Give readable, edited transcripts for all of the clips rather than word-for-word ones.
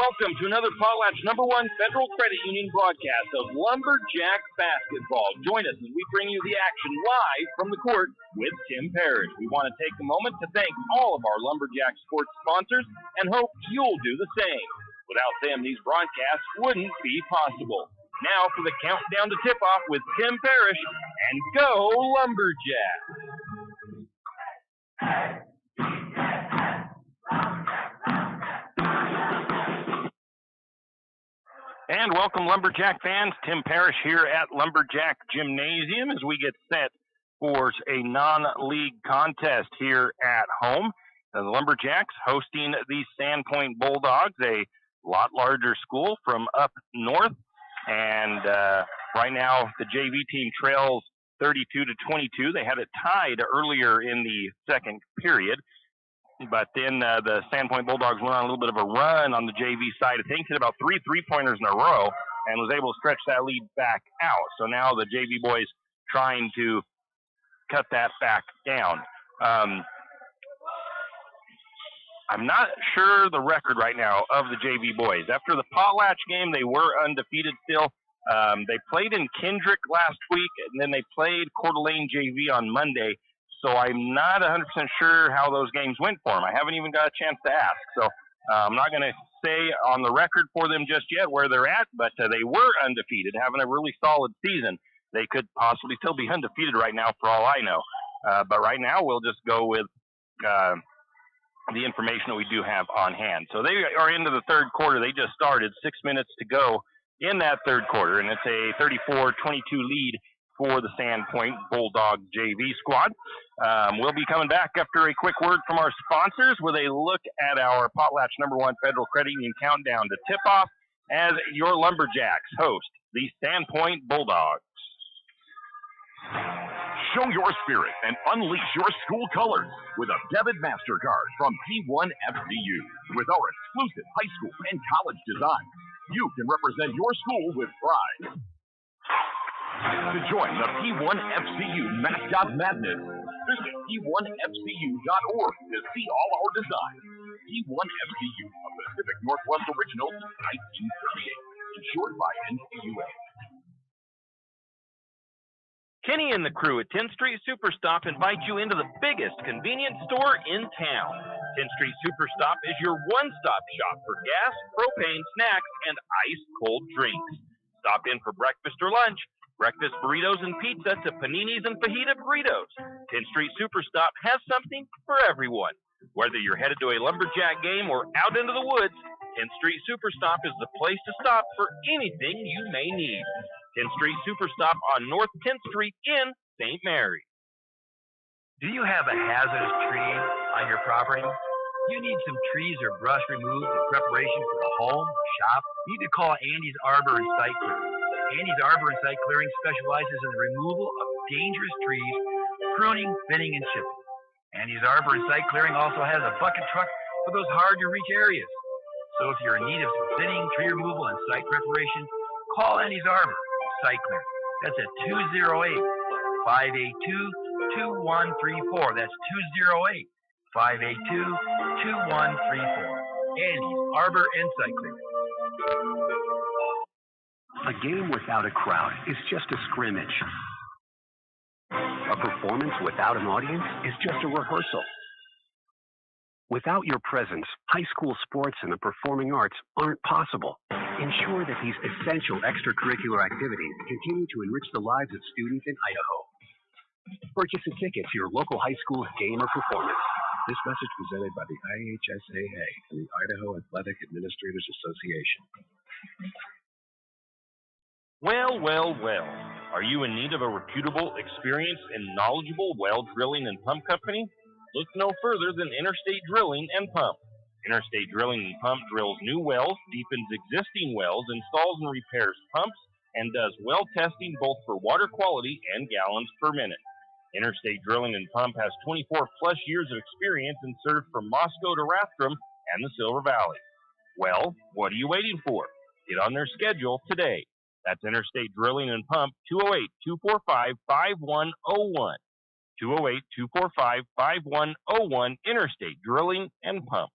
welcome to another Potlatch #1 Federal Credit Union broadcast of Lumberjack basketball. Join us as we bring you the action live from the court with Tim Parrish. We want to take a moment to thank all of our Lumberjack sports sponsors and hope you'll do the same. Without them, these broadcasts wouldn't be possible. Now for the countdown to tip-off with Tim Parrish, and go Lumberjack! And welcome, Lumberjack fans. Tim Parrish here at Lumberjack Gymnasium as we get set for a non-league contest here at home. The Lumberjacks hosting the Sandpoint Bulldogs, a lot larger school from up north. And right now, the JV team trails 32-22. They had it tied earlier in the second period. But then the Sandpoint Bulldogs went on a little bit of a run on the JV side of things, hit about 3 3-pointers in a row, and was able to stretch that lead back out. So now the JV boys trying to cut that back down. I'm not sure the record right now of the JV boys. After the Potlatch game, they were undefeated still. They played in Kendrick last week, and then they played Coeur d'Alene JV on Monday. So I'm not 100% sure how those games went for them. I haven't even got a chance to ask. So I'm not going to say on the record for them just yet where they're at, but they were undefeated, having a really solid season. They could possibly still be undefeated right now for all I know. But right now we'll just go with the information that we do have on hand. So they are into the third quarter. They just started, 6 minutes to go in that third quarter, and it's a 34-22 lead for the Sandpoint Bulldog JV squad. We'll be coming back after a quick word from our sponsors with a look at our Potlatch #1 Federal Credit Union countdown to tip-off as your Lumberjacks host the Sandpoint Bulldogs. Show your spirit and unleash your school colors with a debit MasterCard from P1FCU. With our exclusive high school and college design, you can represent your school with pride. To join the P1FCU Mascot Madness, visit P1FCU.org to see all our designs. P1FCU, a Pacific Northwest original since 1938, insured by NCUA. Kenny and the crew at 10th Street Superstop invite you into the biggest convenience store in town. 10th Street Superstop is your one-stop shop for gas, propane, snacks, and ice-cold drinks. Stop in for breakfast or lunch. Breakfast burritos and pizza to paninis and fajita burritos. 10th Street Superstop has something for everyone. Whether you're headed to a Lumberjack game or out into the woods, 10th Street Superstop is the place to stop for anything you may need. 10th Street Superstop on North 10th Street in St. Mary. Do you have a hazardous tree on your property? You need some trees or brush removed in preparation for a home or shop? You need to call Andy's Arbor and Site Clearing. Andy's Arbor and Site Clearing specializes in the removal of dangerous trees, pruning, thinning, and chipping. Andy's Arbor and Site Clearing also has a bucket truck for those hard-to-reach areas. So if you're in need of some thinning, tree removal, and site preparation, call Andy's Arbor and Site Clearing. That's at 208-582-2134. That's 208-582-2134. Andy's Arbor and Site Clearing. A game without a crowd is just a scrimmage. A performance without an audience is just a rehearsal. Without your presence, high school sports and the performing arts aren't possible. Ensure that these essential extracurricular activities continue to enrich the lives of students in Idaho. Purchase a ticket to your local high school's game or performance. This message presented by the IHSAA and the Idaho Athletic Administrators Association. Well, well, well. Are you in need of a reputable, experienced, and knowledgeable well drilling and pump company? Look no further than Interstate Drilling and Pump. Interstate Drilling and Pump drills new wells, deepens existing wells, installs and repairs pumps, and does well testing both for water quality and gallons per minute. Interstate Drilling and Pump has 24-plus years of experience and served from Moscow to Rathdrum and the Silver Valley. Well, what are you waiting for? Get on their schedule today. That's Interstate Drilling and Pump, 208-245-5101. 208-245-5101, Interstate Drilling and Pump.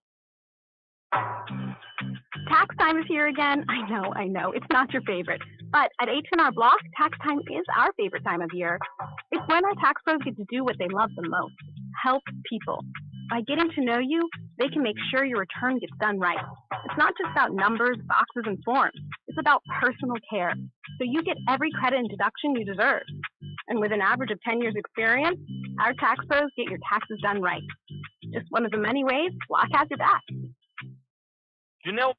Tax time is here again. I know. It's not your favorite. But at H&R Block, tax time is our favorite time of year. It's when our tax pros get to do what they love the most, help people. By getting to know you, they can make sure your return gets done right. It's not just about numbers, boxes, and forms. It's about personal care. So you get every credit and deduction you deserve. And with an average of 10 years experience, our tax pros get your taxes done right. Just one of the many ways Block has your back. Janelle.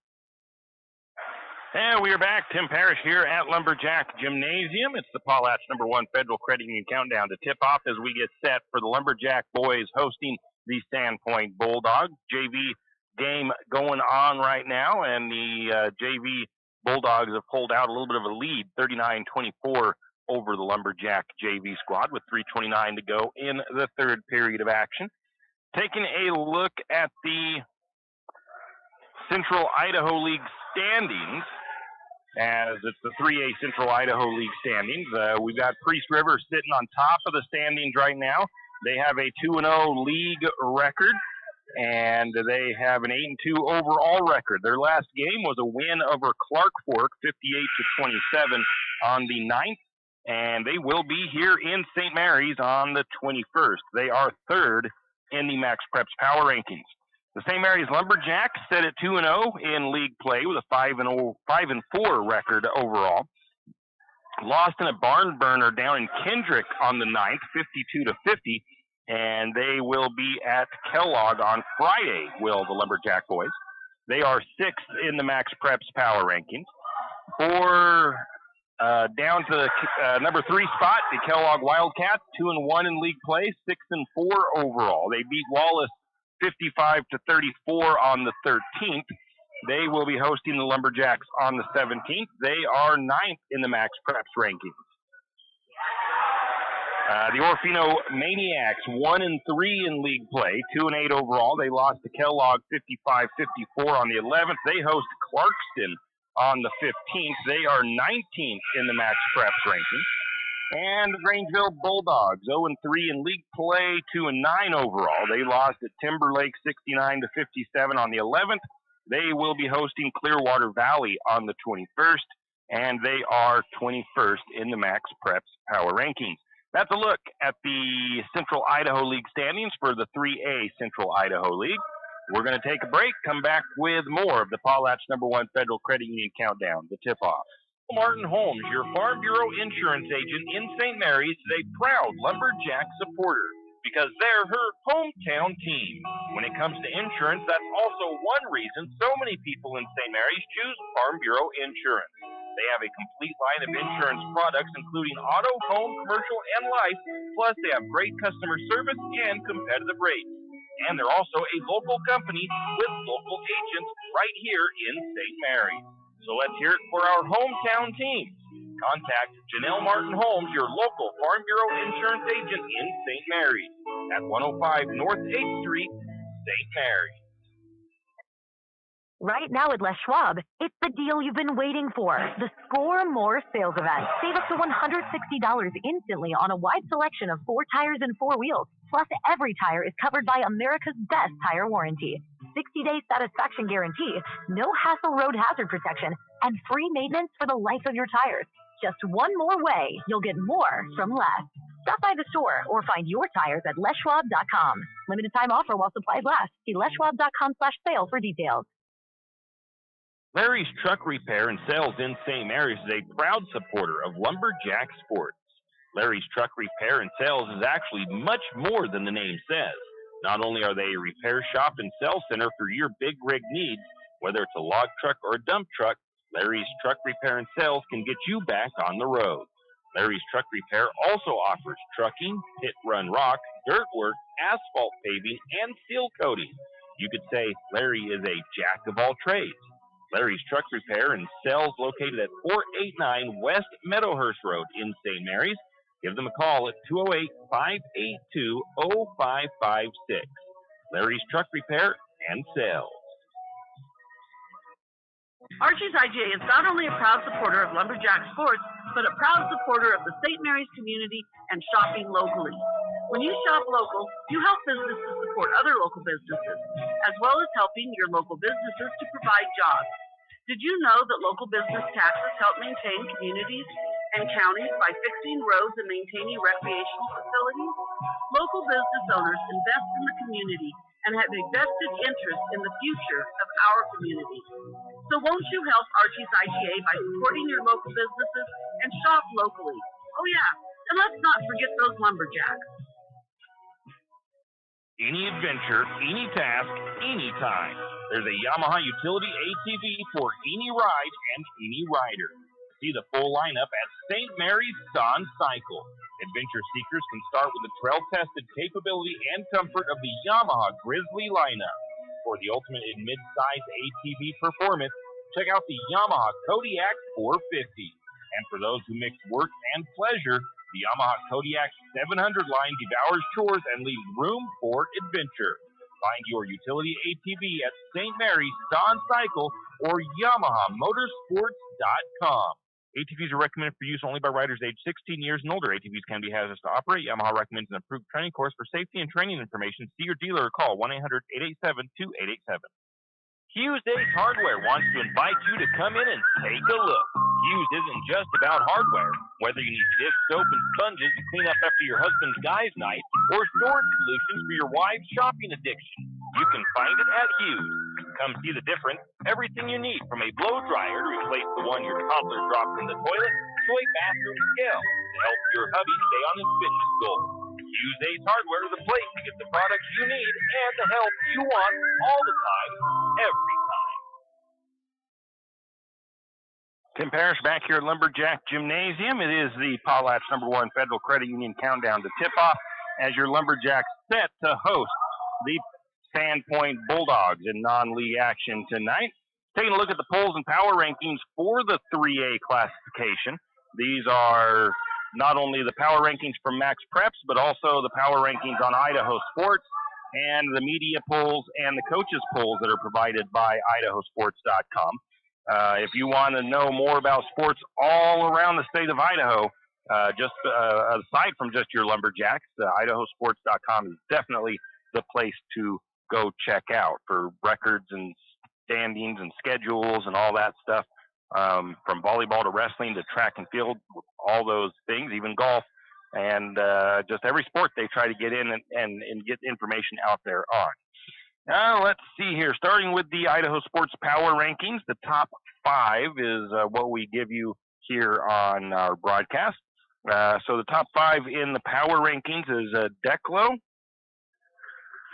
And we are back. Tim Parrish here at Lumberjack Gymnasium. It's the Paul Hatch #1 Federal Credit Union Countdown to tip off as we get set for the Lumberjack boys hosting the Sandpoint Bulldogs. JV game going on right now, and the JV Bulldogs have pulled out a little bit of a lead, 39-24 over the Lumberjack JV squad with 3:29 to go in the third period of action. Taking a look at the Central Idaho League standings, as it's the 3A Central Idaho League standings. We've got Priest River sitting on top of the standings right now. They have a 2-0 league record, and they have an 8-2 overall record. Their last game was a win over Clark Fork, 58-27 on the 9th, and they will be here in St. Mary's on the 21st. They are third in the Max Preps Power Rankings. The St. Mary's Lumberjacks sit at 2-0 in league play with a 5-4 record overall. Lost in a barn burner down in Kendrick on the 9th, 52-50, and they will be at Kellogg on Friday, will the Lumberjack boys. They are sixth in the Max Preps Power Rankings. Down to the number 3 spot, the Kellogg Wildcats, 2-1 in league play, 6-4 overall. They beat Wallace 55-34 on the 13th. They will be hosting the Lumberjacks on the 17th. They are 9th in the Max Preps rankings. The Orofino Maniacs, 1-3 in league play, 2-8 overall. They lost to Kellogg 55-54 on the 11th. They host Clarkston on the 15th. They are 19th in the Max Preps rankings. And the Grangeville Bulldogs, 0-3 in league play, 2-9 overall. They lost at Timberlake 69-57 on the 11th. They will be hosting Clearwater Valley on the 21st, and they are 21st in the Max Preps Power Rankings. That's a look at the Central Idaho League standings for the 3A Central Idaho League. We're going to take a break, come back with more of the Paul Hatch #1 Federal Credit Union Countdown, the tip-off. Martin Holmes, your Farm Bureau insurance agent in St. Mary's, is a proud Lumberjack supporter because they're her hometown team. When it comes to insurance, that's also one reason so many people in St. Mary's choose Farm Bureau insurance. They have a complete line of insurance products, including auto, home, commercial, and life, plus they have great customer service and competitive rates. And they're also a local company with local agents right here in St. Mary's. So let's hear it for our hometown teams. Contact Janelle Martin Holmes, your local Farm Bureau insurance agent in St. Mary's at 105 North 8th Street, St. Mary's. Right now at Les Schwab, it's the deal you've been waiting for. The Score More sales event. Save up to $160 instantly on a wide selection of 4 tires and 4 wheels. Plus, every tire is covered by America's best tire warranty. 60-day satisfaction guarantee, no hassle road hazard protection, and free maintenance for the life of your tires. Just one more way you'll get more from less. Stop by the store or find your tires at leschwab.com. Limited time offer while supplies last. See leschwab.com/sale for details. Larry's Truck Repair and Sales in St. Mary's is a proud supporter of Lumberjack sports. Larry's Truck Repair and Sales is actually much more than the name says. Not only are they a repair shop and sales center for your big rig needs, whether it's a log truck or a dump truck, Larry's Truck Repair and Sales can get you back on the road. Larry's Truck Repair also offers trucking, pit run rock, dirt work, asphalt paving, and seal coating. You could say Larry is a jack of all trades. Larry's Truck Repair and Sales located at 489 West Meadowhurst Road in St. Mary's. Give them a call at 208-582-0556. Larry's Truck Repair and Sales. Archie's IGA is not only a proud supporter of Lumberjack sports, but a proud supporter of the St. Mary's community and shopping locally. When you shop local, you help businesses support other local businesses, as well as helping your local businesses to provide jobs. Did you know that local business taxes help maintain communities and counties by fixing roads and maintaining recreational facilities? Local business owners invest in the community and have a vested interest in the future of our community. So won't you help Archie's IGA by supporting your local businesses and shop locally? Oh yeah, and let's not forget those lumberjacks. Any adventure, any task, anytime. There's a Yamaha utility ATV for any ride and any rider. See the full lineup at St. Mary's Cycle. Adventure seekers can start with the trail-tested capability and comfort of the Yamaha Grizzly lineup. For the ultimate in mid-size ATV performance, check out the Yamaha Kodiak 450. And for those who mix work and pleasure, the Yamaha Kodiak 700 line devours chores and leaves room for adventure. Find your utility ATV at St. Mary's Cycle or YamahaMotorsports.com. ATVs are recommended for use only by riders aged 16 years and older. ATVs can be hazardous to operate. Yamaha recommends an approved training course. For safety and training information, see your dealer or call 1-800-887-2887. Hughes Ace Hardware wants to invite you to come in and take a look. Hughes isn't just about hardware. Whether you need dish soap and sponges to clean up after your husband's guys' night, or storage solutions for your wife's shopping addiction, you can find it at Hughes. Come see the difference. Everything you need, from a blow dryer to replace the one your toddler dropped in the toilet, to a bathroom scale to help your hubby stay on his fitness goals. Hughes Ace Hardware is the place to get the products you need and the help you want all the time, every time. Tim Parrish back here at Lumberjack Gymnasium. It is the Potlatch #1 Federal Credit Union countdown to tip-off as your Lumberjacks set to host the Sandpoint Bulldogs in non-league action tonight. Taking a look at the polls and power rankings for the 3A classification. These are not only the power rankings from Max Preps, but also the power rankings on Idaho Sports and the media polls and the coaches polls that are provided by idahosports.com. If you want to know more about sports all around the state of Idaho, aside from just your Lumberjacks, idahosports.com is definitely the place to go check out for records and standings and schedules and all that stuff, from volleyball to wrestling to track and field, all those things, even golf, and just every sport they try to get in and get information out there on. Now, let's see here. Starting with the Idaho Sports Power Rankings, the top 5 is what we give you here on our broadcast. So the top 5 in the Power Rankings is Declo,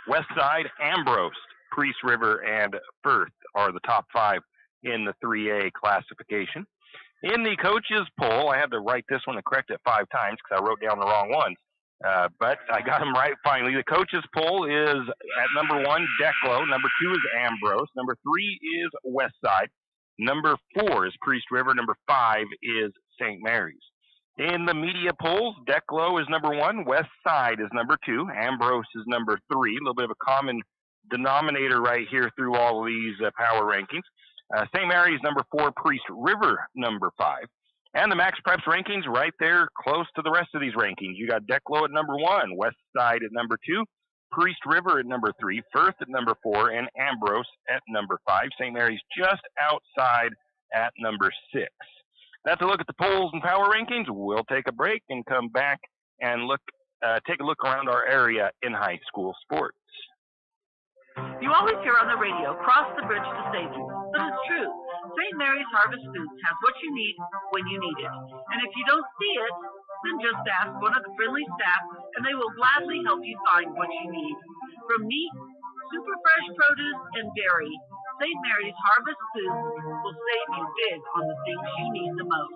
Westside, Ambrose, Priest River, and Firth are the top 5 in the 3A classification. In the coaches poll, I had to write this one and correct it 5 times because I wrote down the wrong ones. But I got them right finally. The coaches poll is at number 1, Declo. Number 2 is Ambrose. Number 3 is Westside. Number 4 is Priest River. Number 5 is St. Mary's. In the media polls, Declo is number 1. Westside is number 2. Ambrose is number 3. A little bit of a common denominator right here through all of these power rankings. St. Mary's number 4. Priest River number 5. And the Max Preps rankings right there close to the rest of these rankings. You got Declo at number 1, Westside at number 2, Priest River at number 3, Firth at number 4, and Ambrose at number 5. St. Mary's just outside at number 6. That's a look at the polls and power rankings. We'll take a break and come back and take a look around our area in high school sports. You always hear on the radio, cross the bridge to safety, but it's true. St. Mary's Harvest Foods has what you need when you need it. And if you don't see it, then just ask one of the friendly staff, and they will gladly help you find what you need. From meat, super fresh produce, and dairy, St. Mary's Harvest Foods will save you big on the things you need the most.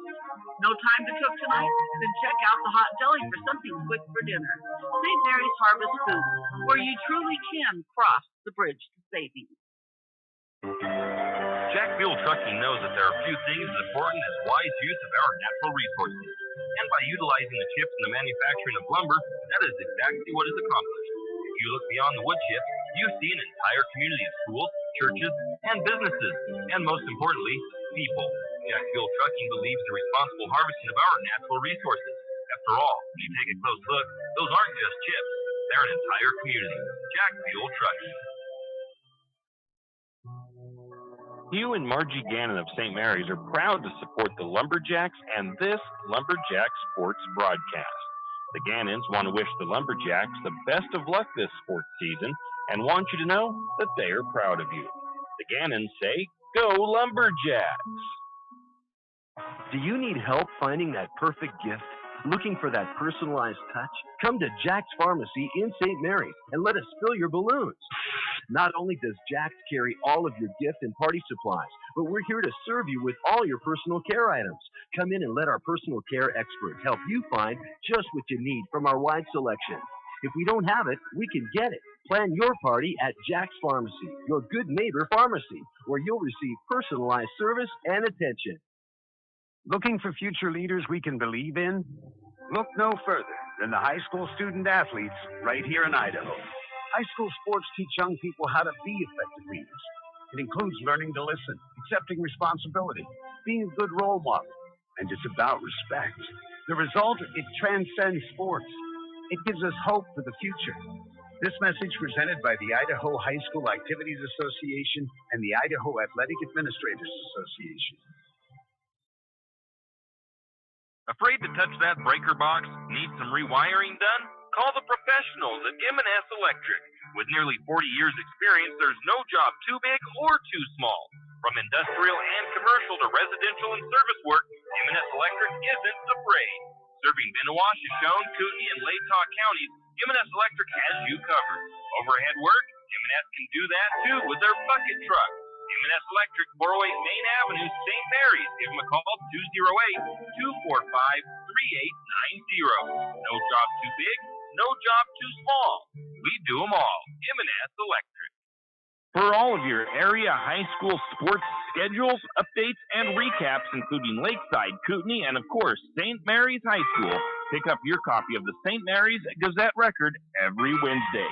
No time to cook tonight? Then check out the hot deli for something quick for dinner. St. Mary's Harvest Foods, where you truly can cross the bridge to savings. Jack Fuel Trucking knows that there are few things as important as wise use of our natural resources. And by utilizing the chips in the manufacturing of lumber, that is exactly what is accomplished. If you look beyond the wood chips, you see an entire community of schools, churches, and businesses, and most importantly, people. Jack Fuel Trucking believes in the responsible harvesting of our natural resources. After all, when you take a close look, those aren't just chips, they're an entire community. Jack Fuel Trucking. Hugh and Margie Gannon of St. Mary's are proud to support the Lumberjacks and this Lumberjack sports broadcast. The Gannons want to wish the Lumberjacks the best of luck this sports season and want you to know that they are proud of you. The Gannons say, "Go Lumberjacks!" Do you need help finding that perfect gift? Looking for that personalized touch? Come to Jack's Pharmacy in St. Mary's and let us fill your balloons. Not only does Jack's carry all of your gift and party supplies, but we're here to serve you with all your personal care items. Come in and let our personal care experts help you find just what you need from our wide selection. If we don't have it, we can get it. Plan your party at Jack's Pharmacy, your good neighbor pharmacy, where you'll receive personalized service and attention. Looking for future leaders we can believe in? Look no further than the high school student athletes right here in Idaho. High school sports teach young people how to be effective leaders. It includes learning to listen, accepting responsibility, being a good role model, and it's about respect. The result, it transcends sports. It gives us hope for the future. This message presented by the Idaho High School Activities Association and the Idaho Athletic Administrators Association. Afraid to touch that breaker box? Need some rewiring done? Call the professionals at M&S Electric. With nearly 40 years experience, there's no job too big or too small. From industrial and commercial to residential and service work, M&S Electric isn't afraid. Serving Benoit, Shoshone, Kootenai, and Latah counties, M&S Electric has you covered. Overhead work? M&S can do that too with their bucket truck. M&S Electric, 408 Main Avenue, St. Mary's. Give them a call, 208-245-3890. No job too big, no job too small. We do them all. M&S Electric. For all of your area high school sports schedules, updates, and recaps, including Lakeside, Kootenai, and of course, St. Mary's High School, pick up your copy of the St. Mary's Gazette Record every Wednesday.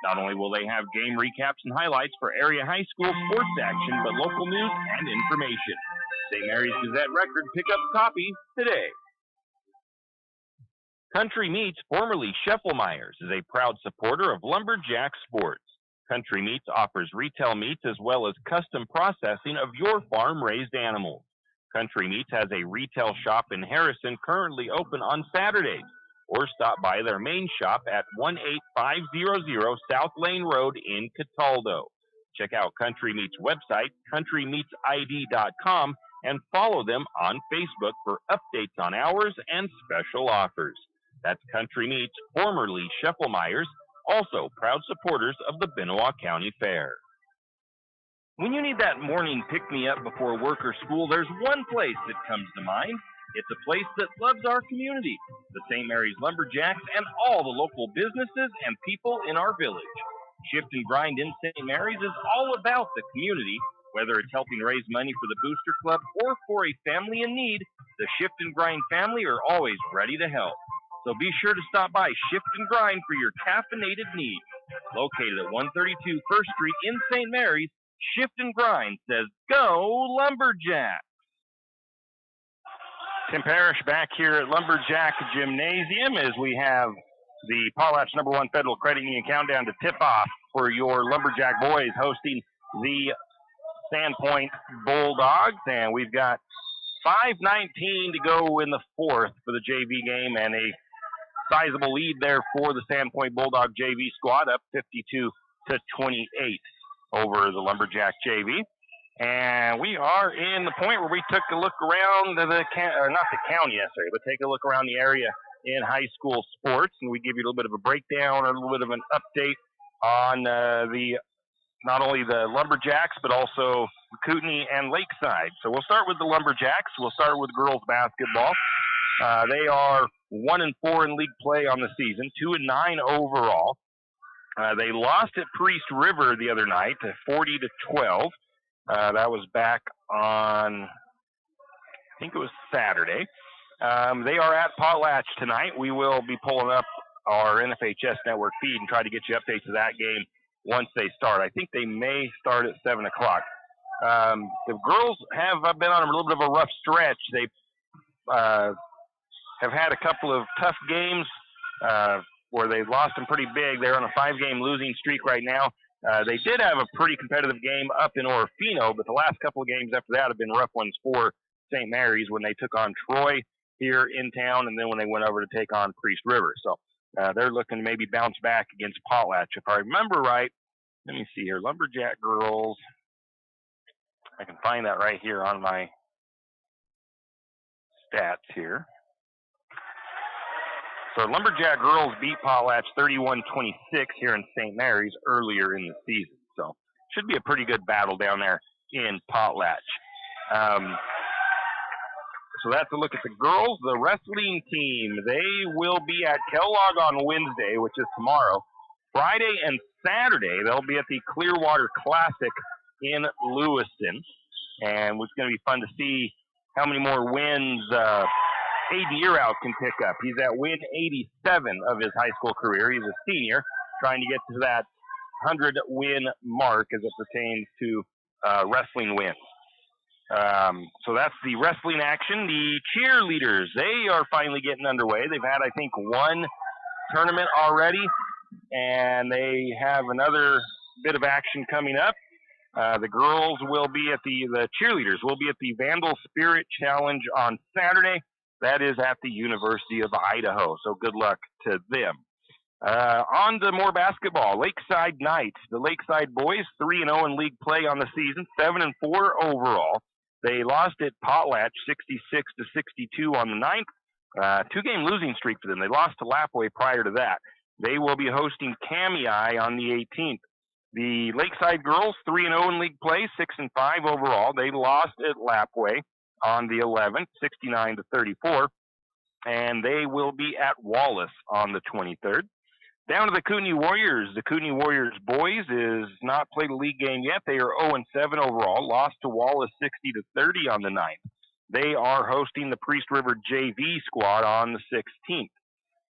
Not only will they have game recaps and highlights for area high school sports action, but local news and information. St. Mary's Gazette Record, pick up a copy today. Country Meats, formerly Scheffelmeyer's, is a proud supporter of Lumberjack sports. Country Meats offers retail meats as well as custom processing of your farm-raised animals. Country Meats has a retail shop in Harrison currently open on Saturdays, or stop by their main shop at 18500 South Lane Road in Cataldo. Check out Country Meats' website, countrymeatsid.com, and follow them on Facebook for updates on hours and special offers. That's Country Meats, formerly Scheffelmeyer's, also proud supporters of the Benoit County Fair. When you need that morning pick-me-up before work or school, there's one place that comes to mind. It's a place that loves our community, the St. Mary's Lumberjacks, and all the local businesses and people in our village. Shift and Grind in St. Mary's is all about the community. Whether it's helping raise money for the Booster Club or for a family in need, the Shift and Grind family are always ready to help. So be sure to stop by Shift and Grind for your caffeinated needs. Located at 132 First Street in St. Mary's, Shift and Grind says, "Go Lumberjack!" Tim Parrish back here at Lumberjack Gymnasium as we have the Potlatch #1 Federal Credit Union countdown to tip-off for your Lumberjack boys hosting the Sandpoint Bulldogs. And we've got 5:19 to go in the fourth for the JV game, and a sizable lead there for the Sandpoint Bulldog JV squad, up 52-28 over the Lumberjack JV. And we are in the point where we took a look around not the county necessarily, but take a look around the area in high school sports, and we give you a little bit of a breakdown, or a little bit of an update on not only the Lumberjacks, but also Kootenai and Lakeside. So we'll start with the Lumberjacks. We'll start with girls basketball. They are 1-4 in league play on the season, 2-9 overall. They lost at Priest River the other night, 40-12. That was back on, I think it was Saturday. They are at Potlatch tonight. We will be pulling up our NFHS network feed and try to get you updates of that game once they start. I think they may start at 7 o'clock. The girls have been on a little bit of a rough stretch. They have had a couple of tough games where they've lost them pretty big. They're on a 5-game losing streak right now. They did have a pretty competitive game up in Orofino, but the last couple of games after that have been rough ones for St. Mary's when they took on Troy here in town, and then when they went over to take on Priest River. So they're looking to maybe bounce back against Potlatch. If I remember right, let me see here. Lumberjack girls. I can find that right here on my stats here. So Lumberjack girls beat Potlatch 31-26 here in St. Mary's earlier in the season. So should be a pretty good battle down there in Potlatch. So that's a look at the girls. The wrestling team, they will be at Kellogg on Wednesday, which is tomorrow. Friday and Saturday, they'll be at the Clearwater Classic in Lewiston. And it's going to be fun to see how many more wins Aiden Yearout can pick up. He's at win 87 of his high school career. He's a senior, trying to get to that 100-win mark as it pertains to wrestling wins. So that's the wrestling action. The cheerleaders, they are finally getting underway. They've had, I think, one tournament already, and they have another bit of action coming up. The girls will be at the cheerleaders will be at the Vandal Spirit Challenge on Saturday. That is at the University of Idaho, so good luck to them. On to more basketball. Lakeside Knights. The Lakeside boys, 3-0 in league play on the season, 7-4 overall. They lost at Potlatch 66-62 on the 9th. Two-game losing streak for them. They lost to Lapway prior to that. They will be hosting Kamei on the 18th. The Lakeside girls, 3-0 in league play, 6-5 overall. They lost at Lapway on the 11th, 69-34. And they will be at Wallace on the 23rd. Down to the Kootenai Warriors. The Kootenai Warriors boys is not played a league game yet. They are 0-7 overall. Lost to Wallace 60-30 on the 9th. They are hosting the Priest River JV squad on the 16th.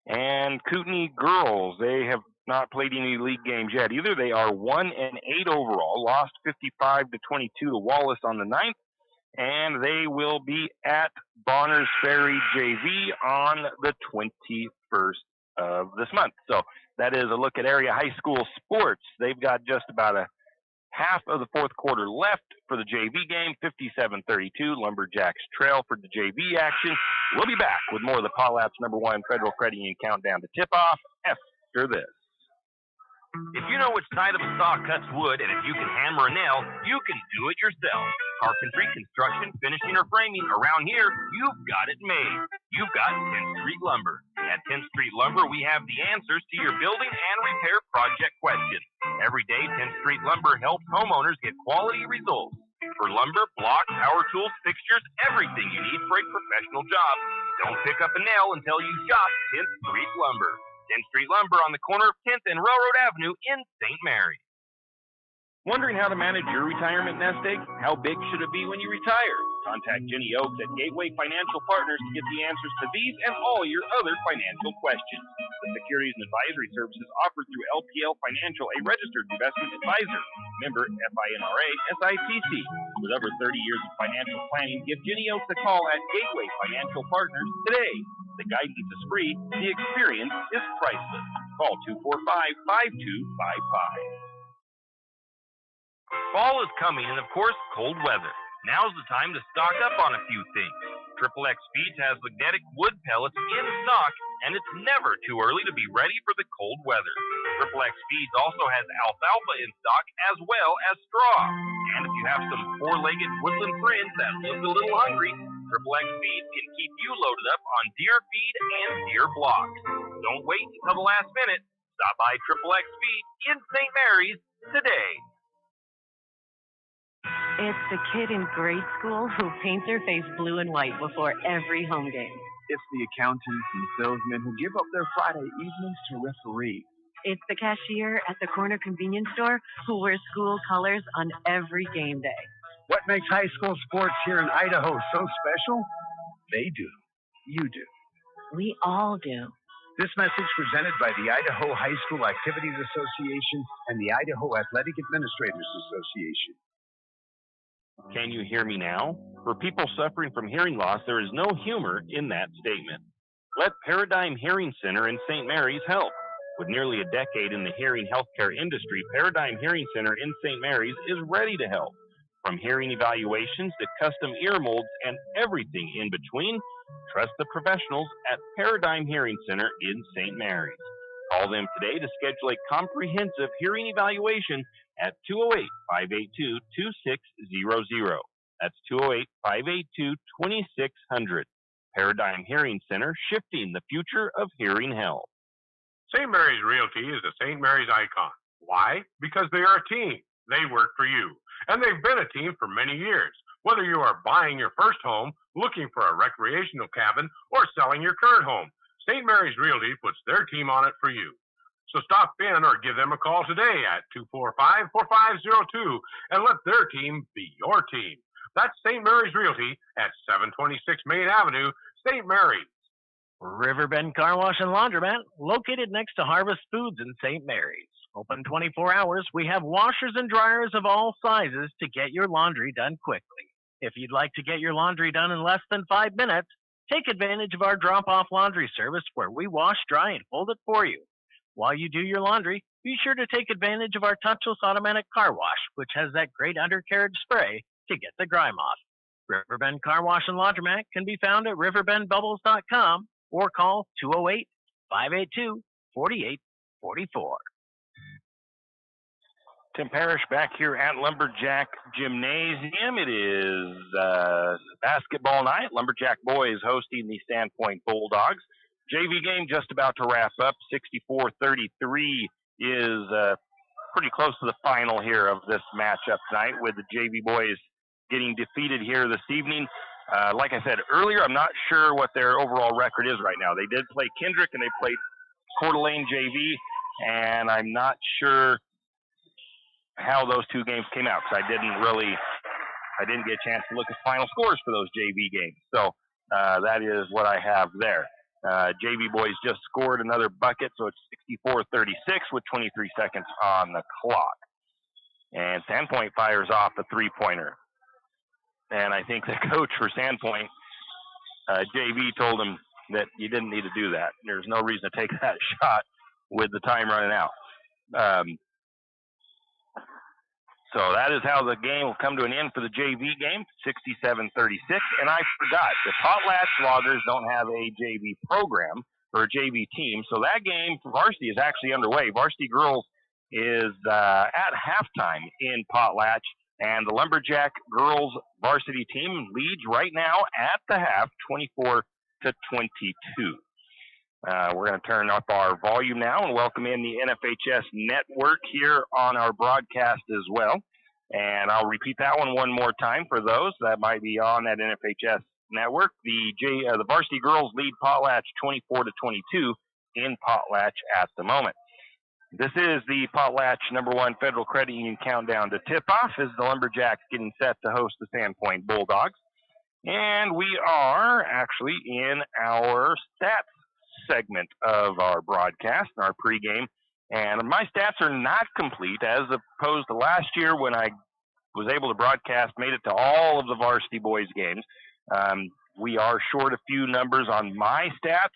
And Kootenai girls, they have not played any league games yet either. They are 1-8 overall. Lost 55-22 to Wallace on the 9th. And they will be at Bonners Ferry JV on the 21st of this month. So that is a look at area high school sports. They've got just about a half of the fourth quarter left for the JV game. 57-32, Lumberjacks trail for the JV action. We'll be back with more of the Potlatch #1 Federal Credit Union countdown to tip-off after this. If you know which side of a saw cuts wood, and if you can hammer a nail, you can do it yourself. Carpentry, construction, finishing, or framing, around here, you've got it made. You've got 10th Street Lumber. At 10th Street Lumber, we have the answers to your building and repair project questions. Every day, 10th Street Lumber helps homeowners get quality results. For lumber, block, power tools, fixtures, everything you need for a professional job. Don't pick up a nail until you shop 10th Street Lumber. 10th Street Lumber on the corner of 10th and Railroad Avenue in St. Mary. Wondering how to manage your retirement nest egg? How big should it be when you retire? Contact Jenny Oaks at Gateway Financial Partners to get the answers to these and all your other financial questions. The securities and advisory services offered through LPL Financial, a registered investment advisor. Member FINRA SIPC. With over 30 years of financial planning, give Jenny Oaks a call at Gateway Financial Partners today. The guidance is free. The experience is priceless. Call 245-5255. Fall is coming, and of course, cold weather. Now's the time to stock up on a few things. XXX Feeds has magnetic wood pellets in stock, and it's never too early to be ready for the cold weather. XXX Feeds also has alfalfa in stock as well as straw. And if you have some four-legged woodland friends that look a little hungry, XXX Feeds can keep you loaded up on deer feed and deer blocks. Don't wait until the last minute. Stop by XXX Feeds in St. Mary's today. It's the kid in grade school who paints her face blue and white before every home game. It's the accountants and salesmen who give up their Friday evenings to referee. It's the cashier at the corner convenience store who wears school colors on every game day. What makes high school sports here in Idaho so special? They do. You do. We all do. This message presented by the Idaho High School Activities Association and the Idaho Athletic Administrators Association. Can you hear me now? For people suffering from hearing loss, there is no humor in that statement. Let Paradigm Hearing Center in St. Mary's help. With nearly a decade in the hearing healthcare industry, Paradigm Hearing Center in St. Mary's is ready to help. From hearing evaluations to custom ear molds and everything in between, trust the professionals at Paradigm Hearing Center in St. Mary's. Call them today to schedule a comprehensive hearing evaluation at 208-582-2600. That's 208-582-2600. Paradigm Hearing Center, shifting the future of hearing health. St. Mary's Realty is a St. Mary's icon. Why? Because they are a team. They work for you. And they've been a team for many years. Whether you are buying your first home, looking for a recreational cabin, or selling your current home, St. Mary's Realty puts their team on it for you. So stop in or give them a call today at 245-4502 and let their team be your team. That's St. Mary's Realty at 726 Main Avenue, St. Mary's. Riverbend Car Wash and Laundromat, located next to Harvest Foods in St. Mary's. Open 24 hours, we have washers and dryers of all sizes to get your laundry done quickly. If you'd like to get your laundry done in less than 5 minutes, take advantage of our drop-off laundry service where we wash, dry, and fold it for you. While you do your laundry, be sure to take advantage of our touchless automatic car wash, which has that great undercarriage spray to get the grime off. Riverbend Car Wash and Laundromat can be found at riverbendbubbles.com or call 208-582-4844. Tim Parrish back here at Lumberjack Gymnasium. It is basketball night. Lumberjack boys hosting the Sandpoint Bulldogs. JV game just about to wrap up. 64-33 is pretty close to the final here of this matchup tonight, with the JV boys getting defeated here this evening. Like I said earlier, I'm not sure what their overall record is right now. They did play Kendrick and they played Coeur d'Alene JV, and I'm not sure how those two games came out because I didn't get a chance to look at final scores for those JV games. So that is what I have there. JV boys just scored another bucket, so it's 64-36 with 23 seconds on the clock. And Sandpoint fires off a three-pointer. And I think the coach for Sandpoint, JV, told him that you didn't need to do that. There's no reason to take that shot with the time running out. So that is how the game will come to an end for the JV game, 67-36. And I forgot, the Potlatch Loggers don't have a JV program or a JV team, so that game for varsity is actually underway. Varsity girls is at halftime in Potlatch, and the Lumberjack girls varsity team leads right now at the half, 24-22. We're going to turn up our volume now and welcome in the NFHS network here on our broadcast as well. And I'll repeat that one more time for those that might be on that NFHS network. The varsity girls lead Potlatch 24-22 in Potlatch at the moment. This is the Potlatch #1 Federal Credit Union countdown to tip-off as the Lumberjacks getting set to host the Sandpoint Bulldogs. And we are actually in our stats segment of our broadcast, our pregame. And my stats are not complete as opposed to last year when I was able to broadcast, made it to all of the varsity boys games. We are short a few numbers on my stats.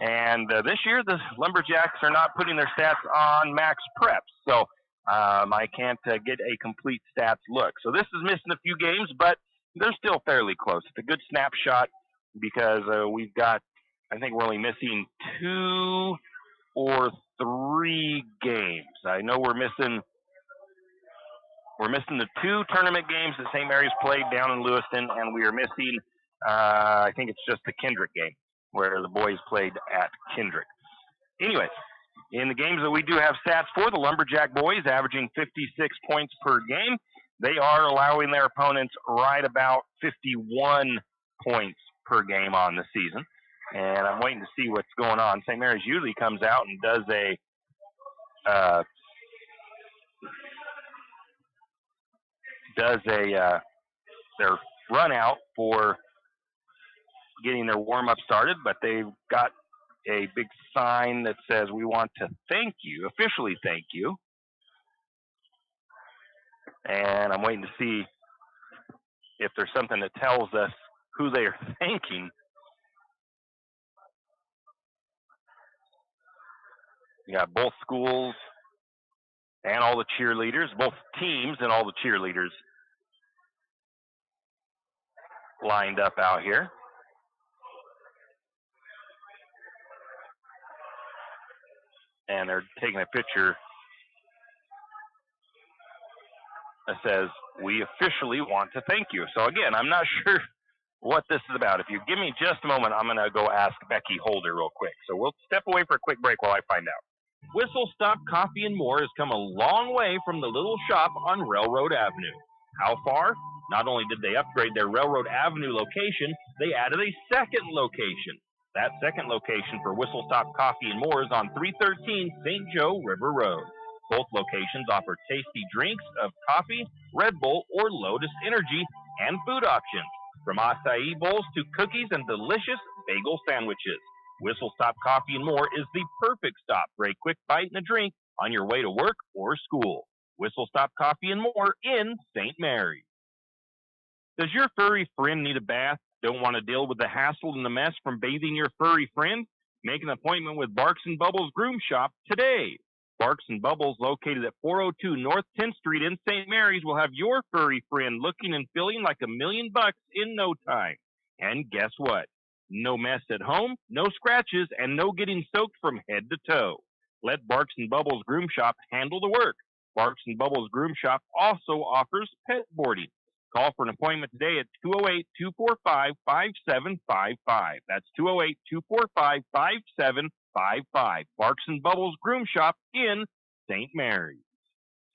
And this year, the Lumberjacks are not putting their stats on Max Preps. So I can't get a complete stats look. So this is missing a few games, but they're still fairly close. It's a good snapshot because we've got, I think we're only missing 2 or 3 games. I know we're missing the 2 tournament games that St. Mary's played down in Lewiston, and we are missing, I think it's just the Kendrick game where the boys played at Kendrick. Anyways, in the games that we do have stats for, the Lumberjack boys averaging 56 points per game. They are allowing their opponents right about 51 points per game on the season. And I'm waiting to see what's going on. St. Mary's usually comes out and does their run out for getting their warm-up started, but they've got a big sign that says, "We want to thank you, officially thank you." And I'm waiting to see if there's something that tells us who they are thanking. You got both schools and all the cheerleaders, both teams and all the cheerleaders lined up out here. And they're taking a picture that says, "We officially want to thank you." So again, I'm not sure what this is about. If you give me just a moment, I'm going to go ask Becky Holder real quick. So we'll step away for a quick break while I find out. Whistle Stop Coffee and More has come a long way from the little shop on Railroad Avenue. How far? Not only did they upgrade their Railroad Avenue location, they added a second location. That second location for Whistle Stop Coffee and More is on 313 St. Joe River Road. Both locations offer tasty drinks of coffee, Red Bull, or Lotus Energy, and food options, from acai bowls to cookies and delicious bagel sandwiches. Whistle Stop Coffee and More is the perfect stop for a quick bite and a drink on your way to work or school. Whistle Stop Coffee and More in St. Mary's. Does your furry friend need a bath? Don't want to deal with the hassle and the mess from bathing your furry friend? Make an appointment with Barks and Bubbles Groom Shop today. Barks and Bubbles, located at 402 North 10th Street in St. Mary's, will have your furry friend looking and feeling like $1,000,000 in no time. And guess what? No mess at home, no scratches, and no getting soaked from head to toe. Let Barks and Bubbles Groom Shop handle the work. Barks and Bubbles Groom Shop also offers pet boarding. Call for an appointment today at 208-245-5755. That's 208-245-5755. Barks and Bubbles Groom Shop in St. Mary's.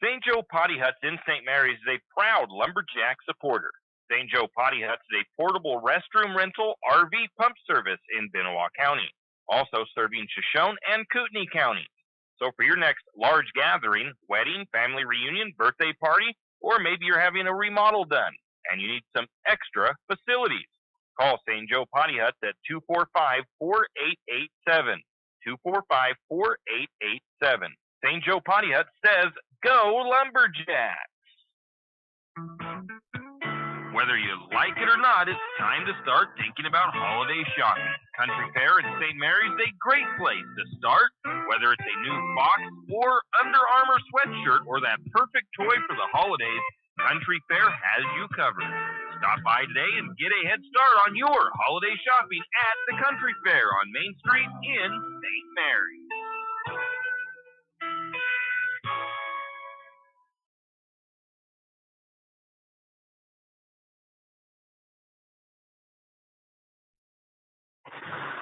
St. Joe Potty Huts in St. Mary's is a proud Lumberjack supporter. St. Joe Potty Huts is a portable restroom rental RV pump service in Benoit County, also serving Shoshone and Kootenai counties. So for your next large gathering, wedding, family reunion, birthday party, or maybe you're having a remodel done and you need some extra facilities, call St. Joe Potty Huts at 245-4887. 245-4887. St. Joe Potty Hut says, go Lumberjacks! Whether you like it or not, it's time to start thinking about holiday shopping. Country Fair in St. Mary's is a great place to start. Whether it's a new box or Under Armour sweatshirt or that perfect toy for the holidays, Country Fair has you covered. Stop by today and get a head start on your holiday shopping at the Country Fair on Main Street in St. Mary's.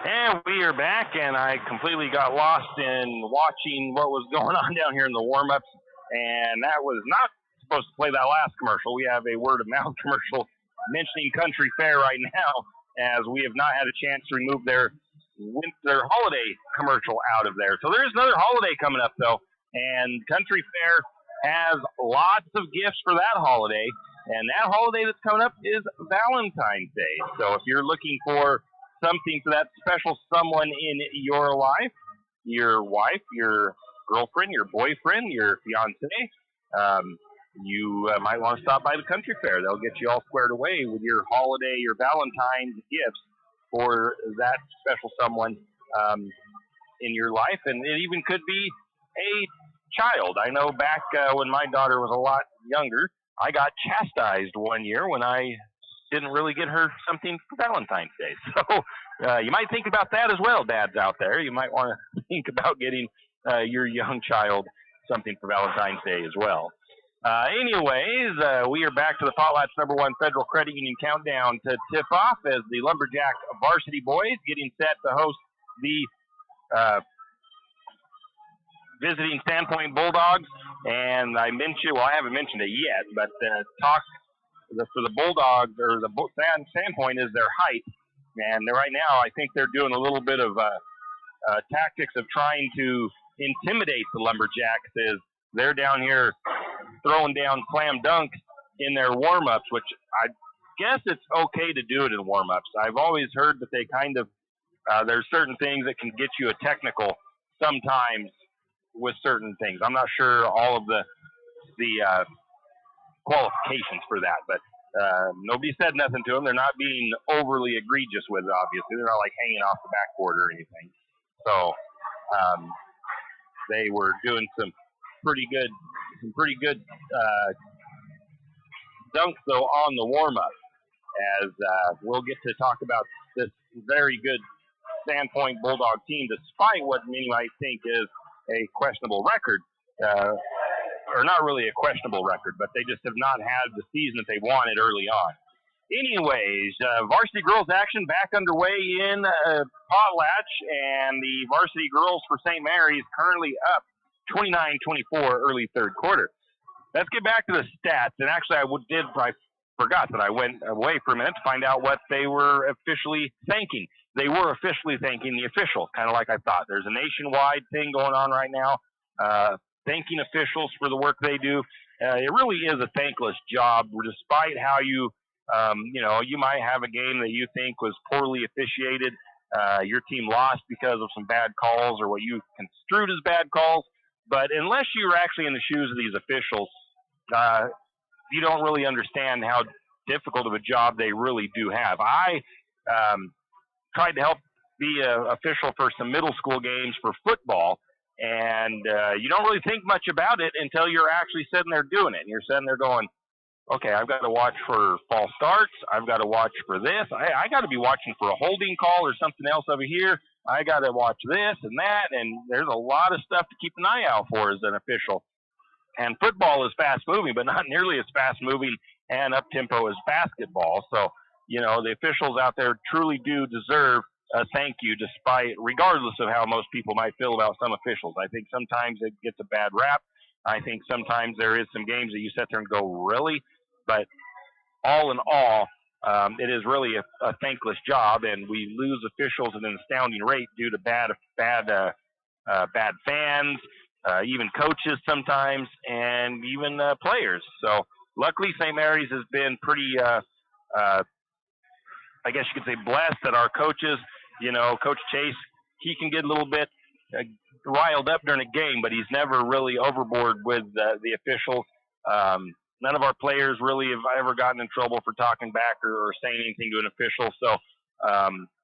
And we are back, and I completely got lost in watching what was going on down here in the warm-ups, and that was not supposed to play that last commercial. We have a word-of-mouth commercial mentioning Country Fair right now, as we have not had a chance to remove their winter holiday commercial out of there. So there is another holiday coming up, though, and Country Fair has lots of gifts for that holiday, and that holiday that's coming up is Valentine's Day. So if you're looking for something for that special someone in your life, your wife, your girlfriend, your boyfriend, your fiance, you might want to stop by the Country Fair. They'll get you all squared away with your holiday, your Valentine's gifts for that special someone in your life. And it even could be a child. I know back when my daughter was a lot younger, I got chastised one year when I didn't really get her something for Valentine's Day. So you might think about that as well, dads out there. You might want to think about getting your young child something for Valentine's Day as well. Anyways, we are back to the Potlatch #1 Federal Credit Union countdown to tip off as the Lumberjack varsity boys getting set to host the visiting Sandpoint Bulldogs. And I mentioned, well, I haven't mentioned it yet, but for the Bulldogs, or the Sandpoint, is their height. And right now, I think they're doing a little bit of tactics of trying to intimidate the Lumberjacks, as they're down here throwing down slam dunks in their warm-ups, which I guess it's okay to do it in warm-ups. I've always heard that they kind of, there's certain things that can get you a technical sometimes with certain things. I'm not sure all of the qualifications for that, but nobody said nothing to them. They're not being overly egregious with it, obviously. They're not like hanging off the backboard or anything. So they were doing some pretty good dunks though on the warm-up. As we'll get to talk about this very good Sandpoint Bulldog team, despite what many might think is a questionable record, or not really a questionable record, but they just have not had the season that they wanted early on. Anyways, varsity girls action back underway in Potlatch, and the varsity girls for St. Mary's currently up 29-24 early third quarter. Let's get back to the stats, and actually I forgot that I went away for a minute to find out what they were officially thanking. They were officially thanking the officials, kind of like I thought. There's a nationwide thing going on right now, thanking officials for the work they do. It really is a thankless job, despite how you might have a game that you think was poorly officiated. Your team lost because of some bad calls or what you construed as bad calls. But unless you're actually in the shoes of these officials, you don't really understand how difficult of a job they really do have. I tried to help be an official for some middle school games for football, and you don't really think much about it until you're actually sitting there doing it. And you're sitting there going, okay, I've got to watch for false starts. I've got to watch for this. I got to be watching for a holding call or something else over here. I got to watch this and that, and there's a lot of stuff to keep an eye out for as an official. And football is fast-moving, but not nearly as fast-moving and up-tempo as basketball. So, the officials out there truly do deserve a thank you, regardless of how most people might feel about some officials. I think sometimes it gets a bad rap. I think sometimes there is some games that you sit there and go, really? But all in all, it is really a thankless job, and we lose officials at an astounding rate due to bad fans, even coaches sometimes, and even players. So luckily, St. Mary's has been pretty, I guess you could say, blessed that our coaches, Coach Chase, he can get a little bit riled up during a game, but he's never really overboard with the officials. None of our players really have ever gotten in trouble for talking back or saying anything to an official. So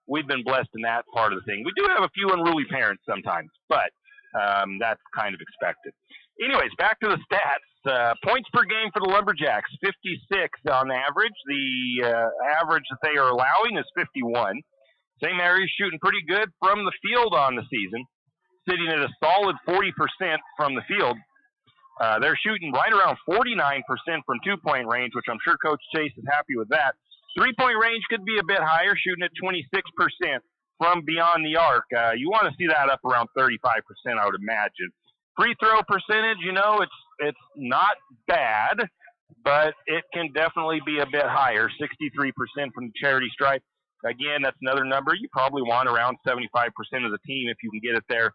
we've been blessed in that part of the thing. We do have a few unruly parents sometimes, but that's kind of expected. Anyways, back to the stats. Points per game for the Lumberjacks, 56 on average. The average that they are allowing is 51. St. Mary's shooting pretty good from the field on the season, sitting at a solid 40% from the field. They're shooting right around 49% from two-point range, which I'm sure Coach Chase is happy with that. Three-point range could be a bit higher, shooting at 26% from beyond the arc. You want to see that up around 35%, I would imagine. Free throw percentage, it's not bad, but it can definitely be a bit higher, 63% from the charity stripe. Again, that's another number. You probably want around 75% of the team if you can get it there.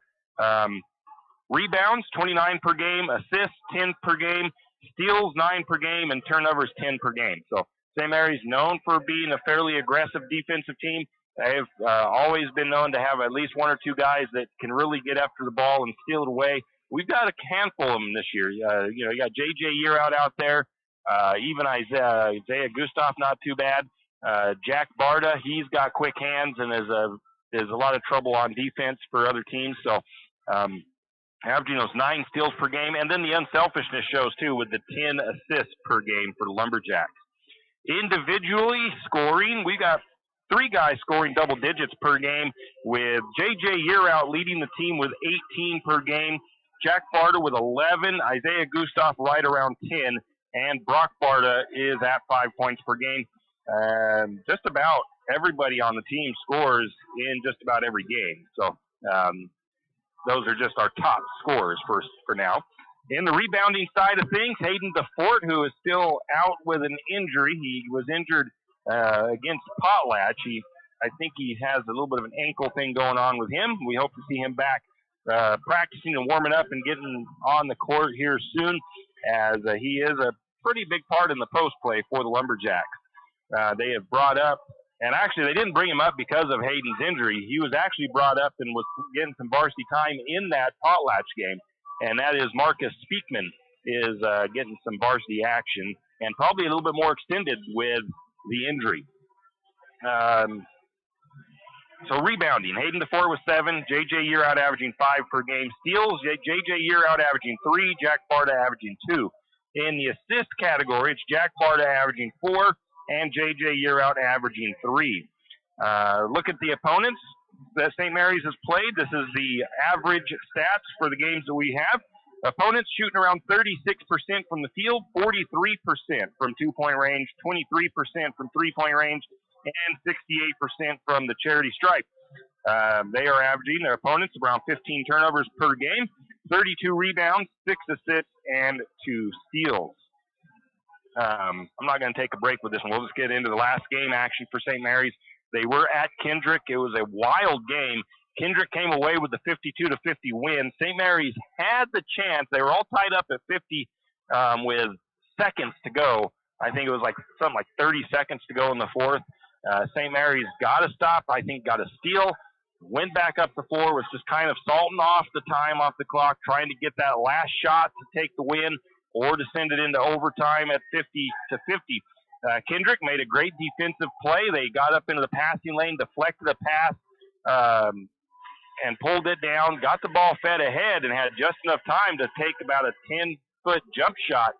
Rebounds, 29 per game. Assists, 10 per game. Steals, 9 per game. And turnovers, 10 per game. So St. Mary's known for being a fairly aggressive defensive team. They've always been known to have at least one or two guys that can really get after the ball and steal it away. We've got a handful of them this year. You got J.J. Yearout out there. Even Isaiah Gustav, not too bad. Jack Barta, he's got quick hands and is a lot of trouble on defense for other teams. So averaging those 9 steals per game. And then the unselfishness shows, too, with the 10 assists per game for the Lumberjacks. Individually scoring, we got 3 guys scoring double digits per game, with J.J. Yearout leading the team with 18 per game, Jack Barta with 11, Isaiah Gustav right around 10, and Brock Barta is at 5 points per game. Just about everybody on the team scores in just about every game. So those are just our top scorers for now. In the rebounding side of things, Hayden DeFort, who is still out with an injury. He was injured against Potlatch. I think he has a little bit of an ankle thing going on with him. We hope to see him back practicing and warming up and getting on the court here soon, as he is a pretty big part in the post play for the Lumberjacks. They have brought up, and actually they didn't bring him up because of Hayden's injury. He was actually brought up and was getting some varsity time in that Potlatch game, and that is Marcus Speakman is getting some varsity action and probably a little bit more extended with the injury. So rebounding, Hayden DeFore with 7, J.J. Year out averaging 5 per game. Steals, J.J. Year out averaging 3, Jack Barta averaging 2. In the assist category, it's Jack Barta averaging 4 and J.J. Year out averaging 3. Look at the opponents that St. Mary's has played. This is the average stats for the games that we have. Opponents shooting around 36% from the field, 43% from two-point range, 23% from three-point range, and 68% from the charity stripe. They are averaging, their opponents, around 15 turnovers per game, 32 rebounds, 6 assists, and 2 steals. I'm not going to take a break with this one. We'll just get into the last game action for St. Mary's. They were at Kendrick. It was a wild game. Kendrick came away with the 52-50 win. St. Mary's had the chance. They were all tied up at 50 with seconds to go. I think it was like something like 30 seconds to go in the fourth. St. Mary's got a stop, I think got a steal, went back up the floor, was just kind of salting off the time off the clock, trying to get that last shot to take the win or to send it into overtime at 50-50. Kendrick made a great defensive play. They got up into the passing lane, deflected a pass, and pulled it down, got the ball fed ahead, and had just enough time to take about a 10-foot jump shot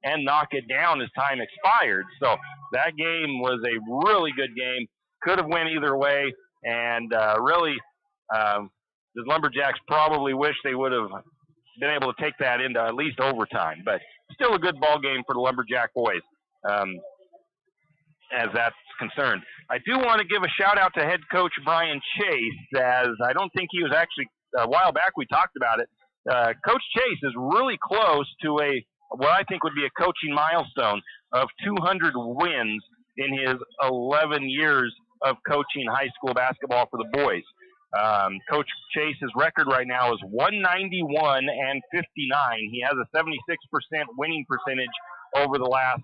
and knock it down as time expired. So that game was a really good game. Could have went either way, and really, the Lumberjacks probably wish they would have been able to take that into at least overtime. But still a good ball game for the Lumberjack boys, as that's concerned. I do want to give a shout-out to head coach Brian Chase, as I don't think he was actually, a while back we talked about it. Coach Chase is really close to what I think would be a coaching milestone of 200 wins in his 11 years of coaching high school basketball for the boys. Coach Chase's record right now is 191 and 59. He has a 76% winning percentage over the last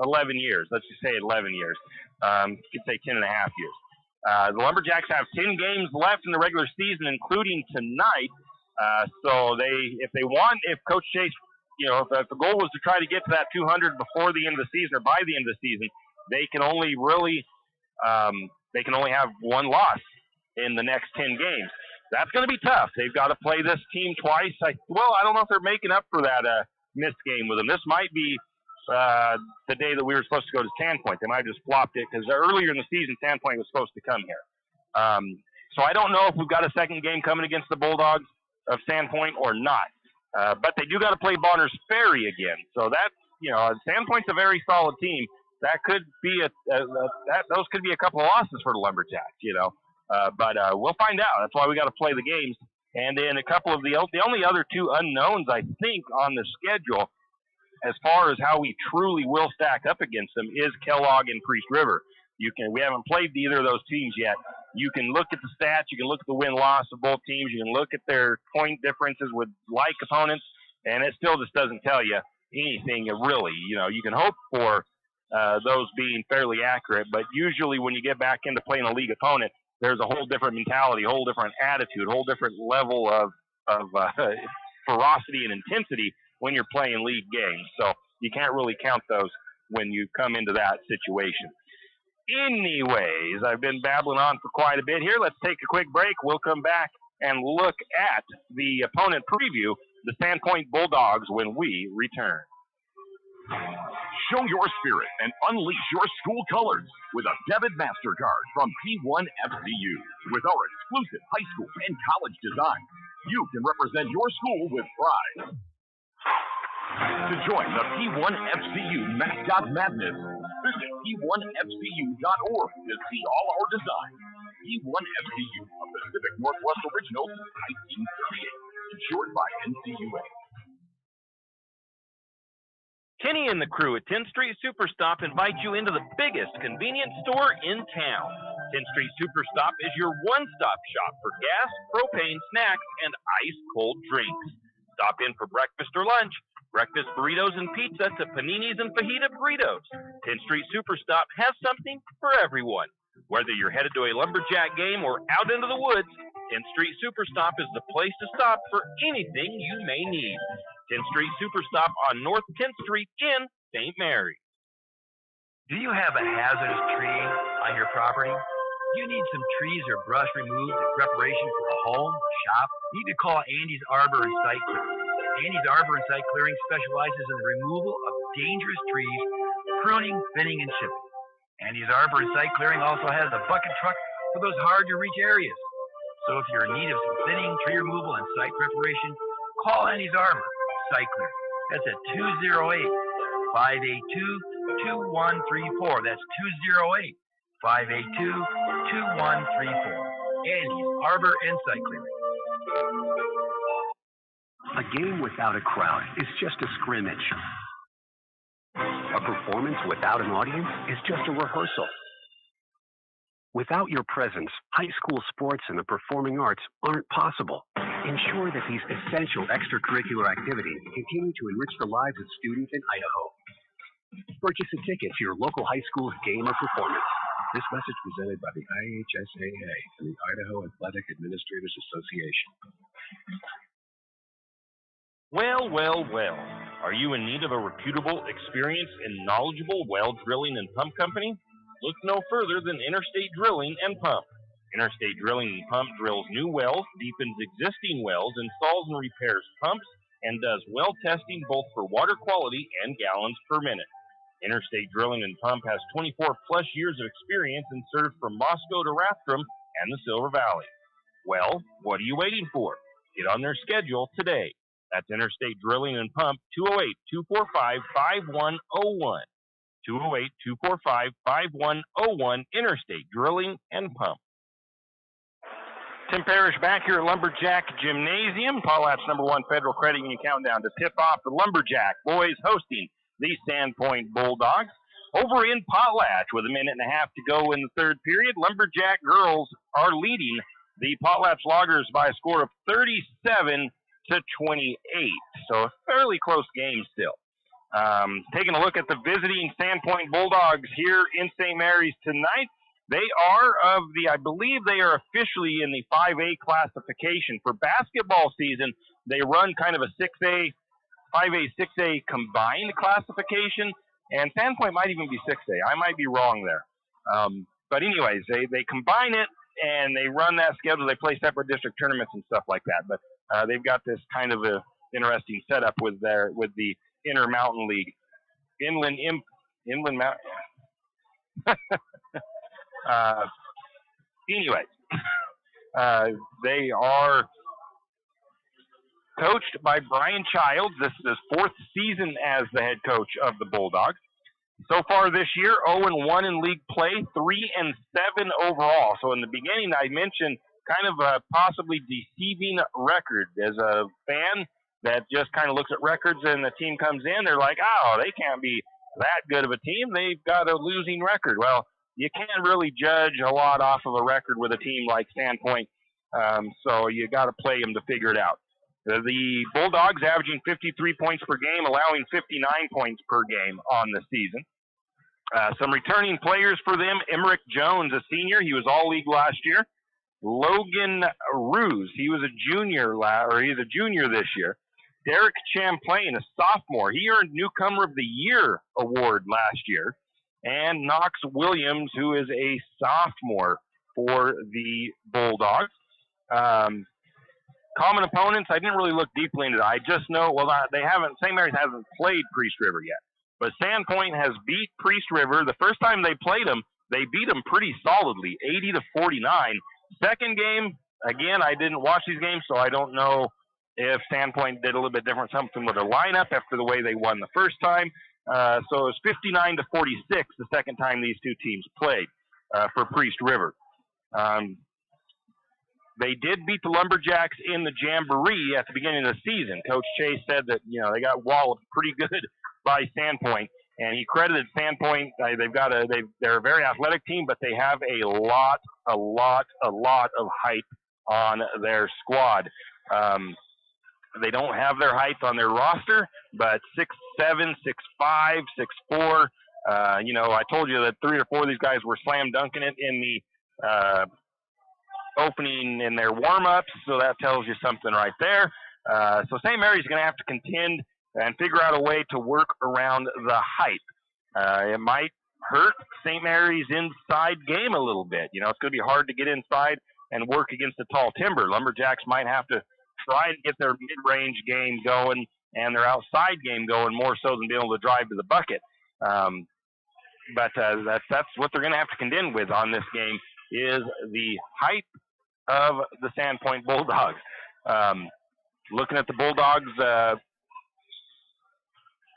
11 years. Let's just say 11 years. You could say 10 and a half years. The Lumberjacks have 10 games left in the regular season, including tonight. So if Coach Chase, if the goal was to try to get to that 200 before the end of the season or by the end of the season, they can only have one loss in the next 10 games. That's going to be tough. They've got to play this team twice. I don't know if they're making up for that missed game with them. This might be the day that we were supposed to go to Sandpoint. They might have just flopped it because earlier in the season, Sandpoint was supposed to come here. So I don't know if we've got a second game coming against the Bulldogs of Sandpoint or not. But they do got to play Bonners Ferry again. So Sandpoint's a very solid team. That could be those could be a couple of losses for the Lumberjacks, But we'll find out. That's why we got to play the games. And then a couple of the only other two unknowns, I think, on the schedule, as far as how we truly will stack up against them, is Kellogg and Priest River. We haven't played either of those teams yet. You can look at the stats. You can look at the win-loss of both teams. You can look at their point differences with like opponents, and it still just doesn't tell you anything really. You can hope for those being fairly accurate, but usually when you get back into playing a league opponent, there's a whole different mentality, a whole different attitude, a whole different level of ferocity and intensity when you're playing league games. So you can't really count those when you come into that situation. Anyways, I've been babbling on for quite a bit here. Let's take a quick break. We'll come back and look at the opponent preview, the Sandpoint Bulldogs, when we return. Show your spirit and unleash your school colors with a debit MasterCard from P1 FCU. With our exclusive high school and college design, you can represent your school with pride. To join the P1 FCU Mascot Madness, visit P1FCU.org to see all our designs. P1 FCU, a Pacific Northwest original since 1938, insured by NCUA. Kenny and the crew at 10th Street Superstop invite you into the biggest convenience store in town. 10th Street Superstop is your one-stop shop for gas, propane, snacks, and ice-cold drinks. Stop in for breakfast or lunch, breakfast burritos and pizza to paninis and fajita burritos. 10th Street Superstop has something for everyone. Whether you're headed to a Lumberjack game or out into the woods, 10th Street Superstop is the place to stop for anything you may need. 10th Street Superstop on North 10th Street in St. Mary's. Do you have a hazardous tree on your property? You need some trees or brush removed in preparation for a home, shop? You need to call Andy's Arbor and Site Clearing. Andy's Arbor and Site Clearing specializes in the removal of dangerous trees, pruning, thinning, and chipping. Andy's Arbor and Site Clearing also has a bucket truck for those hard-to-reach areas. So if you're in need of some thinning, tree removal, and site preparation, call Andy's Arbor and Site Clearing. That's at 208-582-2134. That's 208-582-2134. Andy's Arbor and Site Clearing. A game without a crowd is just a scrimmage. A performance without an audience is just a rehearsal. Without your presence, high school sports and the performing arts aren't possible. Ensure that these essential extracurricular activities continue to enrich the lives of students in Idaho. Purchase a ticket to your local high school's game or performance. This message presented by the IHSAA and the Idaho Athletic Administrators Association. Well, well, well. Are you in need of a reputable, experienced, and knowledgeable well drilling and pump company? Look no further than Interstate Drilling and Pump. Interstate Drilling and Pump drills new wells, deepens existing wells, installs and repairs pumps, and does well testing both for water quality and gallons per minute. Interstate Drilling and Pump has 24-plus years of experience and serves from Moscow to Rathdrum and the Silver Valley. Well, what are you waiting for? Get on their schedule today. That's Interstate Drilling and Pump, 208-245-5101. 208-245-5101, Interstate Drilling and Pump. Tim Parrish back here at Lumberjack Gymnasium. Potlatch's #1 Federal Credit Union countdown to tip off the Lumberjack boys hosting the Sandpoint Bulldogs. Over in Potlatch with a minute and a half to go in the third period, Lumberjack girls are leading the Potlatch Loggers by a score of 37-28. So a fairly close game still. Taking a look at the visiting Sandpoint Bulldogs here in St. Mary's tonight. They are I believe they are officially in the 5A classification. For basketball season, they run kind of a 6A, 5A, 6A combined classification, and Sandpoint might even be 6A. I might be wrong there. But anyways, they combine it, and they run that schedule. They play separate district tournaments and stuff like that. But they've got this kind of a interesting setup with the Intermountain League. Inland Mountain. Anyways, they are coached by Brian Childs. This is his fourth season as the head coach of the Bulldogs. So far this year, 0-1 in league play, 3-7 overall. So in the beginning, I mentioned kind of a possibly deceiving record. As a fan that just kind of looks at records and the team comes in, they're like, oh, they can't be that good of a team. They've got a losing record. Well, you can't really judge a lot off of a record with a team like Sandpoint, so you got to play them to figure it out. The Bulldogs averaging 53 points per game, allowing 59 points per game on the season. Some returning players for them: Emmerich Jones, a senior. He was all-league last year. Logan Ruse, he was a junior, he's a junior this year. Derek Champlain, a sophomore. He earned Newcomer of the Year award last year. And Knox Williams, who is a sophomore for the Bulldogs. Common opponents, I didn't really look deeply into that. I just know, St. Mary's hasn't played Priest River yet. But Sandpoint has beat Priest River. The first time they played them, they beat them pretty solidly, 80-49. Second game, again, I didn't watch these games, so I don't know if Sandpoint did a little bit different, something with their lineup after the way they won the first time. So it was 59-46 the second time these two teams played for Priest River. They did beat the Lumberjacks in the Jamboree at the beginning of the season. Coach Chase said that, they got walloped pretty good by Sandpoint, and he credited Sandpoint. They're a very athletic team, but they have a lot of height on their squad. They don't have their height on their roster, but 6'7", 6'5", 6'4". I told you that 3 or 4 of these guys were slam dunking it in the opening in their warm-ups, so that tells you something right there. So St. Mary's going to have to contend and figure out a way to work around the height. hurt St. Mary's inside game a little bit. You know, it's going to be hard to get inside and work against the tall timber. Lumberjacks might have to try to get their mid-range game going and their outside game going more so than being able to drive to the bucket. But that's what they're going to have to contend with on this game is the height of the Sandpoint Bulldogs. Looking at the Bulldogs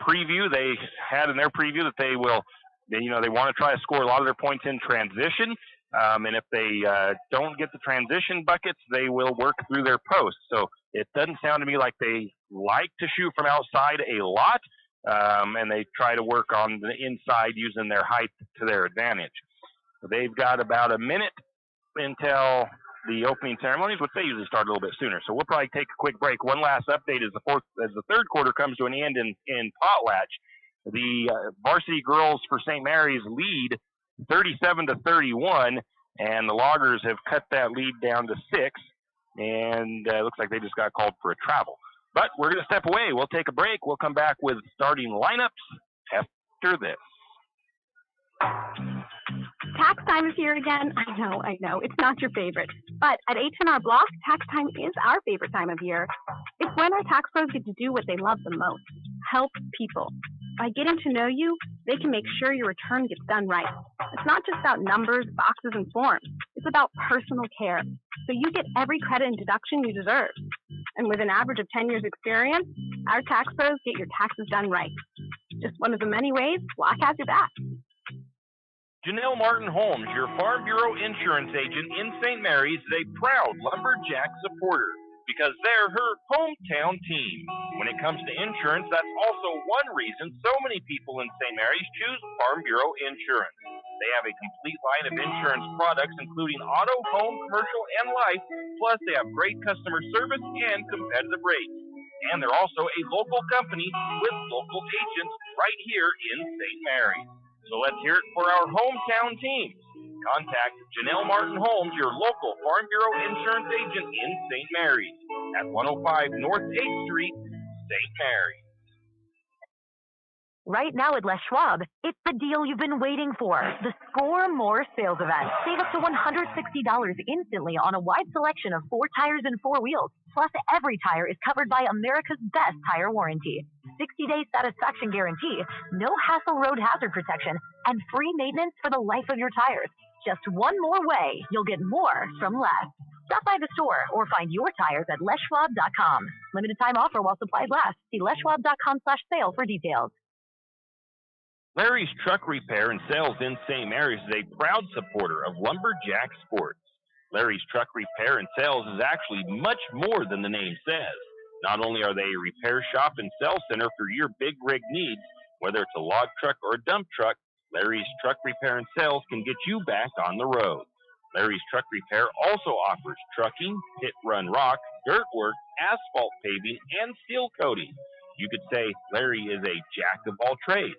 preview, they had in their preview that they will, you know, they want to try to score a lot of their points in transition. And if they don't get the transition buckets, they will work through their posts. So it doesn't sound to me like they like to shoot from outside a lot, and they try to work on the inside using their height to their advantage. They've got about a minute until the opening ceremonies, which they usually start a little bit sooner. So we'll probably take a quick break. One last update as the third quarter comes to an end in Potlatch. The varsity girls for St. Mary's lead 37-31, and the Loggers have cut that lead down to 6, and it looks like they just got called for a travel. But we're going to step away. We'll take a break. We'll come back with starting lineups after this. Tax time is here again. I know. It's not your favorite. But at H&R Block, tax time is our favorite time of year. It's when our tax pros get to do what they love the most, help people. By getting to know you, they can make sure your return gets done right. It's not just about numbers, boxes, and forms. It's about personal care. So you get every credit and deduction you deserve. And with an average of 10 years experience, our tax pros get your taxes done right. Just one of the many ways Block has your back. Janelle Martin Holmes, your Farm Bureau insurance agent in St. Mary's, is a proud Lumberjack supporter because they're her hometown team. When it comes to insurance, that's also one reason so many people in St. Mary's choose Farm Bureau insurance. They have a complete line of insurance products, including auto, home, commercial, and life, plus they have great customer service and competitive rates. And they're also a local company with local agents right here in St. Mary's. So let's hear it for our hometown teams. Contact Janelle Martin Holmes, your local Farm Bureau insurance agent in St. Mary's at 105 North 8th Street, St. Mary's. Right now at Les Schwab, it's the deal you've been waiting for. The Score More sales event. Save up to $160 instantly on a wide selection of 4 tires and 4 wheels. Plus, every tire is covered by America's best tire warranty. 60-day satisfaction guarantee, no hassle road hazard protection, and free maintenance for the life of your tires. Just one more way you'll get more from less. Stop by the store or find your tires at leschwab.com. Limited time offer while supplies last. See leschwab.com/sale for details. Larry's Truck Repair and Sales in St. Mary's is a proud supporter of Lumberjack Sports. Larry's Truck Repair and Sales is actually much more than the name says. Not only are they a repair shop and sales center for your big rig needs, whether it's a log truck or a dump truck, Larry's Truck Repair and Sales can get you back on the road. Larry's Truck Repair also offers trucking, pit run rock, dirt work, asphalt paving, and steel coating. You could say Larry is a jack of all trades.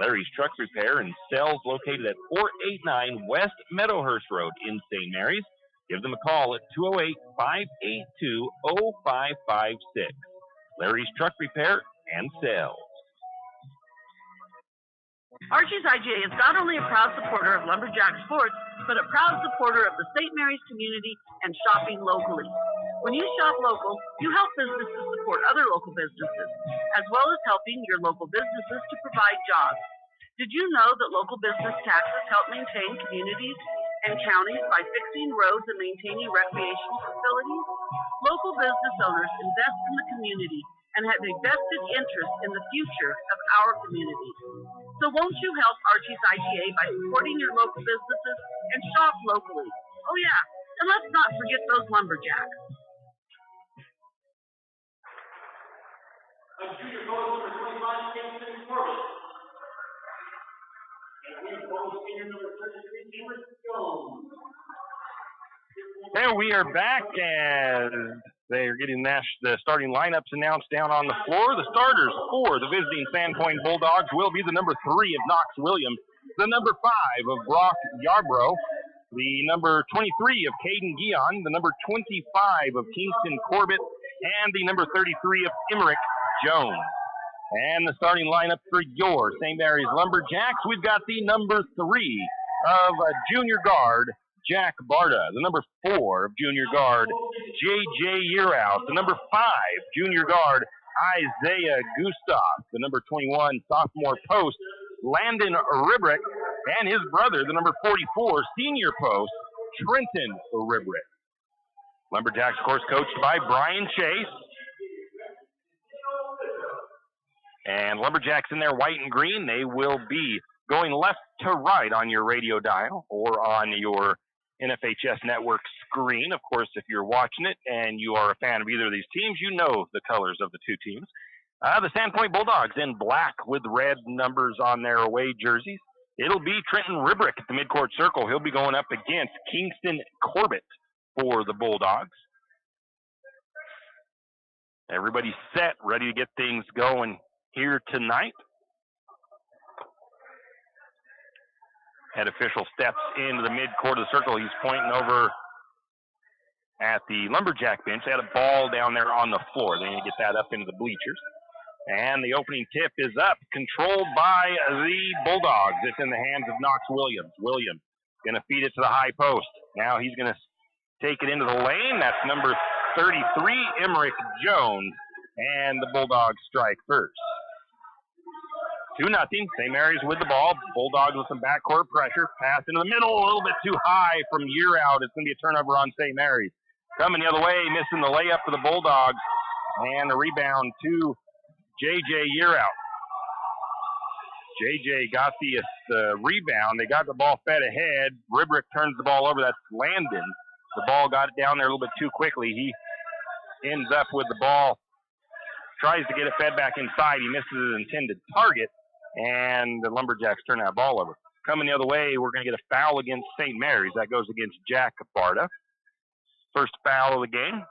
Larry's Truck Repair and Sales located at 489 West Meadowhurst Road in St. Mary's. Give them a call at 208-582-0556. Larry's Truck Repair and Sales. Archie's IGA is not only a proud supporter of Lumberjack Sports, but a proud supporter of the St. Mary's community and shopping locally. When you shop local, you help businesses support other local businesses, as well as helping your local businesses to provide jobs. Did you know that local business taxes help maintain communities and counties by fixing roads and maintaining recreational facilities? Local business owners invest in the community and have a vested interest in the future of our communities. So won't you help Archie's IGA by supporting your local businesses and shop locally? Oh yeah, and let's not forget those lumberjacks. Junior photo number 25, Kingston Corbett. And photo senior number 33, Cameron Jones. And we are back as they are getting the starting lineups announced down on the floor. The starters for the visiting Sandpoint Bulldogs will be the number 3 of Knox Williams, the number 5 of Brock Yarbrough, the number 23 of Caden Guion, the number 25 of Kingston Corbett, and the number 33 of Emmerich Jones. And the starting lineup for your St. Mary's Lumberjacks, we've got the number 3 of junior guard, Jack Barta. The number 4 of junior guard, J.J. Yearout. The number 5, junior guard, Isaiah Gustav. The number 21, sophomore post, Landon Ribrick. And his brother, the number 44, senior post, Trenton Ribrick. Lumberjacks, of course, coached by Brian Chase. And Lumberjacks in their white and green, they will be going left to right on your radio dial or on your NFHS network screen. Of course, if you're watching it and you are a fan of either of these teams, you know the colors of the two teams. The Sandpoint Bulldogs in black with red numbers on their away jerseys. It'll be Trenton Ribrick at the midcourt circle. He'll be going up against Kingston Corbett for the Bulldogs. Everybody's set, ready to get things going here tonight. Head official steps into the midcourt of the circle. He's pointing over at the Lumberjack bench. They had a ball down there on the floor. They need to get that up into the bleachers. And the opening tip is up, controlled by the Bulldogs. It's in the hands of Knox Williams. Williams going to feed it to the high post. Now he's going to take it into the lane. That's number 33, Emmerich Jones. And the Bulldogs strike first. 2-0. St. Mary's with the ball. Bulldogs with some backcourt pressure. Pass into the middle, a little bit too high from Yearout. It's going to be a turnover on St. Mary's. Coming the other way, missing the layup for the Bulldogs. And a rebound to J.J. Yearout. J.J. got the rebound. They got the ball fed ahead. Ribrick turns the ball over. That's Landon. The ball got it down there a little bit too quickly. He ends up with the ball. Tries to get it fed back inside. He misses his intended target. And the Lumberjacks turn that ball over. Coming the other way, we're going to get a foul against St. Mary's. That goes against Jack Barta. First foul of the game.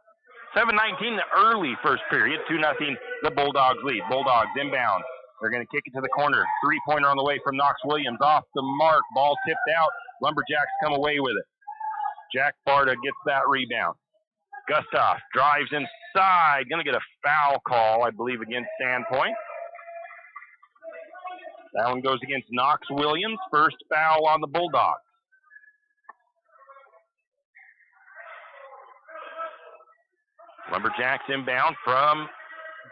7:19, the early first period. 2-0, the Bulldogs lead. Bulldogs inbound. They're going to kick it to the corner. Three-pointer on the way from Knox Williams. Off the mark. Ball tipped out. Lumberjacks come away with it. Jack Barta gets that rebound. Gustav drives inside. Going to get a foul call, I believe, against Sandpoint. That one goes against Knox Williams. First foul on the Bulldogs. Lumberjacks inbound from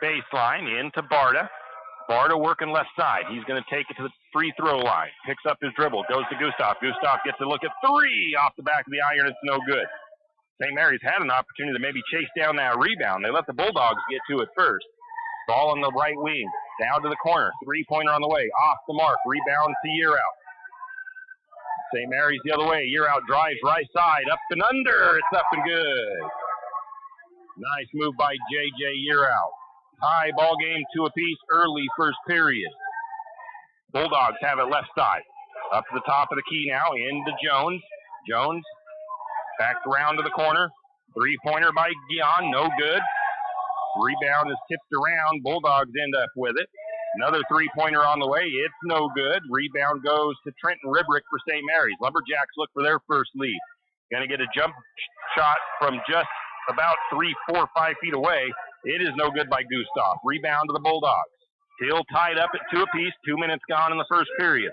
baseline into Barta. Barta working left side. He's going to take it to the free throw line. Picks up his dribble. Goes to Gustav. Gustav gets a look at three off the back of the iron. It's no good. St. Mary's had an opportunity to maybe chase down that rebound. They let the Bulldogs get to it first. Ball on the right wing. Down to the corner. Three-pointer on the way. Off the mark. Rebound to Yearout. St. Mary's the other way. Yearout drives right side. Up and under. It's up and good. Nice move by J.J. Yearout. High ball game, 2 apiece, early first period. Bulldogs have it left side. Up to the top of the key now. Into Jones. Jones back around to the corner. Three-pointer by Guion. No good. Rebound is tipped around. Bulldogs end up with it. Another three-pointer on the way. It's no good. Rebound goes to Trenton Ribrick for St. Mary's. Lumberjacks look for their first lead. Going to get a jump shot from just about 3, 4, 5 feet away. It is no good by Gustav. Rebound to the Bulldogs. Still tied up at 2 apiece. 2 minutes gone in the first period.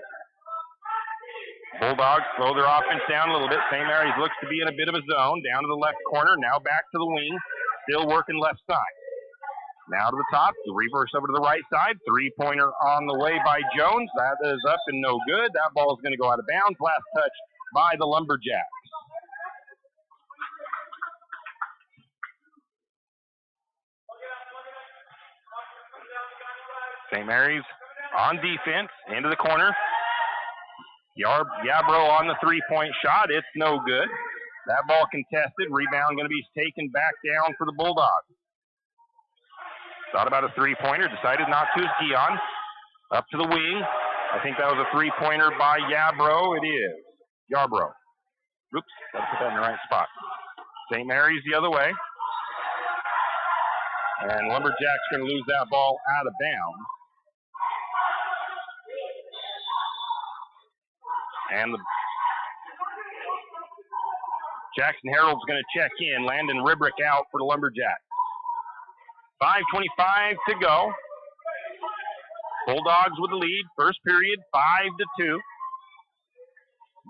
Bulldogs slow their offense down a little bit. St. Mary's looks to be in a bit of a zone. Down to the left corner. Now back to the wing. Still working left side. Now to the top. The reverse over to the right side. Three-pointer on the way by Jones. That is up and no good. That ball is going to go out of bounds. Last touch by the Lumberjacks. St. Mary's on defense, into the corner. Yabro on the three-point shot. It's no good. That ball contested. Rebound going to be taken back down for the Bulldogs. Thought about a three-pointer. Decided not to. Guion up to the wing. I think that was a three-pointer by Yabro. It is. Yarbrough. Oops, got to put that in the right spot. St. Mary's the other way. And Lumberjacks going to lose that ball out of bounds. And the Jackson Herald's going to check in. Landon Ribrick out for the Lumberjacks. 5:25 to go. Bulldogs with the lead. First period, 5-2.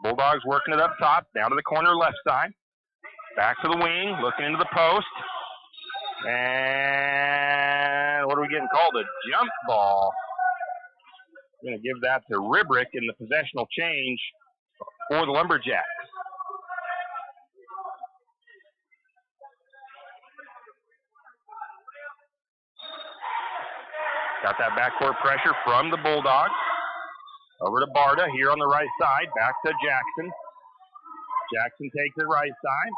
Bulldogs working it up top, down to the corner left side. Back to the wing, looking into the post. And what are we getting called? A jump ball. We're going to give that to Ribrick in the possessional change for the Lumberjacks. Got that backcourt pressure from the Bulldogs. Over to Barta here on the right side. Back to Jackson. Jackson takes it right side.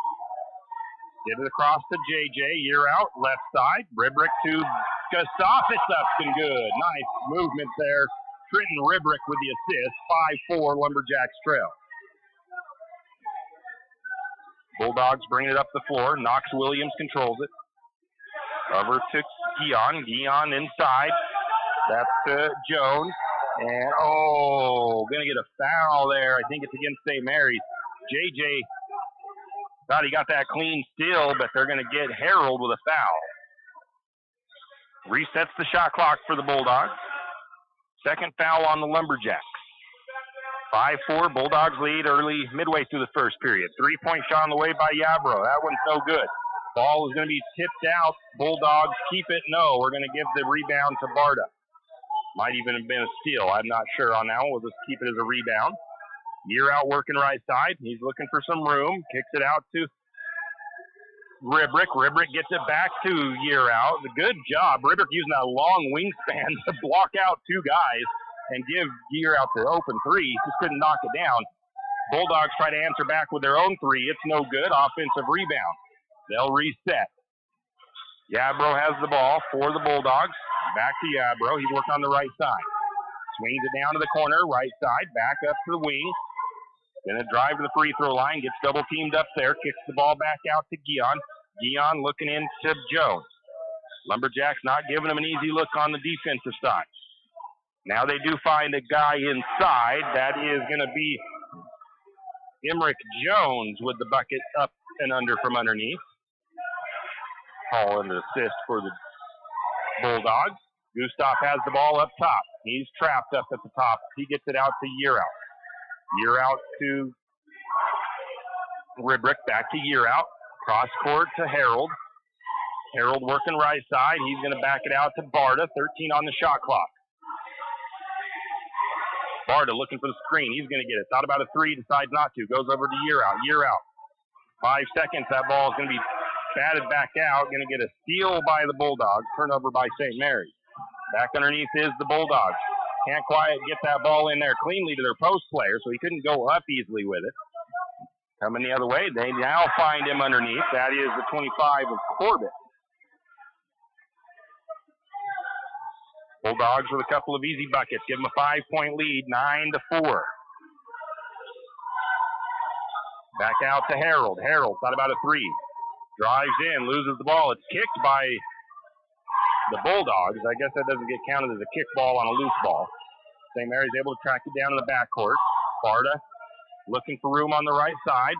Get it across to JJ. Year out, left side. Ribrick to Gustav. It's up and good. Nice movement there. Trenton Ribrick with the assist. 5-4 Lumberjacks trail. Bulldogs bring it up the floor. Knox Williams controls it. Over to Guion. Guion inside. That's to Jones. And, going to get a foul there. I think it's against St. Mary's. JJ thought he got that clean steal, but they're going to get Harold with a foul. Resets the shot clock for the Bulldogs. Second foul on the Lumberjacks. 5-4, Bulldogs lead early, midway through the first period. 3-point shot on the way by Yarbrough. That one's no good. Ball is going to be tipped out. Bulldogs keep it. No, we're going to give the rebound to Barta. Might even have been a steal. I'm not sure on that one. We'll just keep it as a rebound. Year out working right side. He's looking for some room. Kicks it out to Ribrick. Ribrick gets it back to Year out. Good job. Ribrick using that long wingspan to block out two guys and give Year out the open three. Just couldn't knock it down. Bulldogs try to answer back with their own three. It's no good. Offensive rebound. They'll reset. Yarbrough has the ball for the Bulldogs. Back to Yarbrough. He's working on the right side. Swings it down to the corner, right side. Back up to the wing. Gonna drive to the free throw line. Gets double teamed up there. Kicks the ball back out to Guion. Guion looking into Jones. Lumberjacks not giving him an easy look on the defensive side. Now they do find a guy inside. That is going to be Emmerich Jones with the bucket up and under from underneath. Call an assist for the Bulldogs. Gustav has the ball up top. He's trapped up at the top. He gets it out to Year out. Year out to Ribrick. Back to Year out. Cross court to Harold. Harold working right side. He's going to back it out to Barta. 13 on the shot clock. Barta looking for the screen. He's going to get it. Thought about a three. Decides not to. Goes over to Year out. Year out. 5 seconds. That ball is going to be batted back out. Going to get a steal by the Bulldogs. Turnover by St. Mary's. Back underneath is the Bulldogs. Can't quite get that ball in there cleanly to their post player, so he couldn't go up easily with it. Coming the other way, they now find him underneath. That is the 25 of Corbett. Bulldogs with a couple of easy buckets. Give them a 5-point lead, 9-4. Back out to Harold. Harold thought about a three. Drives in, loses the ball. It's kicked by the Bulldogs. I guess that doesn't get counted as a kick ball on a loose ball. St. Mary's able to track it down in the backcourt. Barta looking for room on the right side.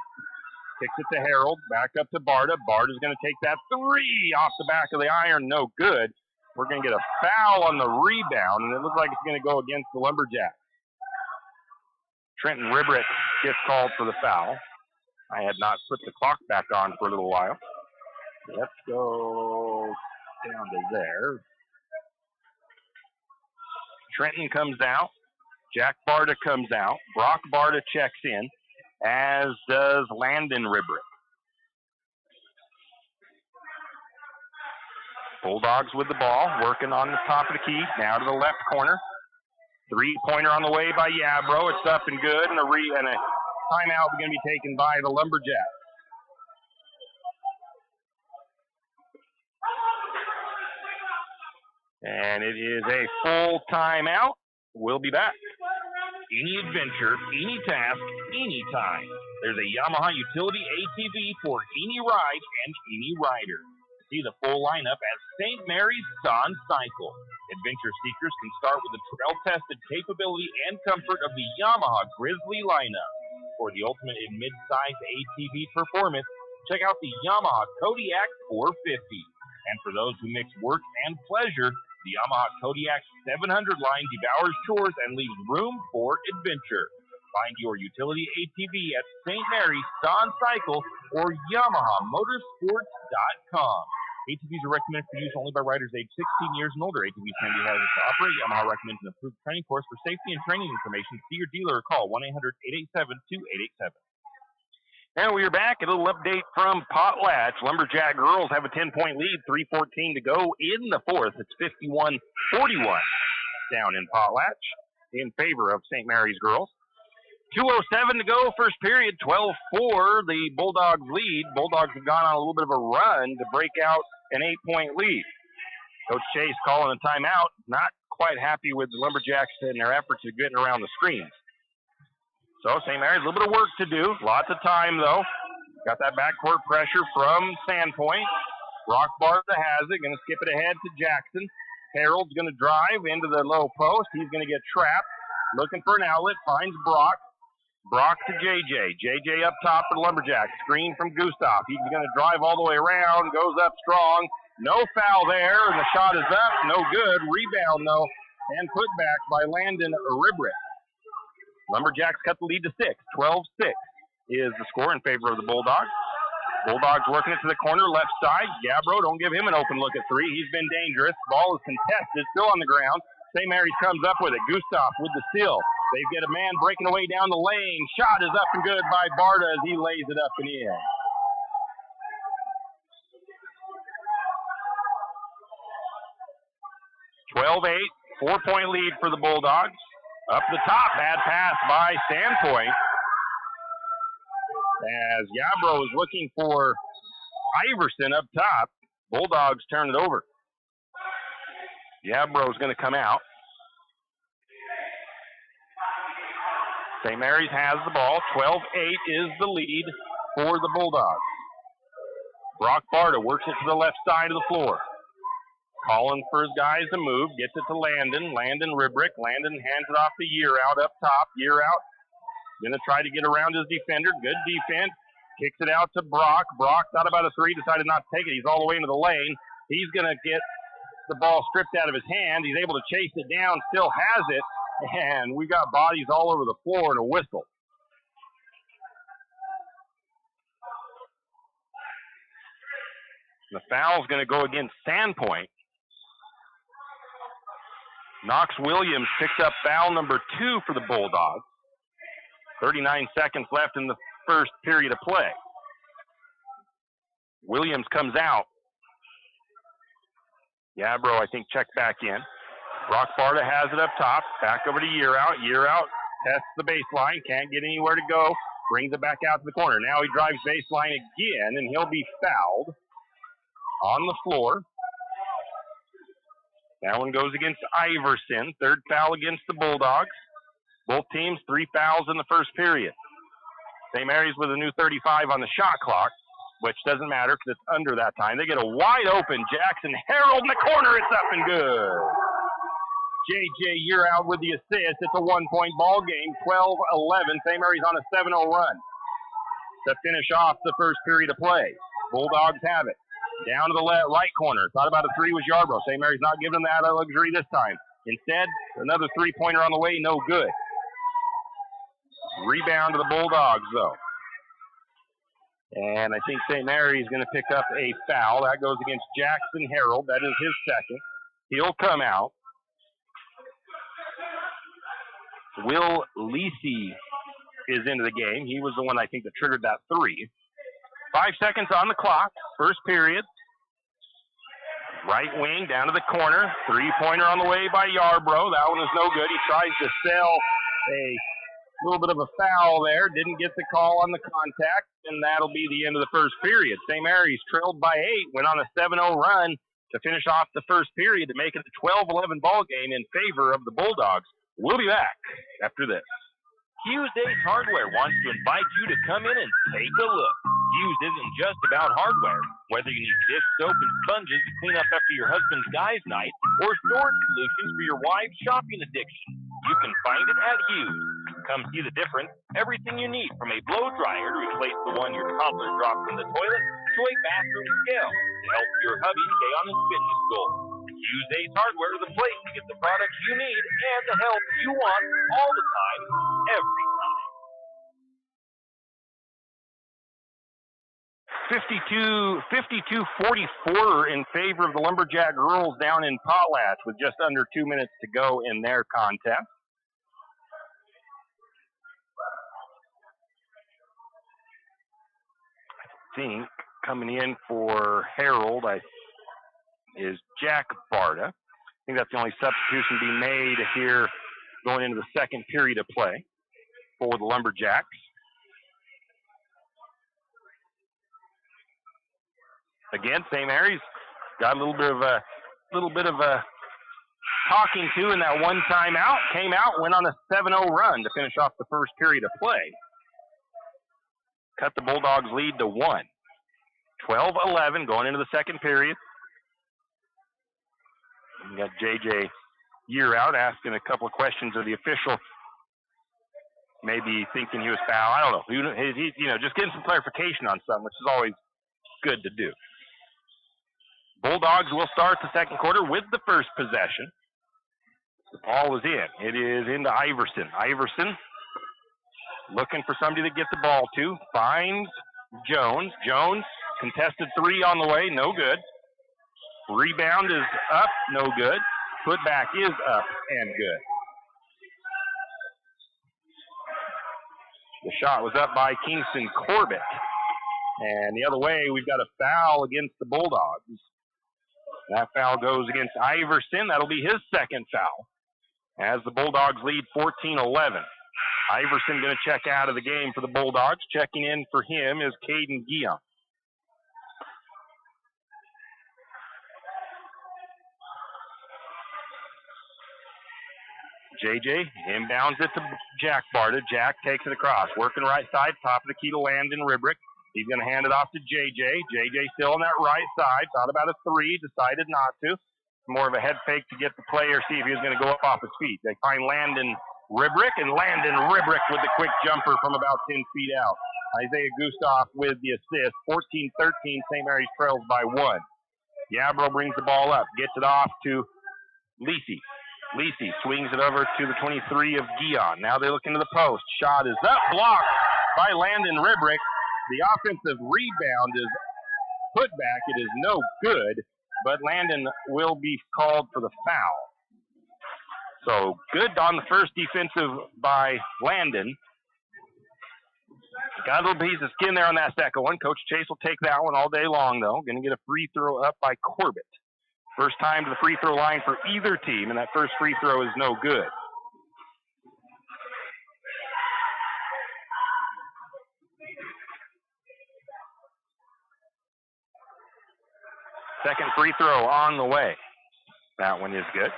Kicks it to Harold. Back up to Barta. Barta's going to take that three off the back of the iron. No good. We're going to get a foul on the rebound, and it looks like it's going to go against the Lumberjacks. Trenton Ribrick gets called for the foul. I had not put the clock back on for a little while. Let's go down to there. Trenton comes out. Jack Barta comes out. Brock Barta checks in, as does Landon Ribrick. Bulldogs with the ball, working on the top of the key, now to the left corner. Three-pointer on the way by Yarbrough. It's up and good, and a timeout is going to be taken by the Lumberjacks. And it is a full timeout. We'll be back. Any adventure, any task, anytime. There's a Yamaha utility ATV for any ride and any rider. See the full lineup at St. Mary's Sandcycle. Adventure seekers can start with the trail-tested capability and comfort of the Yamaha Grizzly lineup. For the ultimate in mid-size ATV performance, check out the Yamaha Kodiak 450. And for those who mix work and pleasure, The Yamaha Kodiak 700 line devours chores and leaves room for adventure. Find your utility ATV at St. Mary's, Don Cycle, or YamahaMotorsports.com. ATVs are recommended for use only by riders age 16 years and older. ATVs can be hazardous to operate. Yamaha recommends an approved training course. For safety and training information, see your dealer or call 1-800-887-2887. And we are back. A little update from Potlatch. Lumberjack girls have a 10-point lead, 3:14 to go in the fourth. It's 51-41 down in Potlatch in favor of St. Mary's girls. 2:07 to go, first period, 12-4, the Bulldogs lead. Bulldogs have gone on a little bit of a run to break out an 8-point lead. Coach Chase calling a timeout, not quite happy with the Lumberjacks in their efforts of getting around the screens. So St. Mary's, a little bit of work to do. Lots of time, though. Got that backcourt pressure from Sandpoint. Brock Bartha has it, going to skip it ahead to Jackson. Harold's going to drive into the low post. He's going to get trapped. Looking for an outlet, finds Brock. Brock to JJ. JJ up top for the Lumberjacks. Screen from Gustav. He's going to drive all the way around, goes up strong. No foul there, and the shot is up. No good. Rebound, though, and put back by Landon Ribrick. Lumberjacks cut the lead to 6. 12-6 is the score in favor of the Bulldogs. Bulldogs working it to the corner, left side. Gabbro, don't give him an open look at three. He's been dangerous. Ball is contested, still on the ground. St. Mary's comes up with it. Gustav with the steal. They get a man breaking away down the lane. Shot is up and good by Barta as he lays it up and in. (12-8), 4-point lead for the Bulldogs. Up the top, bad pass by Sandpoint. As Gabbro is looking for Iverson up top, Bulldogs turn it over. Gabbro is going to come out. St. Mary's has the ball. 12-8 is the lead for the Bulldogs. Brock Barta works it to the left side of the floor. Calling for his guys to move. Gets it to Landon. Landon Ribrick. Landon hands it off to Year Out up top. Year Out going to try to get around his defender. Good defense. Kicks it out to Brock. Brock thought about a three. Decided not to take it. He's all the way into the lane. He's going to get the ball stripped out of his hand. He's able to chase it down. Still has it. And we got bodies all over the floor and a whistle. The foul's going to go against Sandpoint. Knox Williams picks up foul number 2 for the Bulldogs. 39 seconds left in the first period of play. Williams comes out. Gabbro, I think, checked back in. Brock Barta has it up top. Back over to Year Out. Year Out tests the baseline. Can't get anywhere to go. Brings it back out to the corner. Now he drives baseline again, and he'll be fouled on the floor. That one goes against Iverson. Third foul against the Bulldogs. Both teams, 3 fouls in the first period. St. Mary's with a new 35 on the shot clock, which doesn't matter because it's under that time. They get a wide open Jackson Harold in the corner. It's up and good. JJ Year Out with the assist. It's a 1-point ball game, 12-11. St. Mary's on a 7-0 run to finish off the first period of play. Bulldogs have it. Down to the right corner. Thought about a three was Yarbrough. St. Mary's not giving them that luxury this time. Instead, another three-pointer on the way, no good. Rebound to the Bulldogs, though. And I think St. Mary's going to pick up a foul. That goes against Jackson Harold. That is his second. He'll come out. Will Lisi is into the game. He was the one, I think, that triggered that three. 5 seconds on the clock. First period. Right wing down to the corner. Three-pointer on the way by Yarbrough. That one is no good. He tries to sell a little bit of a foul there. Didn't get the call on the contact, and that'll be the end of the first period. St. Mary's trailed by 8. Went on a 7-0 run to finish off the first period to make it a 12-11 ball game in favor of the Bulldogs. We'll be back after this. Hughes Ace Hardware wants to invite you to come in and take a look. Hughes isn't just about hardware. Whether you need dish soap and sponges to clean up after your husband's guys' night, or storage solutions for your wife's shopping addiction, you can find it at Hughes. Come see the difference. Everything you need, from a blow dryer to replace the one your toddler drops in the toilet, to a bathroom scale to help your hubby stay on his fitness goal. Use Ace Hardware, the place to get the products you need and the help you want all the time, every time. 52-44 in favor of the Lumberjack girls down in Potlatch with just under 2 minutes to go in their contest. I think coming in for Harold is Jack Barta. I think that's the only substitution to be made here going into the second period of play for the Lumberjacks. Again, St. Mary's got a little bit of a talking to in that one timeout. Came out, went on a 7-0 run to finish off the first period of play. Cut the Bulldogs' lead to 1. 12-11 going into the second period. We got JJ Year out asking a couple of questions of the official. Maybe thinking he was fouled. I don't know. He's just getting some clarification on something, which is always good to do. Bulldogs will start the second quarter with the first possession. The ball is in. It is into Iverson. Iverson looking for somebody to get the ball to. Finds Jones. Jones, contested three on the way. No good. Rebound is up. No good. Putback is up and good. The shot was up by Kingston Corbett. And the other way, we've got a foul against the Bulldogs. That foul goes against Iverson. That'll be his second foul as the Bulldogs lead 14-11. Iverson going to check out of the game for the Bulldogs. Checking in for him is Caden Guillaume. JJ inbounds it to Jack Barta. Jack takes it across. Working right side, top of the key to Landon Ribrick. He's going to hand it off to JJ. JJ still on that right side. Thought about a three, decided not to. More of a head fake to get the player, see if he was going to go up off his feet. They find Landon Ribrick, and Landon Ribrick with the quick jumper from about 10 feet out. Isaiah Gustav with the assist. 14-13, St. Mary's trails by 1. Yabro brings the ball up, gets it off to Lisi. Lisi swings it over to the 23 of Guion. Now they look into the post. Shot is up, blocked by Landon Ribrick. The offensive rebound is put back. It is no good, but Landon will be called for the foul. So good on the first defensive by Landon. Got a little piece of skin there on that second one. Coach Chase will take that one all day long, though. Going to get a free throw up by Corbett. First time to the free throw line for either team, and that first free throw is no good. Second free throw on the way. That one is good.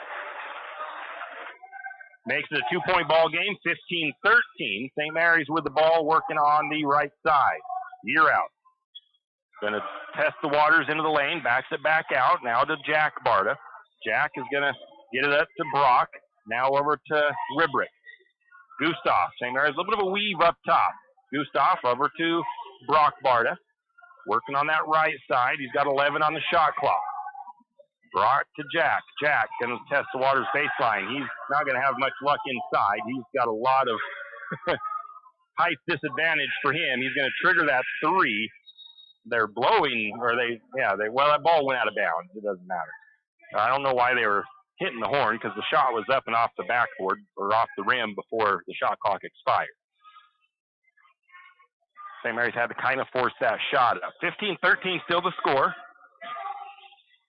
Makes it a 2-point ball game, 15-13. St. Mary's with the ball working on the right side. Year out. Going to test the waters into the lane, backs it back out. Now to Jack Barta. Jack is going to get it up to Brock. Now over to Ribrick. Gustav. St. Mary's a little bit of a weave up top. Gustav over to Brock Barta. Working on that right side. He's got 11 on the shot clock. Brock to Jack. Jack going to test the waters baseline. He's not going to have much luck inside. He's got a lot of height disadvantage for him. He's going to trigger that three. They're blowing, or that ball went out of bounds. It doesn't matter. I don't know why they were hitting the horn, because the shot was up and off the backboard, or off the rim before the shot clock expired. St. Mary's had to kind of force that shot up. 15-13 still the score.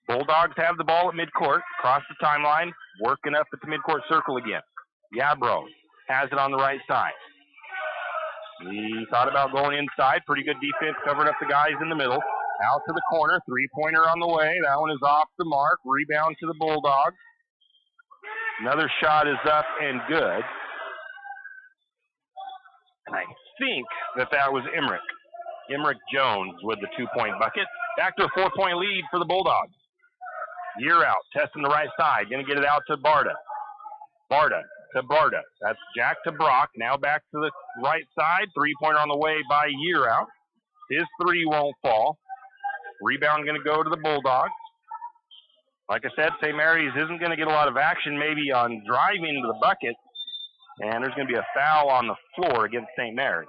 Bulldogs have the ball at midcourt, across the timeline, working up at the midcourt circle again. Yabro has it on the right side. He thought about going inside. Pretty good defense, covering up the guys in the middle. Out to the corner, three-pointer on the way. That one is off the mark. Rebound to the Bulldogs. Another shot is up and good. And I think that was Emmerich. Emmerich Jones with the 2-point bucket. Back to a 4-point lead for the Bulldogs. Year out, testing the right side. Going to get it out to Barta. Barta to Barta. That's Jack to Brock. Now back to the right side. 3-pointer on the way by Year out. His three won't fall. Rebound going to go to the Bulldogs. Like I said, St. Mary's isn't going to get a lot of action maybe on driving to the bucket, and there's going to be a foul on the floor against St. Mary's.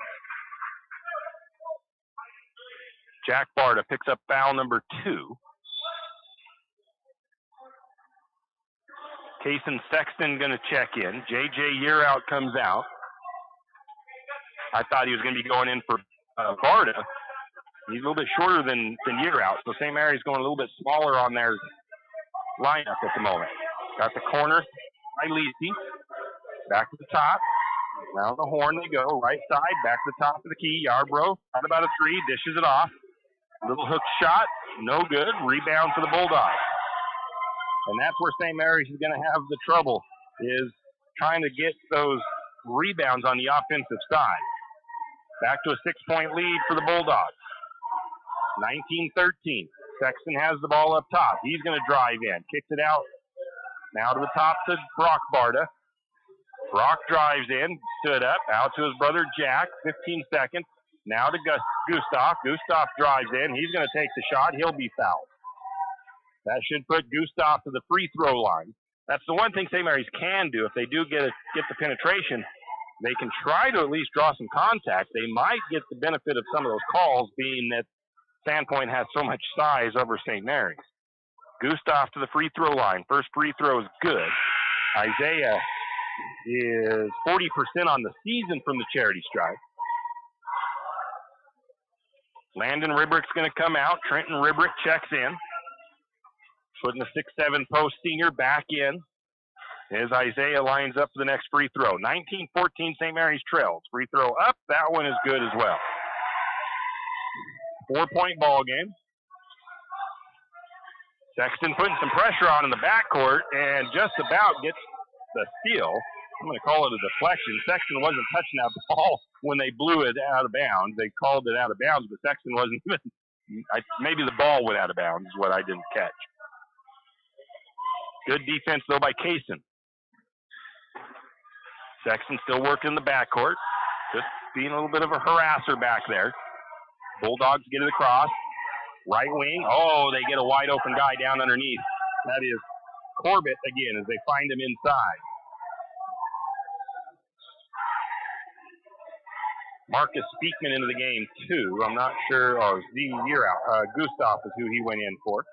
Jack Barta picks up foul number 2. Kason Sexton going to check in. J.J. Yearout comes out. I thought he was going to be going in for Barta. He's a little bit shorter than Yearout, so St. Mary's going a little bit smaller on their lineup at the moment. Got the corner by Lisi. Back to the top. Around the horn they go. Right side, back to the top of the key. Yarbrough, out about a 3, dishes it off. Little hook shot, no good. Rebound for the Bulldogs. And that's where St. Mary's is going to have the trouble, is trying to get those rebounds on the offensive side. Back to a 6-point lead for the Bulldogs. 19-13. Sexton has the ball up top. He's going to drive in. Kicks it out. Now to the top to Brock Barta. Brock drives in. Stood up. Out to his brother Jack. 15 seconds. Now to Gustav. Gustav drives in. He's going to take the shot. He'll be fouled. That should put Gustav to the free throw line. That's the one thing St. Mary's can do. If they do get the penetration, they can try to at least draw some contact. They might get the benefit of some of those calls, being that Sandpoint has so much size over St. Mary's. Gustav to the free throw line. First free throw is good. Isaiah is 40% on the season from the charity stripe. Landon Ribrick's going to come out. Trenton Ribrick checks in. Putting the 6'7" post senior back in as Isaiah lines up for the next free throw. 19-14 St. Mary's trails. Free throw up. That one is good as well. 4-point ball game. Sexton putting some pressure on in the backcourt and just about gets the steal. I'm going to call it a deflection. Sexton wasn't touching that ball when they blew it out of bounds. They called it out of bounds, but Sexton wasn't even. Maybe the ball went out of bounds is what I didn't catch. Good defense, though, by Kaysen. Sexton still working in the backcourt. Just being a little bit of a harasser back there. Bulldogs get it across. Right wing. Oh, they get a wide open guy down underneath. That is Corbett again as they find him inside. Marcus Speakman into the game, too. I'm not sure. Oh, Z Yearout. Gustav is who he went in for.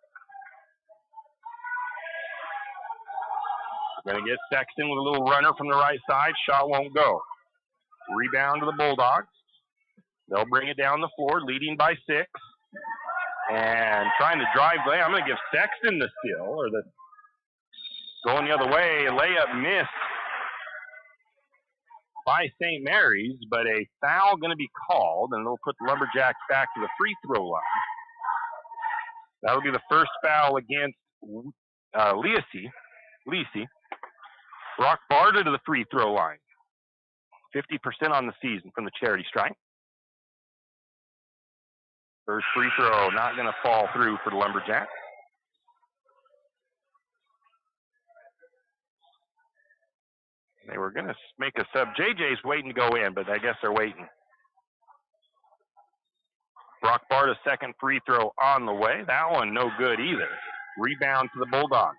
Going to get Sexton with a little runner from the right side. Shot won't go. Rebound to the Bulldogs. They'll bring it down the floor, leading by 6. And trying to drive. I'm going to give Sexton the steal, or the going the other way. Layup missed by St. Mary's, but a foul going to be called, and they'll put the Lumberjacks back to the free throw line. That'll be the first foul against Lisi. Brock Barta to the free throw line. 50% on the season from the charity stripe. First free throw not going to fall through for the Lumberjacks. They were going to make a sub. JJ's waiting to go in, but I guess they're waiting. Brock Barta's second free throw on the way. That one no good either. Rebound to the Bulldogs.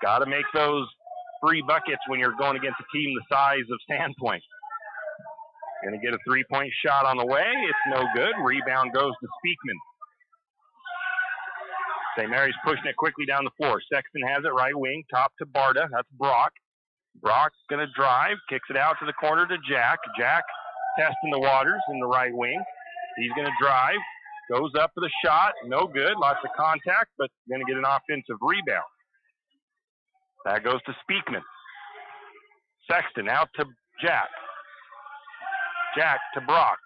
Got to make those free buckets when you're going against a team the size of Sandpoint. Going to get a 3-point shot on the way. It's no good. Rebound goes to Speakman. St. Mary's pushing it quickly down the floor. Sexton has it right wing, top to Barta. That's Brock. Brock's going to drive, kicks it out to the corner to Jack. Jack testing the waters in the right wing. He's going to drive, goes up for the shot. No good. Lots of contact, but going to get an offensive rebound. That goes to Speakman. Sexton out to Jack. Jack to Brock.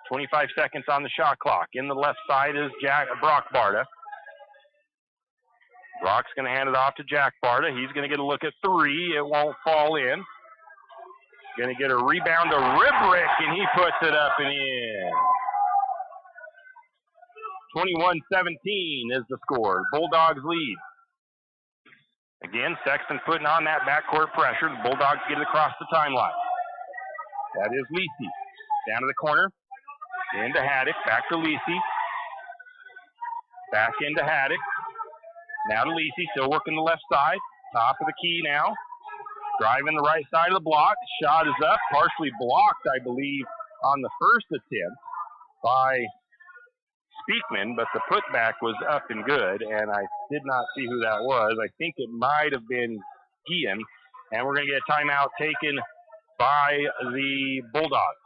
25 seconds on the shot clock. In the left side is Brock Barta. Brock's going to hand it off to Jack Barta. He's going to get a look at 3. It won't fall in. Going to get a rebound to Ribrick, and he puts it up and in. 21-17 is the score. Bulldogs lead. Again, Sexton putting on that backcourt pressure. The Bulldogs get it across the timeline. That is Lisi. Down to the corner. Into Haddock. Back to Lisi. Back into Haddock. Now to Lisi, still working the left side. Top of the key now. Driving the right side of the block. Shot is up, partially blocked, I believe, on the first attempt by Speakman, but the putback was up and good, and I did not see who that was. I think it might have been Gian, and we're going to get a timeout taken by the Bulldogs.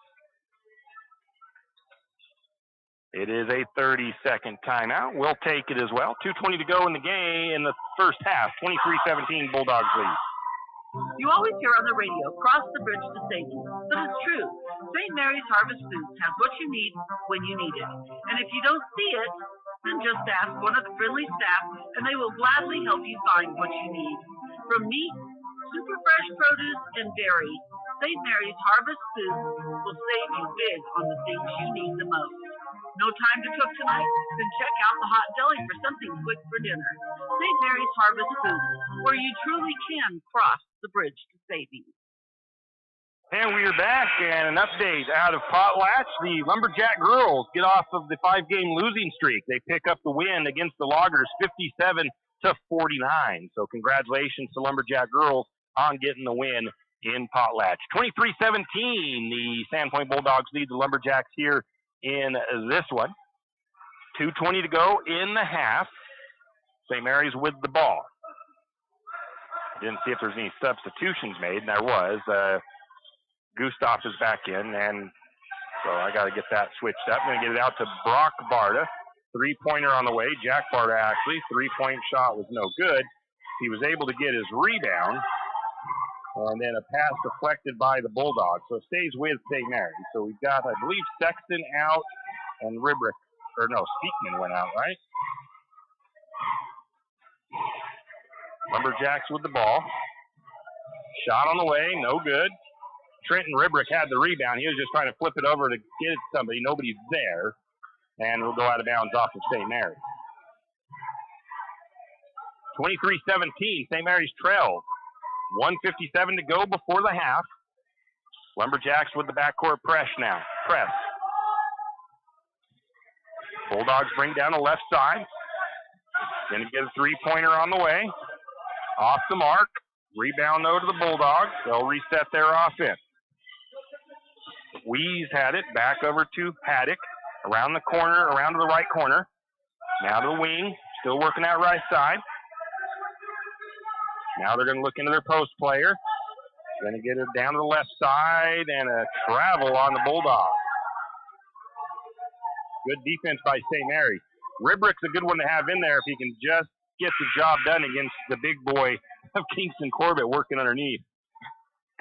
It is a 30-second timeout. We'll take it as well. 2:20 to go in the game in the first half. 23-17 Bulldogs lead. You always hear on the radio, cross the bridge to safety. But it's true. St. Mary's Harvest Foods has what you need when you need it. And if you don't see it, then just ask one of the friendly staff, and they will gladly help you find what you need. From meat, super fresh produce, and dairy, St. Mary's Harvest Foods will save you big on the things you need the most. No time to cook tonight? Then check out the hot deli for something quick for dinner. St. Mary's Harvest Foods, where you truly can cross the bridge to safety. And we are back, and an update out of Potlatch. The Lumberjack girls get off of the 5-game losing streak. They pick up the win against the Loggers, 57-49. So congratulations to Lumberjack girls on getting the win in Potlatch. 23-17, the Sandpoint Bulldogs lead the Lumberjacks here in this one. 2:20 to go in the half. St. Mary's with the ball. Didn't see if there's any substitutions made, and there was. Gustav is back in, and so I got to get that switched up. I'm going to get it out to Brock Barta. 3-pointer on the way. Jack Barta, actually. 3-point shot was no good. He was able to get his rebound, and then a pass deflected by the Bulldogs. So it stays with St. Mary's. So we've got, I believe, Sexton out, and Speakman went out, right? Lumberjacks with the ball. Shot on the way, no good. Trenton Ribrick had the rebound. He was just trying to flip it over to get it to somebody. Nobody's there. And we'll go out of bounds off of St. Mary's. 23-17, St. Mary's trails. 1:57 to go before the half. Lumberjacks with the backcourt press now. Bulldogs bring down the left side. Going to get a 3-pointer on the way. Off the mark. Rebound, though, to the Bulldogs. They'll reset their offense. Weeze had it. Back over to Paddock. Around the corner, around to the right corner. Now to the wing. Still working that right side. Now they're going to look into their post player. Going to get it down to the left side and a travel on the Bulldogs. Good defense by St. Mary's. Ribrick's a good one to have in there if he can just get the job done against the big boy of Kingston Corbett working underneath.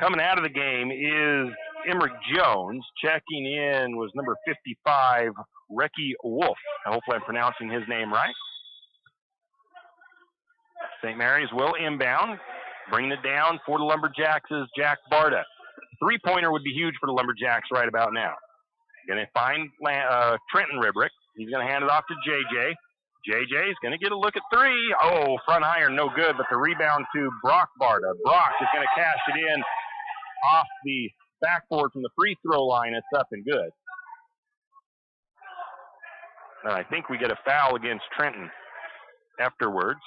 Coming out of the game is Emmerich Jones. Checking in was number 55, Recky Wolf. Hopefully I'm pronouncing his name right. St. Mary's will inbound. Bringing it down for the Lumberjacks is Jack Barta. 3-pointer would be huge for the Lumberjacks right about now. Going to find Trenton Ribrick. He's going to hand it off to JJ. JJ's going to get a look at 3. Oh, front iron, no good, but the rebound to Brock Barta. Brock is going to cash it in off the backboard from the free throw line. It's up and good. And I think we get a foul against Trenton afterwards.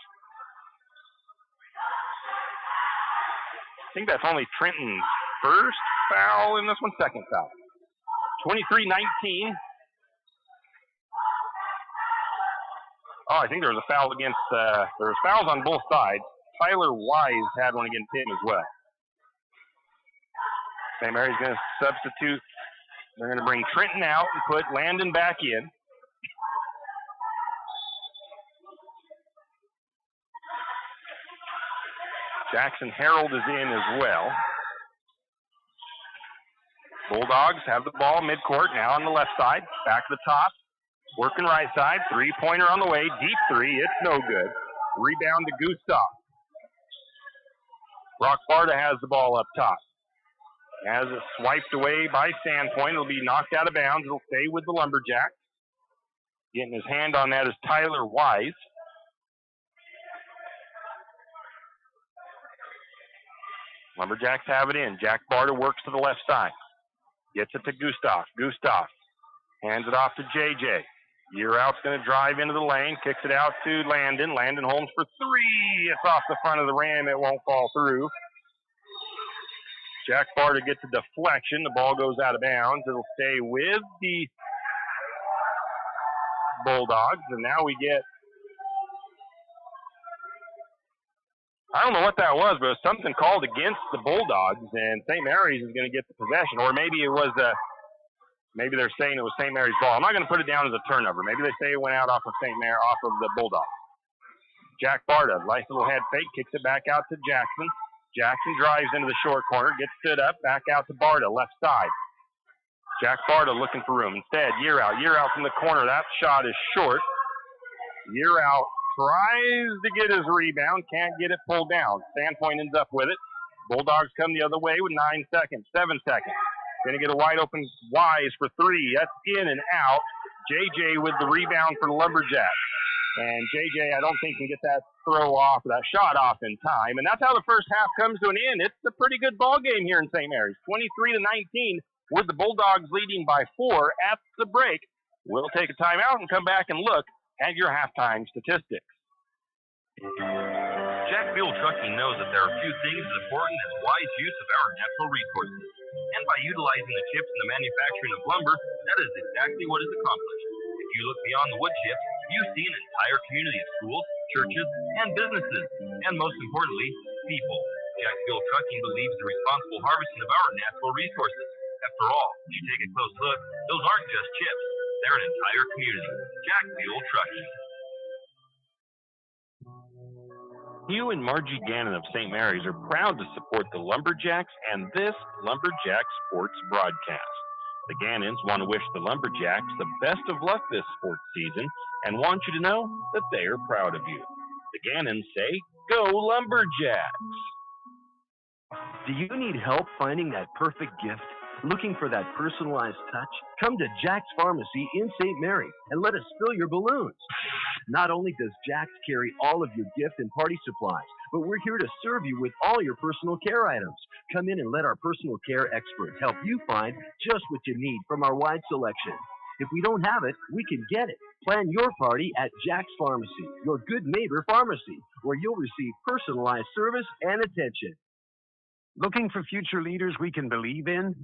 I think that's only Trenton's first foul in this one, second foul. 23-19. Oh, I think there was a foul against, there was fouls on both sides. Tyler Wise had one against him as well. St. Mary's going to substitute. They're going to bring Trenton out and put Landon back in. Jackson Harold is in as well. Bulldogs have the ball midcourt now on the left side. Back to the top. Working right side. 3-pointer on the way. Deep 3. It's no good. Rebound to Gustav. Brock Barta has the ball up top. As it swiped away by Sandpoint, it'll be knocked out of bounds. It'll stay with the Lumberjacks. Getting his hand on that is Tyler Wise. Lumberjacks have it in. Jack Barta works to the left side. Gets it to Gustav. Gustav hands it off to JJ. Year Out's going to drive into the lane, kicks it out to Landon. Landon Holmes for three. It's off the front of the rim. It won't fall through. Jack Barta gets a deflection. The ball goes out of bounds. It'll stay with the Bulldogs, and now we get, I don't know what that was, but it was something called against the Bulldogs, and St. Mary's is going to get the possession. Or maybe it was maybe they're saying it was St. Mary's ball. I'm not going to put it down as a turnover. Maybe they say it went out off of off of the Bulldogs. Jack Barta, nice little head fake, kicks it back out to Jackson. Jackson drives into the short corner, gets stood up, back out to Barta, left side. Jack Barta looking for room. Instead, Year Out from the corner. That shot is short. Year Out tries to get his rebound, can't get it pulled down. Sandpoint ends up with it. Bulldogs come the other way with 9 seconds, 7 seconds. Going to get a wide open Wise for three. That's in and out. JJ with the rebound for the Lumberjack. And JJ, I don't think can get that that shot off in time. And that's how the first half comes to an end. It's a pretty good ball game here in St. Mary's. 23-19 with the Bulldogs leading by 4 at the break. We'll take a timeout and come back and look at your halftime statistics. Jack Fuel Trucking knows that there are few things as important as wise use of our natural resources. And by utilizing the chips in the manufacturing of lumber, that is exactly what is accomplished. If you look beyond the wood chips, you see an entire community of schools, churches, and businesses, and most importantly, people. Jack Fuel Trucking believes in responsible harvesting of our natural resources. After all, when you take a close look, those aren't just chips. They're an entire community. Jack Fuel Trucking. Hugh and Margie Gannon of St. Mary's are proud to support the Lumberjacks and this Lumberjack sports broadcast. The Gannons want to wish the Lumberjacks the best of luck this sports season and want you to know that they are proud of you. The Gannons say, "Go Lumberjacks!" Do you need help finding that perfect gift? Looking for that personalized touch? Come to Jack's Pharmacy in St. Mary and let us fill your balloons. Not only does Jack's carry all of your gift and party supplies, but we're here to serve you with all your personal care items. Come in and let our personal care experts help you find just what you need from our wide selection. If we don't have it, we can get it. Plan your party at Jack's Pharmacy, your good neighbor pharmacy, where you'll receive personalized service and attention. Looking for future leaders we can believe in?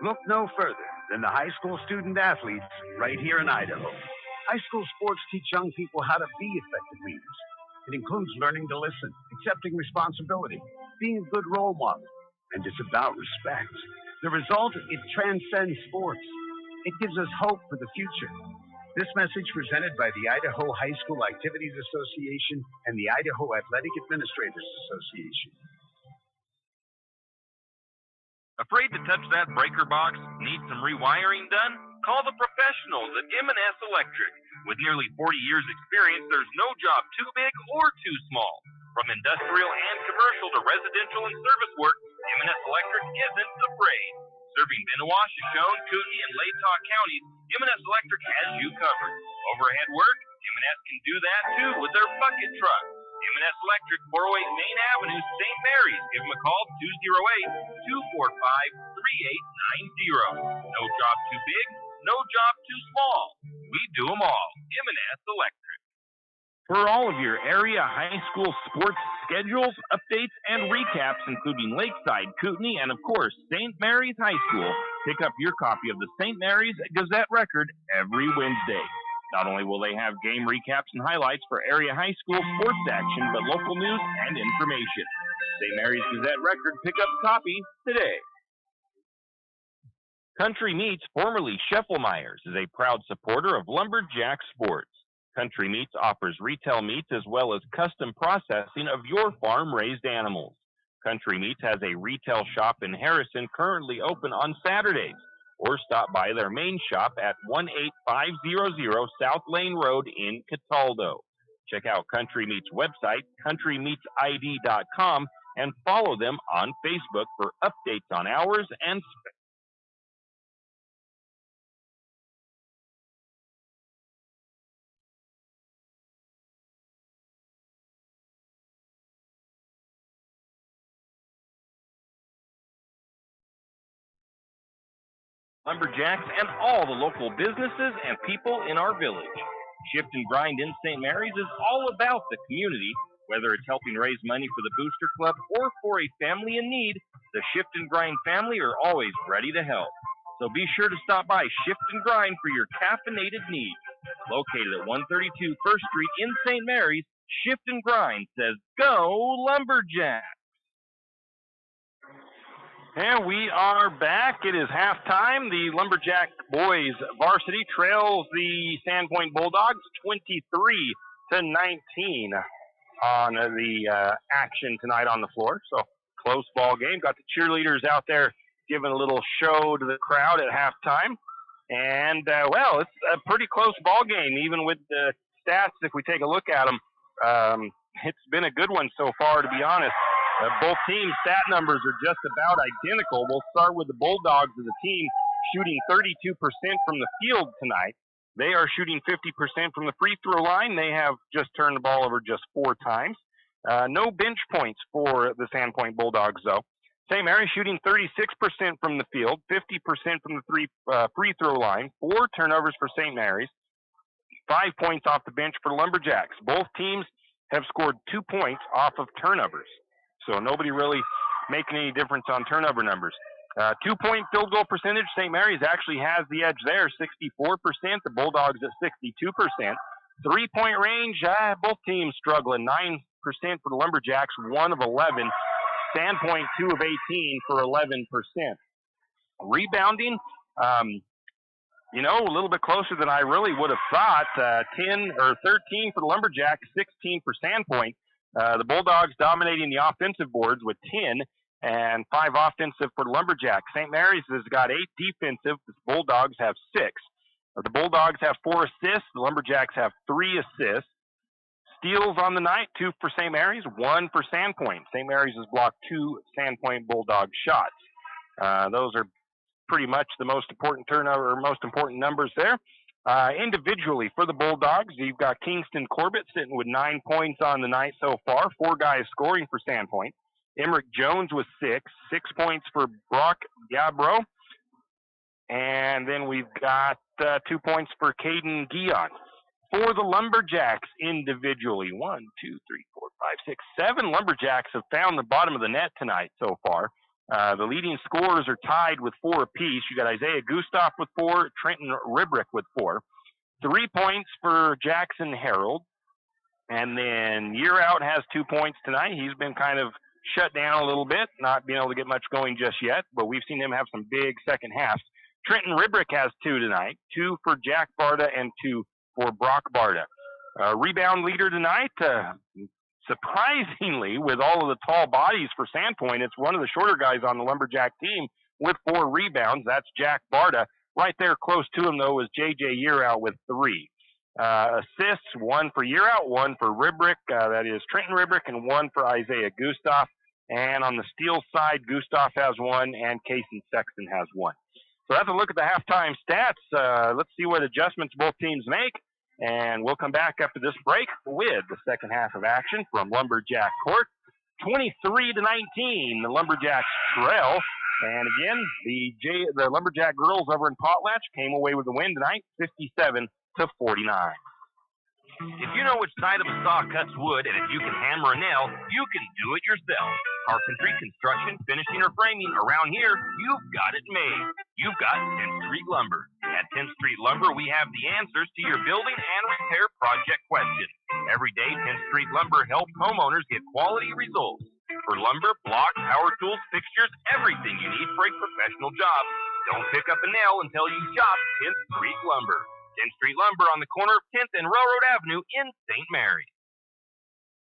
Look no further than the high school student athletes right here in Idaho. High school sports teach young people how to be effective leaders. It includes learning to listen, accepting responsibility, being a good role model, and it's about respect. The result, it transcends sports. It gives us hope for the future. This message presented by the Idaho High School Activities Association and the Idaho Athletic Administrators Association. Afraid to touch that breaker box? Need some rewiring done? Call the professionals at M&S Electric. With nearly 40 years experience, there's no job too big or too small. From industrial and commercial to residential and service work, M&S Electric isn't afraid. Serving Benawa, Shoshone, Kootenai, and Latah counties, M&S Electric has you covered. Overhead work? M&S can do that too with their bucket truck. M&S Electric, 408 Main Avenue, St. Mary's. Give them a call, 208-245-3890. No job too big, no job too small. We do them all. M&S Electric. For all of your area high school sports schedules, updates, and recaps, including Lakeside, Kootenai, and of course, St. Mary's High School, pick up your copy of the St. Mary's Gazette Record every Wednesday. Not only will they have game recaps and highlights for area high school sports action, but local news and information. St. Mary's Gazette Record, pick up a copy today. Country Meats, formerly Scheffelmeyer's, is a proud supporter of Lumberjack sports. Country Meats offers retail meats as well as custom processing of your farm-raised animals. Country Meats has a retail shop in Harrison currently open on Saturdays, or stop by their main shop at 18500 South Lane Road in Cataldo. Check out Country Meats' website, countrymeatsid.com, and follow them on Facebook for updates on hours and Lumberjacks, and all the local businesses and people in our village. Shift and Grind in St. Mary's is all about the community. Whether it's helping raise money for the Booster Club or for a family in need, the Shift and Grind family are always ready to help. So be sure to stop by Shift and Grind for your caffeinated needs. Located at 132 First Street in St. Mary's, Shift and Grind says, "Go Lumberjack!" And we are back. It is halftime. The Lumberjack boys varsity trails the Sandpoint Bulldogs 23-19 on the action tonight on the floor. So close ball game. Got the cheerleaders out there giving a little show to the crowd at halftime. And, well, it's a pretty close ball game, even with the stats. If we take a look at them, it's been a good one so far, to be honest. Both teams' stat numbers are just about identical. We'll start with the Bulldogs as a team shooting 32% from the field tonight. They are shooting 50% from the free throw line. They have just turned the ball over just 4 times. No bench points for the Sandpoint Bulldogs, though. St. Mary's shooting 36% from the field, 50% from the free throw line, 4 turnovers for St. Mary's, 5 points off the bench for Lumberjacks. Both teams have scored 2 points off of turnovers. So nobody really making any difference on turnover numbers. 2-point field goal percentage, St. Mary's actually has the edge there, 64%. The Bulldogs at 62%. 3-point range, both teams struggling. 9% for the Lumberjacks, 1 of 11. Sandpoint, 2 of 18 for 11%. Rebounding, a little bit closer than I really would have thought. 10 or 13 for the Lumberjacks, 16 for Sandpoint. The Bulldogs dominating the offensive boards with 10 and 5 offensive for the Lumberjacks. St. Mary's has got 8 defensive. The Bulldogs have 6. The Bulldogs have 4 assists. The Lumberjacks have 3 assists. Steals on the night, 2 for St. Mary's, 1 for Sandpoint. St. Mary's has blocked 2 Sandpoint Bulldog shots. Those are pretty much the most important turnover, or most important numbers there. Individually for the Bulldogs, you've got Kingston Corbett sitting with 9 points on the night so far. 4 guys scoring for Sandpoint. Emmerich Jones with 6 points for Brock Gabro. And then we've got 2 points for Caden Guion. For the Lumberjacks individually, 1, 2, 3, 4, 5, 6, 7 Lumberjacks have found the bottom of the net tonight so far. The leading scorers are tied with 4 apiece. You got Isaiah Gustav with 4, Trenton Ribrick with 4. 3 points for Jackson Harold. And then Year Out has 2 points tonight. He's been kind of shut down a little bit, not being able to get much going just yet, but we've seen him have some big second halves. Trenton Ribrick has 2 tonight, 2 for Jack Barta and 2 for Brock Barta. Rebound leader tonight, surprisingly, with all of the tall bodies for Sandpoint, it's one of the shorter guys on the Lumberjack team with 4 rebounds. That's Jack Barta. Right there close to him, though, is J.J. Yearout with 3. Assists, 1 for Yearout, 1 for Ribrick. That is Trenton Ribrick, and 1 for Isaiah Gustav. And on the steal side, Gustav has 1, and Casey Sexton has 1. So that's a look at the halftime stats. Let's see what adjustments both teams make. And we'll come back after this break with the second half of action from Lumberjack Court. 23-19, the Lumberjacks trail. And again, the Lumberjack girls over in Potlatch came away with the win tonight, 57-49. If you know which side of a saw cuts wood, and if you can hammer a nail, you can do it yourself. Carpentry, construction, finishing, or framing, around here, you've got it made. You've got 10th Street Lumber. At 10th Street Lumber, we have the answers to your building and repair project questions. Every day, 10th Street Lumber helps homeowners get quality results. For lumber, block, power tools, fixtures, everything you need for a professional job. Don't pick up a nail until you shop 10th Street Lumber. 10th Street Lumber on the corner of 10th and Railroad Avenue in St. Mary.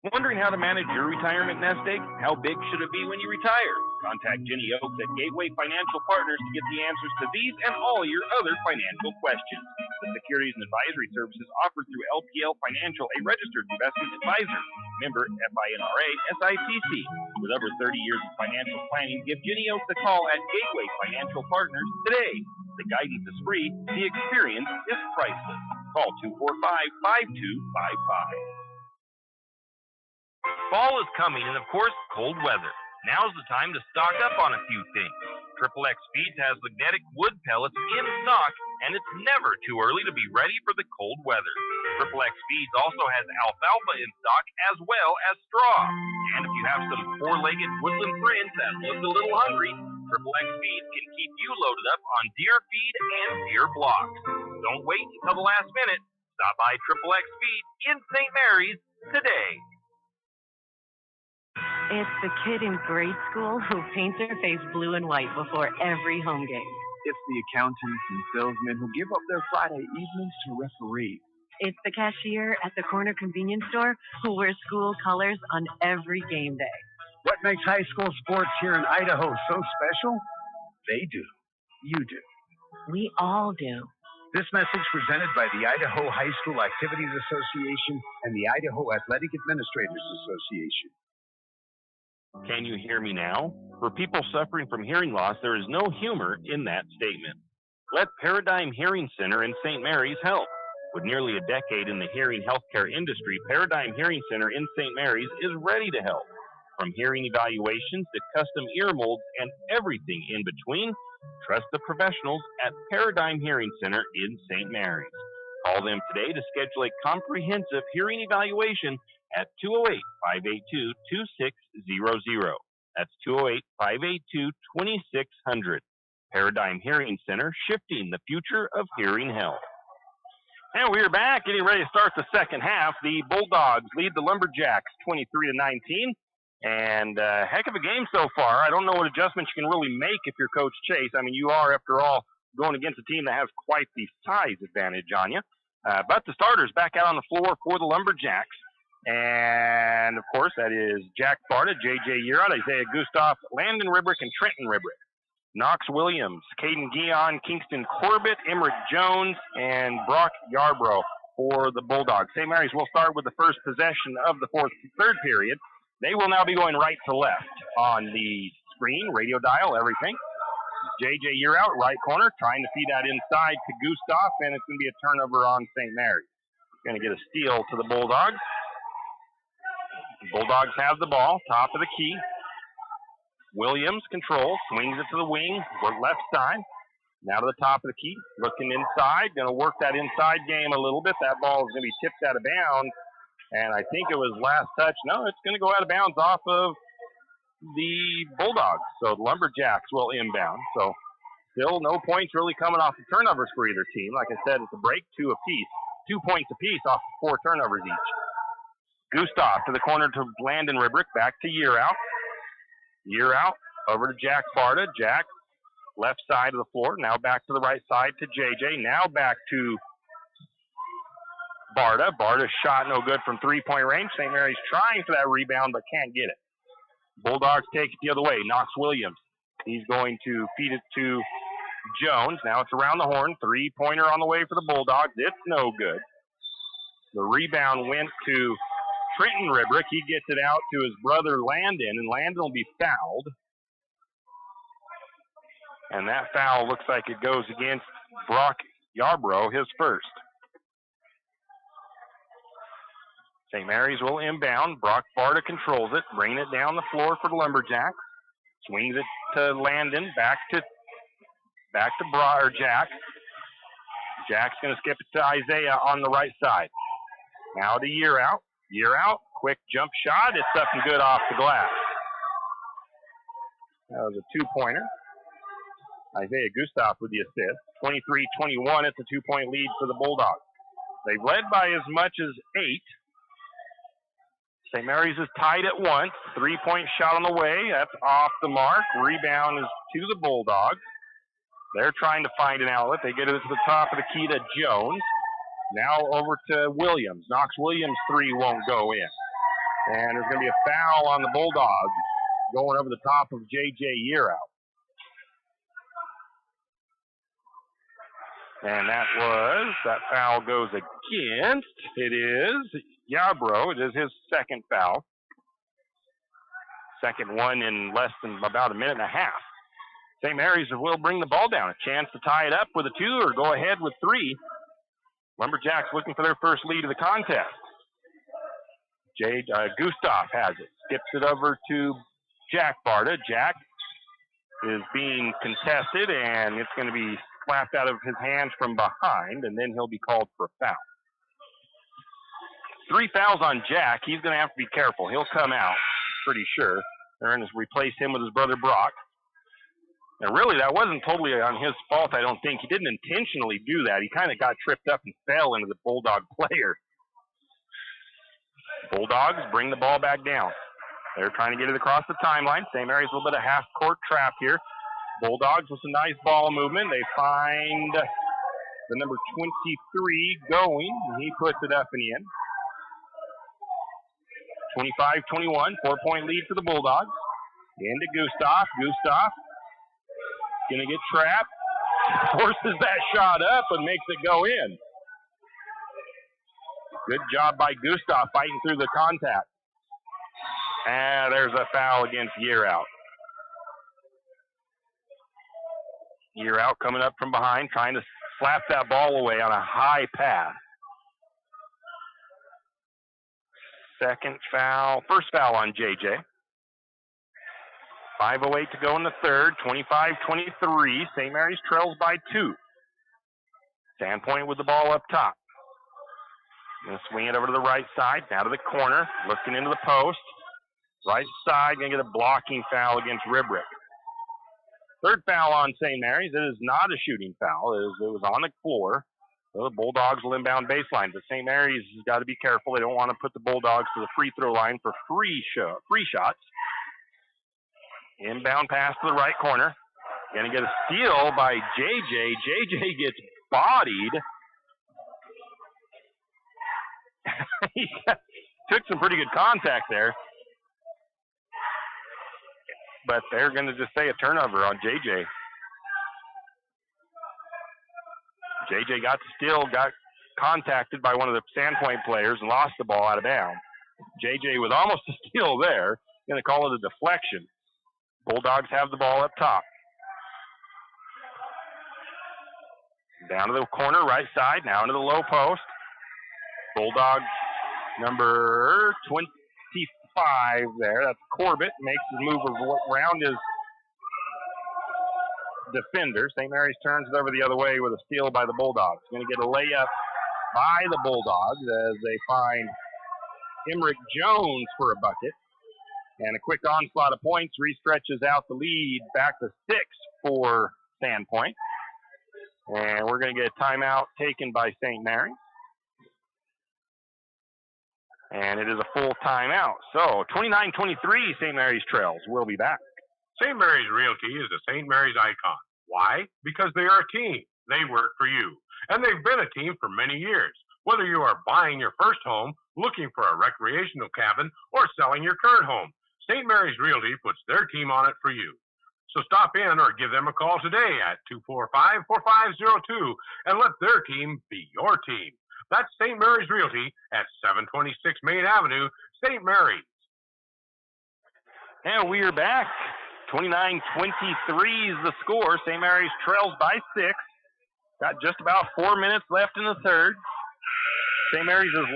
Wondering how to manage your retirement nest egg? How big should it be when you retire? Contact Jenny Oaks at Gateway Financial Partners to get the answers to these and all your other financial questions. The securities and advisory services offered through LPL Financial, a registered investment advisor. Member FINRA SIPC. With over 30 years of financial planning, give Jenny Oaks a call at Gateway Financial Partners today. The guidance is free. The experience is priceless. Call 245-5255. Fall is coming, and of course, cold weather. Now's the time to stock up on a few things. Triple X Feeds has magnetic wood pellets in stock, and it's never too early to be ready for the cold weather. Triple X Feeds also has alfalfa in stock as well as straw. And if you have some four-legged woodland friends that look a little hungry, Triple X Feeds can keep you loaded up on deer feed and deer blocks. Don't wait until the last minute. Stop by Triple X Feeds in St. Mary's today. It's the kid in grade school who paints her face blue and white before every home game. It's the accountants and salesmen who give up their Friday evenings to referee. It's the cashier at the corner convenience store who wears school colors on every game day. What makes high school sports here in Idaho so special? They do. You do. We all do. This message presented by the Idaho High School Activities Association and the Idaho Athletic Administrators Association. Can you hear me now? For people suffering from hearing loss, there is no humor in that statement. Let Paradigm Hearing Center in St. Mary's help. With nearly a decade in the hearing healthcare industry, Paradigm Hearing Center in St. Mary's is ready to help. From hearing evaluations to custom ear molds and everything in between, trust the professionals at Paradigm Hearing Center in St. Mary's. Call them today to schedule a comprehensive hearing evaluation at 208-582-2600. That's 208-582-2600. Paradigm Hearing Center, shifting the future of hearing health. And we're back, getting ready to start the second half. The Bulldogs lead the Lumberjacks 23-19. And heck of a game so far. I don't know what adjustments you can really make if you're Coach Chase. I mean, you are, after all, going against a team that has quite the size advantage on you. But the starters back out on the floor for the Lumberjacks. And, of course, that is Jack Barta, J.J. Yearot, Isaiah Gustav, Landon Ribrick, and Trenton Ribrick. Knox Williams, Caden Guion, Kingston Corbett, Emmerich Jones, and Brock Yarbrough for the Bulldogs. St. Mary's will start with the first possession of the third period. They will now be going right to left on the screen, radio dial, everything. J.J. Yearot, right corner, trying to feed that inside to Gustav, and it's going to be a turnover on St. Mary's. Going to get a steal to the Bulldogs. Bulldogs have the ball, top of the key. Williams controls, swings it to the wing, left side. Now to the top of the key, looking inside, going to work that inside game a little bit. That ball is going to be tipped out of bounds, and I think it was last touch. No, it's going to go out of bounds off of the Bulldogs. So the Lumberjacks will inbound. So still no points really coming off the turnovers for either team. Like I said, it's a break, 2 apiece. 2 points apiece off 4 turnovers each. Gustav to the corner to Landon Ribrick, back to Yearot. Yearot over to Jack Barta. Jack, left side of the floor, now back to the right side to JJ. Now back to Barta. Barta's shot no good from 3-point range. St. Mary's trying for that rebound but can't get it. Bulldogs take it the other way. Knox Williams. He's going to feed it to Jones. Now it's around the horn. 3-pointer on the way for the Bulldogs. It's no good. The rebound went to Trenton Ribrick. He gets it out to his brother Landon, and Landon will be fouled. And that foul looks like it goes against Brock Yarbrough, his first. St. Mary's will inbound. Brock Barta controls it, bringing it down the floor for the Lumberjacks. Swings it to Landon, back to Jack. Jack's going to skip it to Isaiah on the right side. Now to Yearot. Yearot, quick jump shot. It's up and good off the glass. That was a 2-pointer. Isaiah Gustav with the assist. 23-21, it's a 2-point lead for the Bulldogs. They've led by as much as 8. St. Mary's is tied at 1. 3-point shot on the way. That's off the mark. Rebound is to the Bulldogs. They're trying to find an outlet. They get it to the top of the key to Jones. Now over to Williams. Knox Williams' 3 won't go in. And there's going to be a foul on the Bulldogs going over the top of J.J. Yearot. And that foul goes against, it is Yarbrough. It is his second foul. Second one in less than about a minute and a half. St. Mary's will bring the ball down. A chance to tie it up with a 2 or go ahead with 3. Lumberjacks looking for their first lead of the contest. Gustav has it. Skips it over to Jack Barta. Jack is being contested, and it's going to be slapped out of his hands from behind, and then he'll be called for a foul. 3 fouls on Jack. He's going to have to be careful. He'll come out, pretty sure. They're going to replace him with his brother Brock. And really, that wasn't totally on his fault, I don't think. He didn't intentionally do that. He kind of got tripped up and fell into the Bulldog player. Bulldogs bring the ball back down. They're trying to get it across the timeline. St. Mary's a little bit of half-court trap here. Bulldogs with some nice ball movement. They find the number 23 going, and he puts it up and in. 25-21, 4-point lead for the Bulldogs. Into Gustav. Gustav going to get trapped. Forces that shot up and makes it go in. Good job by Gustav fighting through the contact. And there's a foul against Year Out. Year Out coming up from behind, trying to slap that ball away on a high pass. Second foul, first foul on JJ. 5:08 to go in the third, 25-23. St. Mary's trails by 2. Sandpoint with the ball up top. Going to swing it over to the right side, now to the corner, looking into the post. Right side, going to get a blocking foul against Ribrick. Third foul on St. Mary's. It is not a shooting foul. It was on the floor. So the Bulldogs will inbound baseline, but St. Mary's has got to be careful. They don't want to put the Bulldogs to the free throw line for free shots. Inbound pass to the right corner. Going to get a steal by JJ. JJ gets bodied. He took some pretty good contact there. But they're going to just say a turnover on JJ. JJ got the steal, got contacted by one of the Sandpoint players and lost the ball out of bounds. JJ with almost a steal there, going to call it a deflection. Bulldogs have the ball up top. Down to the corner, right side, now into the low post. Bulldogs number 25 there. That's Corbett. Makes his move around his defender. St. Mary's turns it over the other way with a steal by the Bulldogs. Going to get a layup by the Bulldogs as they find Emmerich Jones for a bucket. And a quick onslaught of points restretches out the lead back to 6 for Sandpoint. And we're going to get a timeout taken by St. Mary's. And it is a full timeout. So 29-23, St. Mary's trails. We'll be back. St. Mary's Realty is a St. Mary's icon. Why? Because they are a team. They work for you. And they've been a team for many years. Whether you are buying your first home, looking for a recreational cabin, or selling your current home, St. Mary's Realty puts their team on it for you. So stop in or give them a call today at 245-4502 and let their team be your team. That's St. Mary's Realty at 726 Main Avenue, St. Mary's. And we are back. 29-23 is the score. St. Mary's trails by 6. Got just about 4 minutes left in the third. St. Mary's has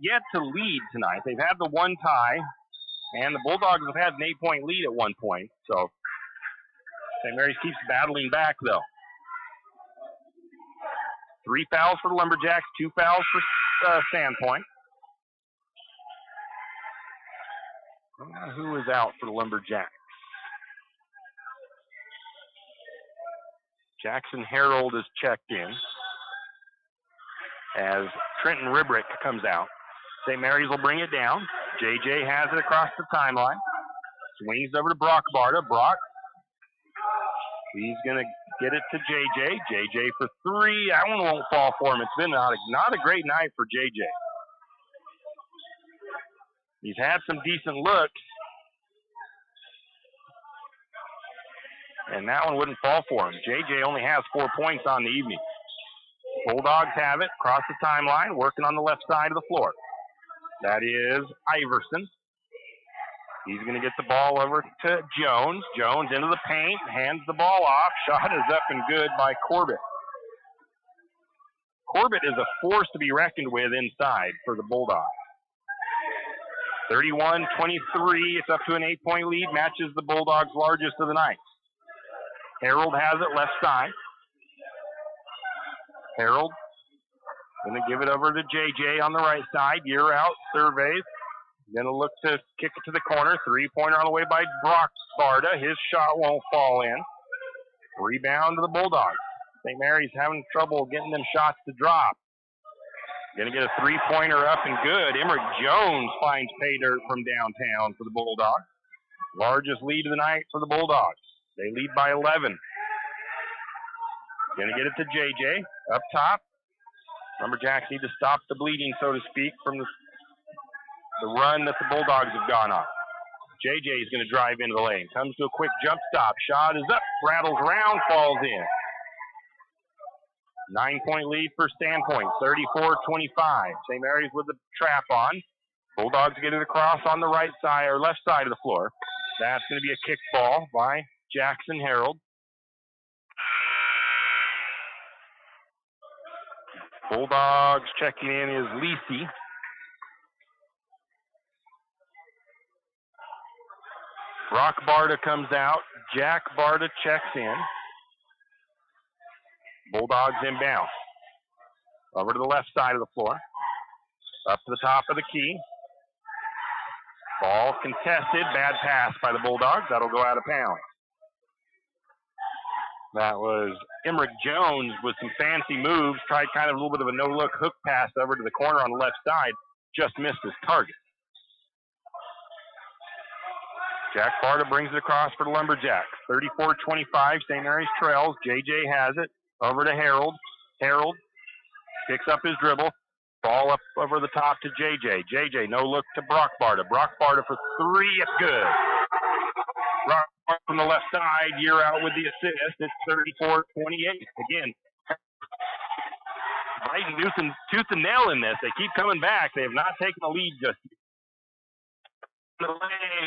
yet to lead tonight. They've had the one tie, and the Bulldogs have had an 8-point lead at one point. So St. Mary's keeps battling back, though. 3 fouls for the Lumberjacks, 2 fouls for Sandpoint. Who is out for the Lumberjacks? Jackson Harold is checked in as Trenton Ribrick comes out. St. Mary's will bring it down. JJ has it across the timeline. Swings over to Brock Barta. Brock, he's going to get it to JJ. JJ for 3. That one won't fall for him. It's been not a great night for JJ. He's had some decent looks. And that one wouldn't fall for him. JJ only has 4 points on the evening. Bulldogs have it across the timeline, working on the left side of the floor. That is Iverson. He's going to get the ball over to Jones. Jones into the paint, hands the ball off. Shot is up and good by Corbett. Corbett is a force to be reckoned with inside for the Bulldogs. 31-23. It's up to an 8-point lead. Matches the Bulldogs' largest of the night. Harold has it left side. Harold going to give it over to JJ on the right side. Year out, surveys. Going to look to kick it to the corner. 3-pointer on the way by Brock Sparta. His shot won't fall in. Rebound to the Bulldogs. St. Mary's having trouble getting them shots to drop. Going to get a 3-pointer up and good. Emmerich Jones finds pay dirt from downtown for the Bulldogs. Largest lead of the night for the Bulldogs. They lead by 11. Going to get it to JJ up top. Lumberjacks need to stop the bleeding, so to speak, from the run that the Bulldogs have gone on. JJ is going to drive into the lane. Comes to a quick jump stop. Shot is up. Rattles around. Falls in. 9-point lead for Sandpoint. 34-25. St. Mary's with the trap on. Bulldogs get it across on the right side or left side of the floor. That's going to be a kick ball by Jackson Harold. Bulldogs checking in is Lisi. Brock Barta comes out. Jack Barta checks in. Bulldogs inbound. Over to the left side of the floor. Up to the top of the key. Ball contested. Bad pass by the Bulldogs. That'll go out of bounds. That was Emmerich Jones with some fancy moves. Tried kind of a little bit of a no-look hook pass over to the corner on the left side. Just missed his target. Jack Barta brings it across for the Lumberjacks. 34-25. St. Mary's trails. JJ has it. Over to Harold. Harold picks up his dribble. Ball up over the top to JJ. JJ, no look to Brock Barta. Brock Barta for three. It's good. Brock Barta from the left side. Year out with the assist. It's 34-28. Again, fighting tooth and nail in this. They keep coming back. They have not taken the lead just yet.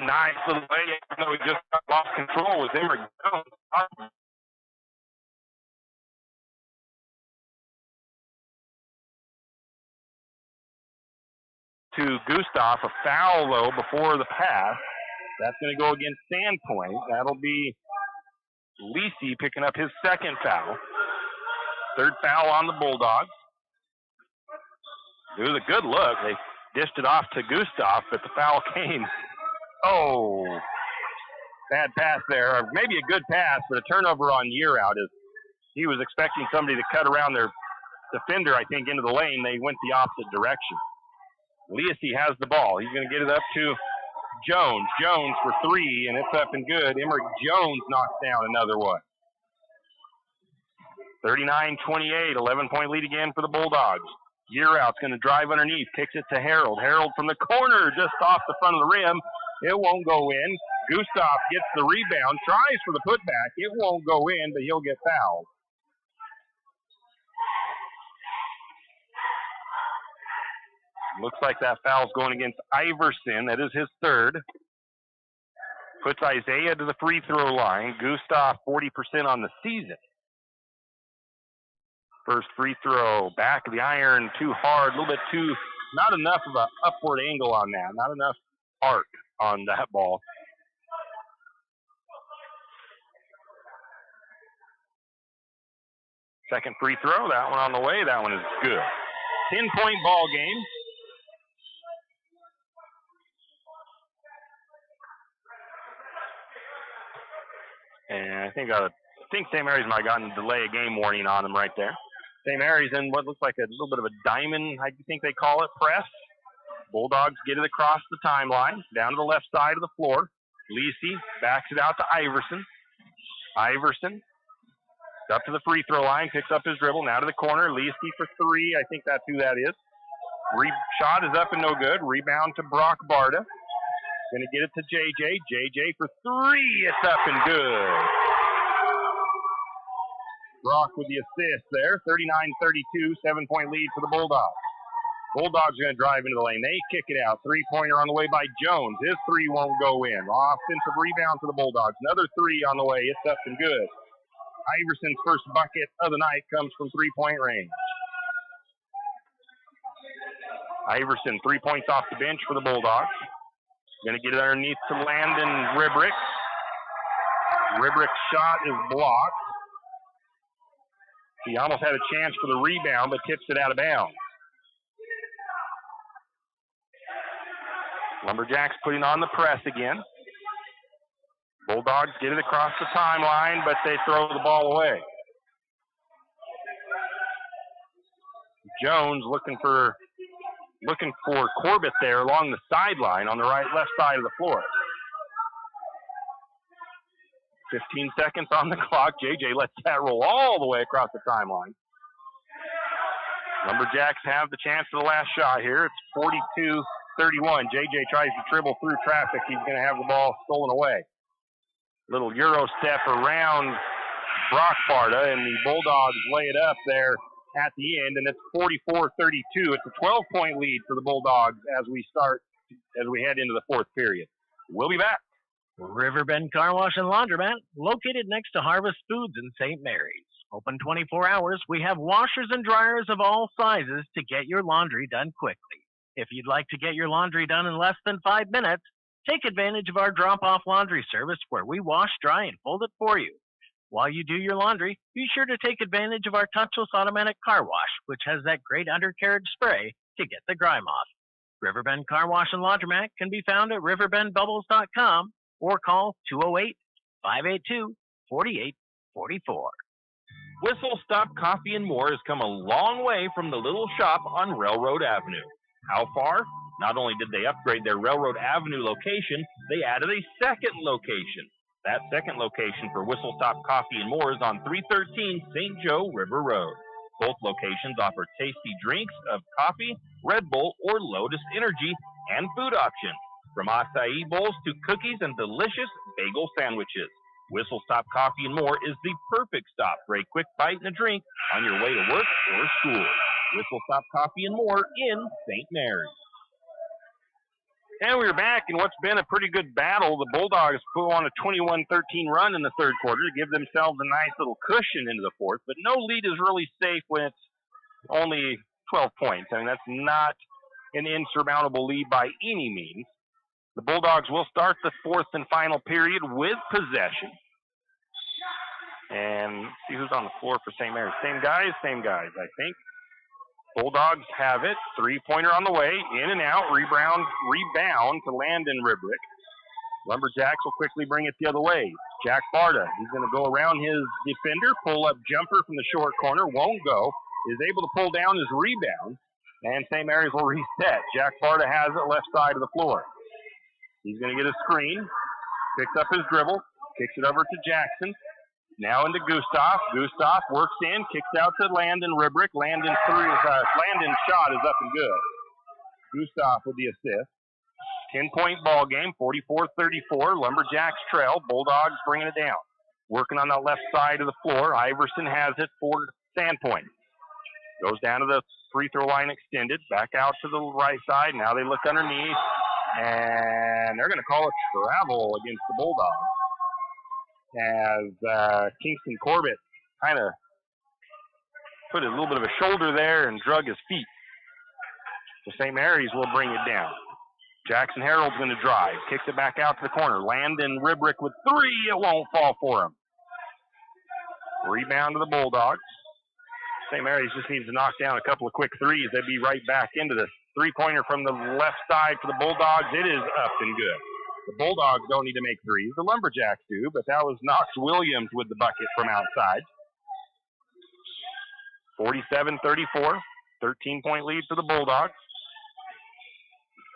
Nice little lay. Even though he just lost control with Emmerich Jones. To Gustav, a foul though before the pass. That's going to go against Sandpoint. That'll be Lisi picking up his second foul. Third foul on the Bulldogs. It was a good look. They dished it off to Gustav, but the foul came. Oh, bad pass there. Or maybe a good pass, but a turnover on Year Out. Is he was expecting somebody to cut around their defender, I think, into the lane. They went the opposite direction. Lisi has the ball. He's going to get it up to Jones. Jones for three, and it's up and good. Emmerich Jones knocks down another one. 39-28, 11-point lead again for the Bulldogs. Year Out's going to drive underneath, kicks it to Harold. Harold from the corner, just off the front of the rim. It won't go in. Gustav gets the rebound, tries for the putback. It won't go in, but he'll get fouled. Looks like that foul's going against Iverson. That is his third. Puts Isaiah to the free throw line. Gustav 40% on the season. First free throw, back of the iron, too hard, a little bit too, not enough of an upward angle on that, not enough arc on that ball. Second free throw, that one on the way, that one is good. 10-point ball game. And I think St. Mary's might have gotten a delay of game warning on them right there. St. Mary's in what looks like a little bit of a diamond, I think they call it, press. Bulldogs get it across the timeline, down to the left side of the floor. Lisi backs it out to Iverson. Iverson up to the free throw line, picks up his dribble, now to the corner. Lisi for three, I think that's who that is. Shot is up and no good. Rebound to Brock Barta. Going to get it to JJ. JJ for three, it's up and good. Brock with the assist there. 39-32, 7-point lead for the Bulldogs. Bulldogs are going to drive into the lane. They kick it out. Three-pointer on the way by Jones. His three won't go in. Offensive rebound for the Bulldogs. Another three on the way. It's up and good. Iverson's first bucket of the night comes from three-point range. Iverson, 3 points off the bench for the Bulldogs. Going to get it underneath to Landon Ribrick. Ribrick's shot is blocked. He almost had a chance for the rebound, but tips it out of bounds. Lumberjacks putting on the press again. Bulldogs get it across the timeline, but they throw the ball away. Jones looking for Corbett there along the sideline on the left side of the floor. 15 seconds on the clock. JJ lets that roll all the way across the timeline. Lumberjacks have the chance for the last shot here. It's 42-31. JJ tries to dribble through traffic. He's going to have the ball stolen away. Little Euro step around Brock Barta, and the Bulldogs lay it up there at the end, and it's 44-32. It's a 12-point lead for the Bulldogs as we head into the fourth period. We'll be back. Riverbend Car Wash and Laundromat, located next to Harvest Foods in St. Mary's. Open 24 hours, we have washers and dryers of all sizes to get your laundry done quickly. If you'd like to get your laundry done in less than 5 minutes, take advantage of our drop-off laundry service where we wash, dry, and fold it for you. While you do your laundry, be sure to take advantage of our touchless automatic car wash, which has that great undercarriage spray to get the grime off. Riverbend Car Wash and Laundromat can be found at riverbendbubbles.com or call 208-582-4844. Whistle Stop Coffee and More has come a long way from the little shop on Railroad Avenue. How far? Not only did they upgrade their Railroad Avenue location, they added a second location. That second location for Whistle Stop Coffee and More is on 313 St. Joe River Road. Both locations offer tasty drinks of coffee, Red Bull, or Lotus Energy, and food options, from acai bowls to cookies and delicious bagel sandwiches. Whistle Stop Coffee and More is the perfect stop for a quick bite and a drink on your way to work or school. Whistle Stop Coffee and More in St. Mary's. And we're back in what's been a pretty good battle. The Bulldogs put on a 21-13 run in the third quarter to give themselves a nice little cushion into the fourth, but no lead is really safe when it's only 12 points. I mean, that's not an insurmountable lead by any means. The Bulldogs will start the fourth and final period with possession. And see who's on the floor for St. Mary's. Same guys, I think. Bulldogs have it. Three-pointer on the way. In and out. Rebound to Landon Ribrick. Lumberjacks will quickly bring it the other way. Jack Barta. He's going to go around his defender. Pull-up jumper from the short corner. Won't go. Is able to pull down his rebound. And St. Mary's will reset. Jack Barta has it left side of the floor. He's going to get a screen. Picks up his dribble. Kicks it over to Jackson. Now into Gustav. Gustav works in, kicks out to Landon Ribrick. Landon's shot is up and good. Gustav with the assist. 10-point ball game, 44-34. Lumberjacks trail. Bulldogs bringing it down. Working on the left side of the floor. Iverson has it for Sandpoint. Goes down to the free throw line extended. Back out to the right side. Now they look underneath. And they're going to call a travel against the Bulldogs, as Kingston Corbett kind of put a little bit of a shoulder there and drug his feet. So St. Mary's will bring it down. Jackson Harold's going to drive. Kicks it back out to the corner. Landon Ribrick with three. It won't fall for him. Rebound to the Bulldogs. St. Mary's just needs to knock down a couple of quick threes. They'd be right back into this. Three-pointer from the left side for the Bulldogs. It is up and good. The Bulldogs don't need to make threes. The Lumberjacks do, but that was Knox Williams with the bucket from outside. 47-34, 13-point lead for the Bulldogs.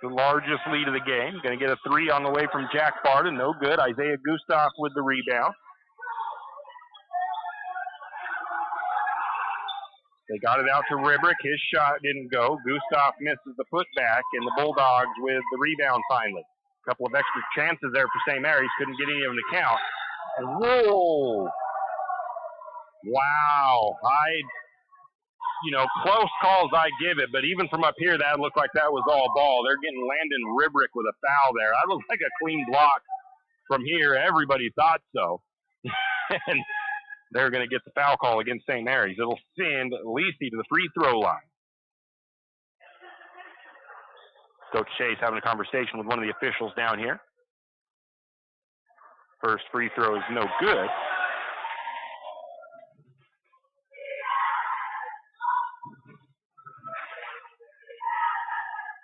The largest lead of the game. Going to get a three on the way from Jack Barta. No good. Isaiah Gustav with the rebound. They got it out to Ribrick. His shot didn't go. Gustav misses the putback, and the Bulldogs with the rebound finally. A couple of extra chances there for St. Mary's. Couldn't get any of them to count. And whoa! Wow. Close calls I give it, but even from up here, that looked like that was all ball. They're getting Landon Ribrick with a foul there. That looked like a clean block from here. Everybody thought so. And they're going to get the foul call against St. Mary's. It'll send Lisi to the free throw line. Coach Chase having a conversation with one of the officials down here. First free throw is no good.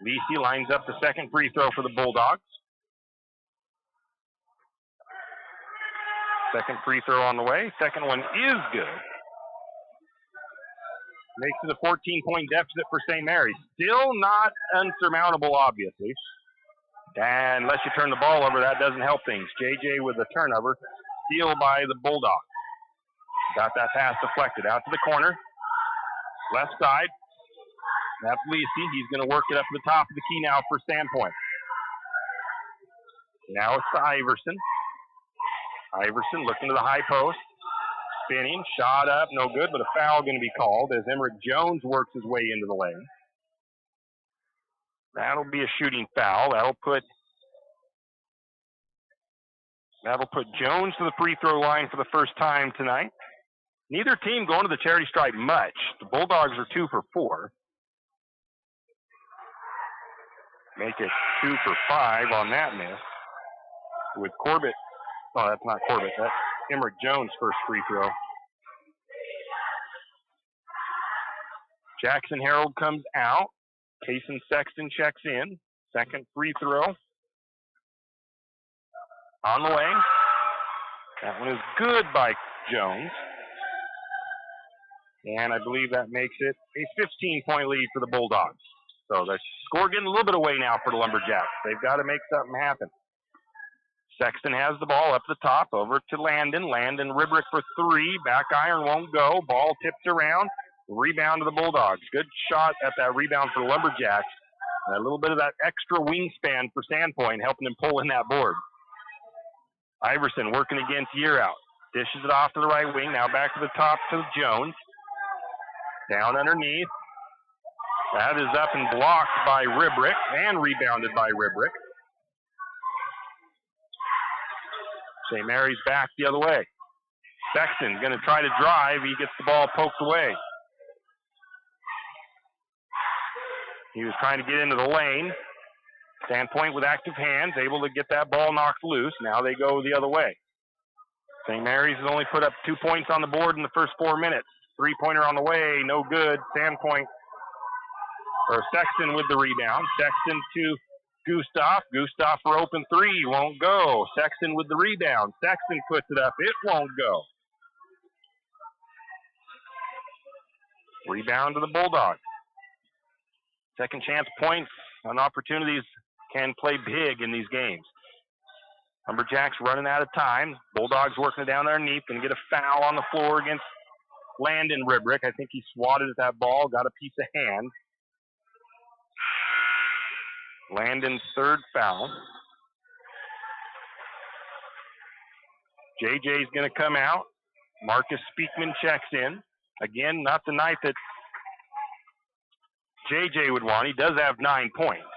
VC lines up the second free throw for the Bulldogs. Second free throw on the way. Second one is good. Makes it a 14-point deficit for St. Mary's. Still not unsurmountable, obviously. And unless you turn the ball over, that doesn't help things. JJ with a turnover. Steal by the Bulldogs. Got that pass deflected out to the corner. Left side. That's Lisi. He's going to work it up to the top of the key now for Sandpoint. Now it's to Iverson. Iverson looking to the high post. Spinning, shot up, no good, but a foul going to be called as Emmerich Jones works his way into the lane. That'll be a shooting foul. That'll put Jones to the free throw line for the first time tonight. Neither team going to the charity stripe much. The Bulldogs are 2 for 4. Make it 2 for 5 on that miss. With Corbett, oh, that's not Corbett. That's Emmerich Jones' first free throw. Jackson Harold comes out. Kason Sexton checks in. Second free throw. On the way. That one is good by Jones. And I believe that makes it a 15-point lead for the Bulldogs. So the score getting a little bit away now for the Lumberjacks. They've got to make something happen. Sexton has the ball up the top, over to Landon. Landon Ribrick for 3. Back iron won't go. Ball tipped around. Rebound to the Bulldogs. Good shot at that rebound for the Lumberjacks. And a little bit of that extra wingspan for Sandpoint, helping them pull in that board. Iverson working against Year Out. Dishes it off to the right wing. Now back to the top to Jones. Down underneath. That is up and blocked by Ribrick and rebounded by Ribrick. St. Mary's back the other way. Sexton going to try to drive. He gets the ball poked away. He was trying to get into the lane. Sandpoint with active hands, able to get that ball knocked loose. Now they go the other way. St. Mary's has only put up 2 points on the board in the first 4 minutes. Three-pointer on the way, no good. Sandpoint, or Sexton with the rebound. Sexton to Gustav. Gustav for open 3, won't go. Sexton with the rebound. Sexton puts it up, it won't go. Rebound to the Bulldogs. Second chance points and opportunities can play big in these games. Lumberjacks running out of time. Bulldogs working it down underneath and get a foul on the floor against Landon Ribrick. I think he swatted at that ball, got a piece of hand. Landon's third foul. JJ's going to come out. Marcus Speakman checks in. Again, not the night that JJ would want. He does have 9 points.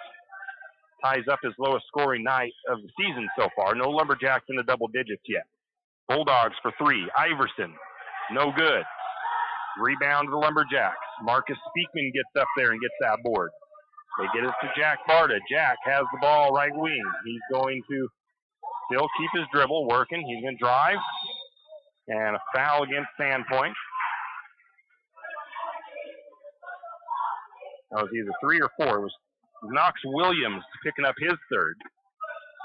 Ties up his lowest scoring night of the season so far. No Lumberjacks in the double digits yet. Bulldogs for 3. Iverson, no good. Rebound to the Lumberjacks. Marcus Speakman gets up there and gets that board. They get it to Jack Barta. Jack has the ball right wing. He's going to still keep his dribble working. He's going to drive. And a foul against Sandpoint. That was either 3 or 4. It was Knox Williams picking up his third.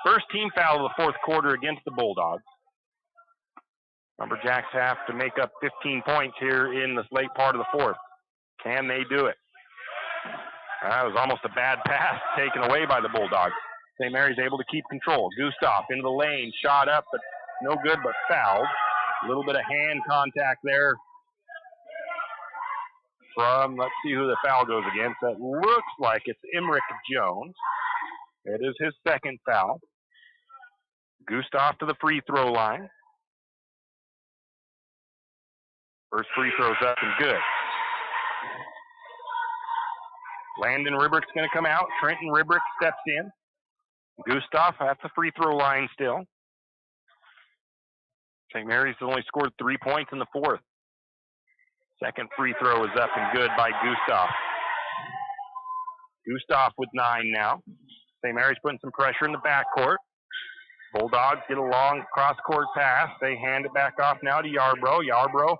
First team foul of the fourth quarter against the Bulldogs. Lumberjacks have to make up 15 points here in this late part of the fourth. Can they do it? That was almost a bad pass taken away by the Bulldogs. St. Mary's able to keep control. Gustav into the lane, shot up, but no good, but fouled. A little bit of hand contact there from, let's see who the foul goes against. That looks like it's Emmerich Jones. It is his second foul. Gustav to the free throw line. First free throw's up and good. Landon Ribrick's going to come out. Trenton Ribrick steps in. Gustav at the free throw line still. St. Mary's has only scored 3 points in the fourth. Second free throw is up and good by Gustav. Gustav with 9 now. St. Mary's putting some pressure in the backcourt. Bulldogs get a long cross-court pass. They hand it back off now to Yarbrough. Yarbrough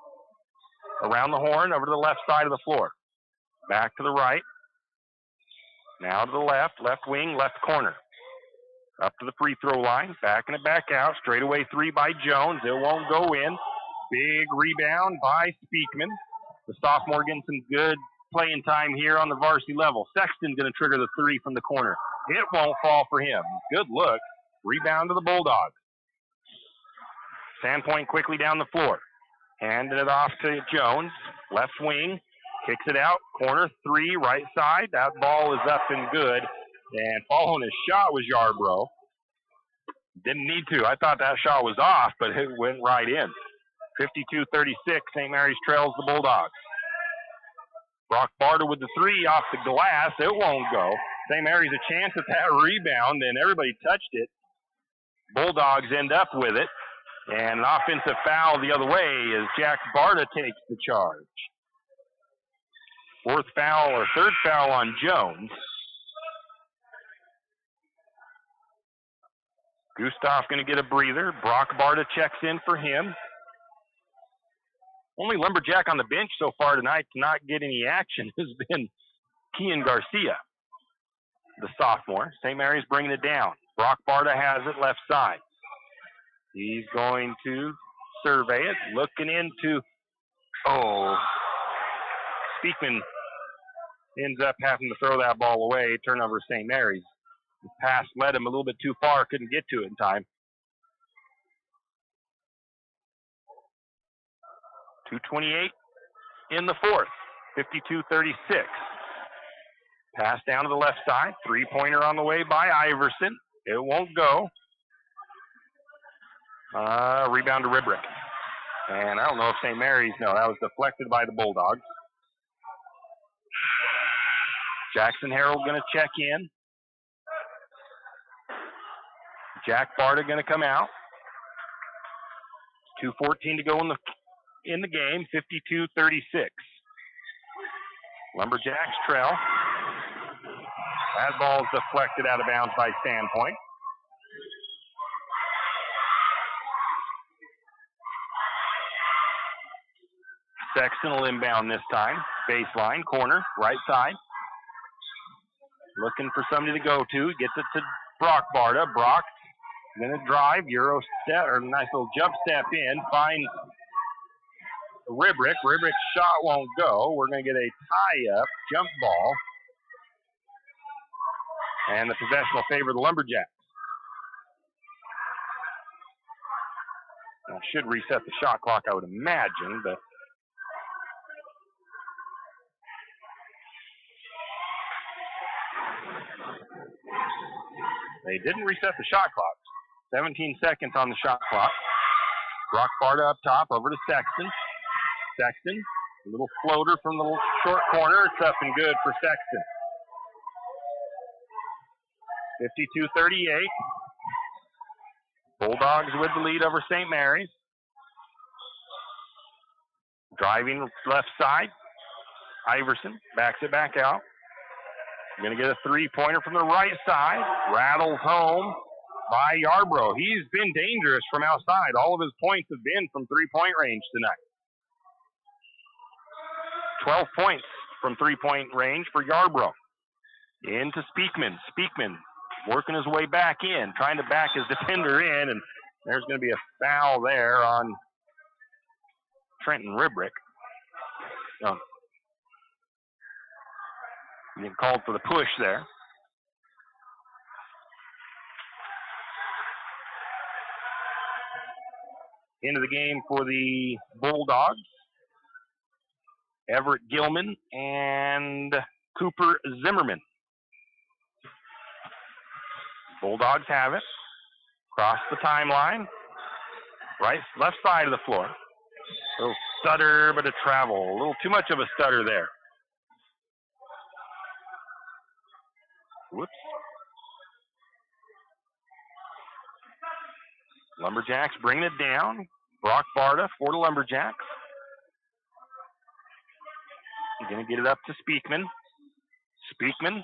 around the horn over to the left side of the floor. Back to the right. Now to the left wing, left corner. Up to the free throw line, backing it back out. Straightaway 3 by Jones. It won't go in. Big rebound by Speakman. The sophomore getting some good playing time here on the varsity level. Sexton's going to trigger the 3 from the corner. It won't fall for him. Good look. Rebound to the Bulldogs. Sandpoint quickly down the floor. Handing it off to Jones. Left wing. Kicks it out. Corner 3, right side. That ball is up and good. And following his shot was Yarbrough. Didn't need to. I thought that shot was off, but it went right in. 52-36. St. Mary's trails the Bulldogs. Brock Barter with the 3 off the glass. It won't go. St. Mary's a chance at that rebound, and everybody touched it. Bulldogs end up with it. And an offensive foul the other way as Jack Barta takes the charge. 4th foul or 3rd foul on Jones. Gustav going to get a breather. Brock Barta checks in for him. Only Lumberjack on the bench so far tonight to not get any action has been Kian Garcia, the sophomore. St. Mary's bringing it down. Brock Barta has it left side. He's going to survey it, looking into, Speakman ends up having to throw that ball away. Turnover St. Mary's. The pass led him a little bit too far, couldn't get to it in time. 2:28 in the 4th, 52-36. Pass down to the left side, 3-pointer on the way by Iverson. It won't go. Rebound to Ribrick. And I don't know if St. Mary's, no, that was deflected by the Bulldogs. Jackson Harold going to check in. Jack Barta going to come out. 2:14 to go in the game, 52-36. Lumberjacks trail. That ball is deflected out of bounds by Sandpoint. Sexton will inbound this time. Baseline, corner, right side. Looking for somebody to go to. Gets it to Brock Barta. Brock going to drive, Euro step, or nice little jump step in. Finds Ribrick. Ribrick's shot won't go. We're going to get a tie-up jump ball. And the possession will favor the Lumberjacks. That should reset the shot clock, I would imagine, but they didn't reset the shot clock. 17 seconds on the shot clock. Brock Barta up top, over to Sexton. Sexton, a little floater from the short corner. It's up and good for Sexton. 52-38. Bulldogs with the lead over St. Mary's. Driving left side. Iverson backs it back out. Going to get a 3-pointer from the right side. Rattles home by Yarbrough. He's been dangerous from outside. All of his points have been from 3-point range tonight. 12 points from 3-point range for Yarbrough. Into Speakman. Speakman working his way back in, trying to back his defender in, and there's going to be a foul there on Trenton Ribrick. No. Getting called for the push there. Into the game for the Bulldogs. Everett Gilman and Cooper Zimmerman. Bulldogs have it. Across the timeline. Right, left side of the floor. A little stutter, but a travel. A little too much of a stutter there. Whoops. Lumberjacks bringing it down. Brock Barta for the Lumberjacks. He's going to get it up to Speakman. Speakman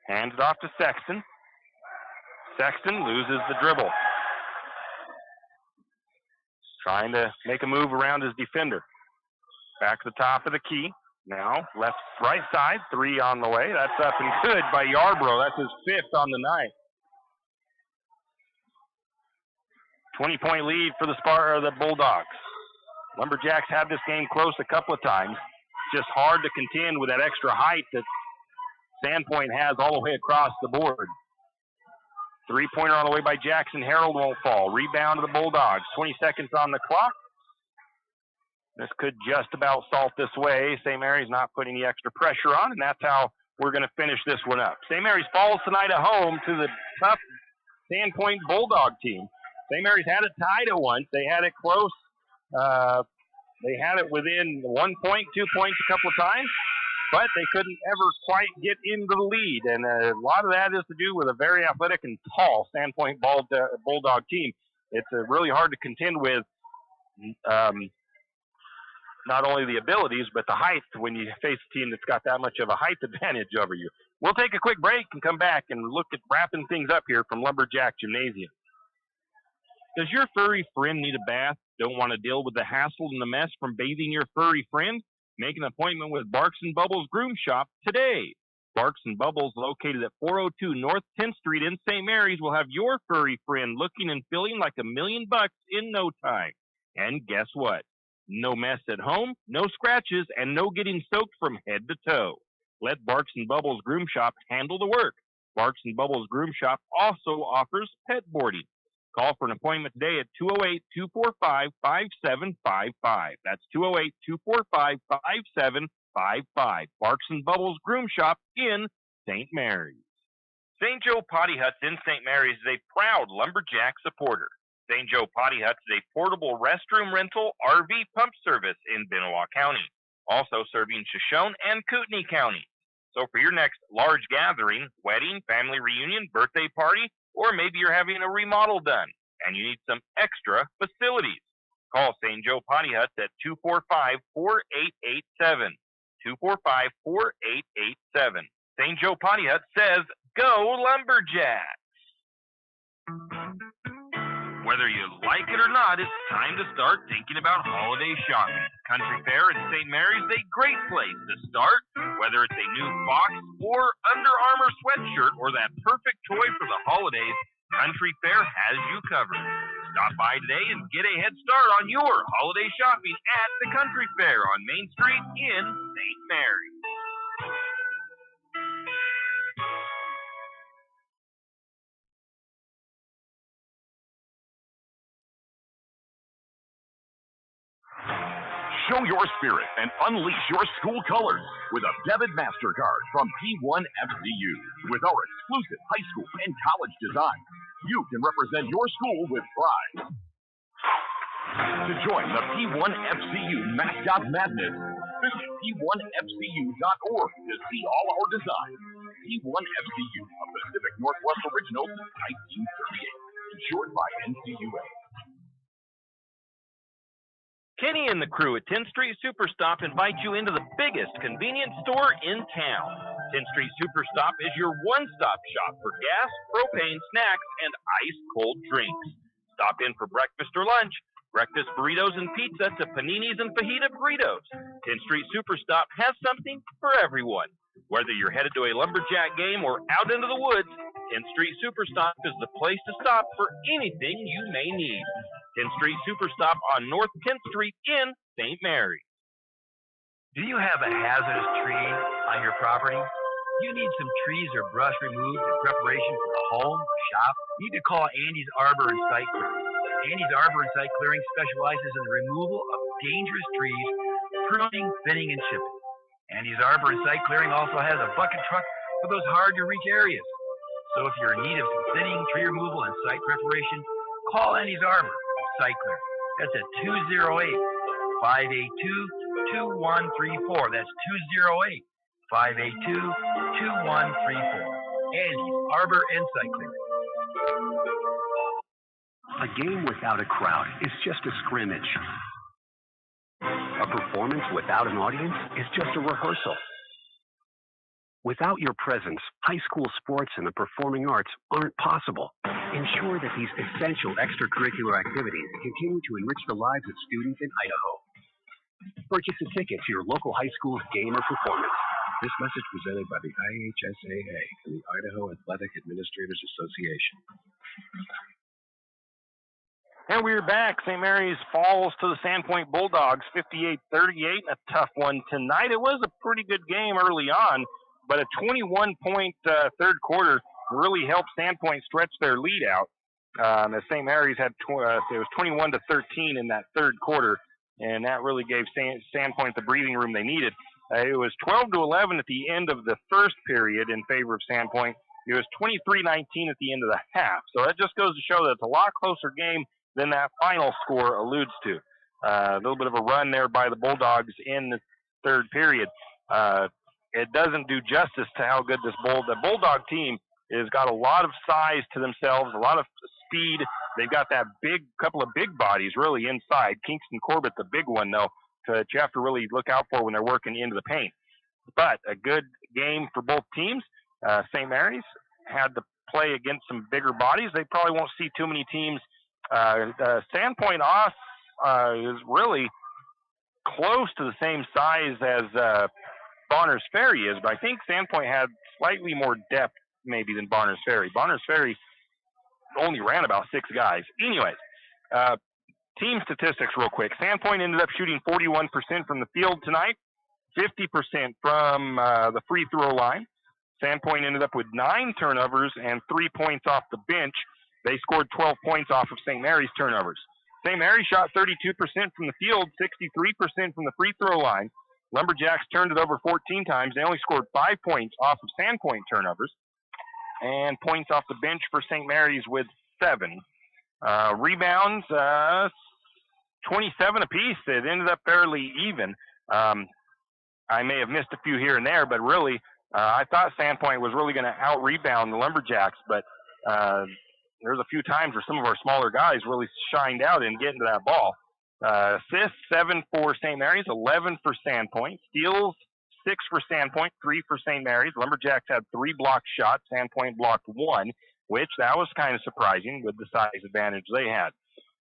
Hands it off to Sexton. Sexton loses the dribble. Trying to make a move around his defender. Back to the top of the key. Now, left, right side, 3 on the way. That's up and good by Yarbrough. That's his 5th on the night. 20-point lead for the Bulldogs. Lumberjacks had this game close a couple of times. Just hard to contend with that extra height that Sandpoint has all the way across the board. 3-pointer on the way by Jackson. Harold won't fall. Rebound to the Bulldogs. 20 seconds on the clock. This could just about salt this way. St. Mary's not putting the extra pressure on, and that's how we're going to finish this one up. St. Mary's falls tonight at home to the tough Sandpoint Bulldog team. St. Mary's had it tied at once. They had it close. They had it within 1 point, 2 points a couple of times, but they couldn't ever quite get into the lead. And a lot of that is to do with a very athletic and tall Sandpoint Bulldog team. It's really hard to contend with not only the abilities, but the height when you face a team that's got that much of a height advantage over you. We'll take a quick break and come back and look at wrapping things up here from Lumberjack Gymnasium. Does your furry friend need a bath? Don't want to deal with the hassle and the mess from bathing your furry friend? Make an appointment with Barks and Bubbles Groom Shop today. Barks and Bubbles, located at 402 North 10th Street in St. Mary's, will have your furry friend looking and feeling like $1 million in no time. And guess what? No mess at home, no scratches, and no getting soaked from head to toe. Let Barks and Bubbles Groom Shop handle the work. Barks and Bubbles Groom Shop also offers pet boarding. Call for an appointment today at 208-245-5755. That's 208-245-5755. Barks and Bubbles Groom Shop in St. Mary's. St. Joe Potty Huts in St. Mary's is a proud Lumberjack supporter. St. Joe Potty Huts is a portable restroom rental RV pump service in Benoit County, also serving Shoshone and Kootenai County. So for your next large gathering, wedding, family reunion, birthday party, or maybe you're having a remodel done and you need some extra facilities, call St. Joe Potty Huts at 245-4887. 245-4887. St. Joe Potty Huts says, go Lumberjacks! Whether you like it or not, it's time to start thinking about holiday shopping. Country Fair in St. Mary's is a great place to start. Whether it's a new Fox or Under Armour sweatshirt or that perfect toy for the holidays, Country Fair has you covered. Stop by today and get a head start on your holiday shopping at the Country Fair on Main Street in St. Mary's. Show your spirit and unleash your school colors with a debit MasterCard from P1 FCU. With our exclusive high school and college design, you can represent your school with pride. To join the P1 FCU Mascot Madness, visit P1FCU.org to see all our designs. P1 FCU, a Pacific Northwest original since 1938, insured by NCUA. Kenny and the crew at 10th Street Superstop invite you into the biggest convenience store in town. 10th Street Superstop is your one-stop shop for gas, propane, snacks, and ice-cold drinks. Stop in for breakfast or lunch, breakfast burritos and pizza to paninis and fajita burritos. 10th Street Superstop has something for everyone. Whether you're headed to a Lumberjack game or out into the woods, 10th Street Superstop is the place to stop for anything you may need. 10th Street Superstop on North 10th Street in St. Mary's. Do you have a hazardous tree on your property? You need some trees or brush removed in preparation for a home or shop? You need to call Andy's Arbor and Site Clearing. Andy's Arbor and Site Clearing specializes in the removal of dangerous trees, pruning, thinning, and chipping. Andy's Arbor and Site Clearing also has a bucket truck for those hard-to-reach areas. So if you're in need of some thinning, tree removal, and site preparation, call Andy's Arbor and Site Clearing. That's at 208-582-2134. That's 208-582-2134. Andy's Arbor and Site Clearing. A game without a crowd is just a scrimmage. A performance without an audience is just a rehearsal. Without your presence, high school sports and the performing arts aren't possible. Ensure that these essential extracurricular activities continue to enrich the lives of students in Idaho. Purchase a ticket to your local high school's game or performance. This message presented by the IHSAA and the Idaho Athletic Administrators Association. And we're back. St. Mary's falls to the Sandpoint Bulldogs 58-38. A tough one tonight. It was a pretty good game early on, but a 21-point third quarter really helped Sandpoint stretch their lead out. As St. Mary's had it was 21-13 in that third quarter, and that really gave Sandpoint the breathing room they needed. It was 12-11 at the end of the first period in favor of Sandpoint. It was 23-19 at the end of the half. So that just goes to show that it's a lot closer game than that final score alludes to. A little bit of a run there by the Bulldogs in the third period. It doesn't do justice to how good the Bulldog team has got a lot of size to themselves, a lot of speed. They've got that couple of big bodies really inside. Kingston Corbett, the big one though, that you have to really look out for when they're working into the paint. But a good game for both teams. St. Mary's had to play against some bigger bodies. They probably won't see too many teams. Sandpoint is really close to the same size as Bonners Ferry is, but I think Sandpoint had slightly more depth maybe than Bonners Ferry. Bonners Ferry only ran about 6 guys. Anyways, team statistics real quick. Sandpoint ended up shooting 41% from the field tonight, 50% from the free throw line. Sandpoint ended up with 9 turnovers and 3 points off the bench. They scored 12 points off of St. Mary's turnovers. St. Mary's shot 32% from the field, 63% from the free throw line. Lumberjacks turned it over 14 times. They only scored 5 points off of Sandpoint turnovers. And points off the bench for St. Mary's with 7. Rebounds, 27 apiece. It ended up fairly even. I may have missed a few here and there, but really, I thought Sandpoint was really going to out-rebound the Lumberjacks, but there's a few times where some of our smaller guys really shined out in getting to that ball. Assists, 7 for St. Mary's, 11 for Sandpoint. Steals, 6 for Sandpoint, 3 for St. Mary's. Lumberjacks had 3 blocked shots. Sandpoint blocked 1, which that was kind of surprising with the size advantage they had.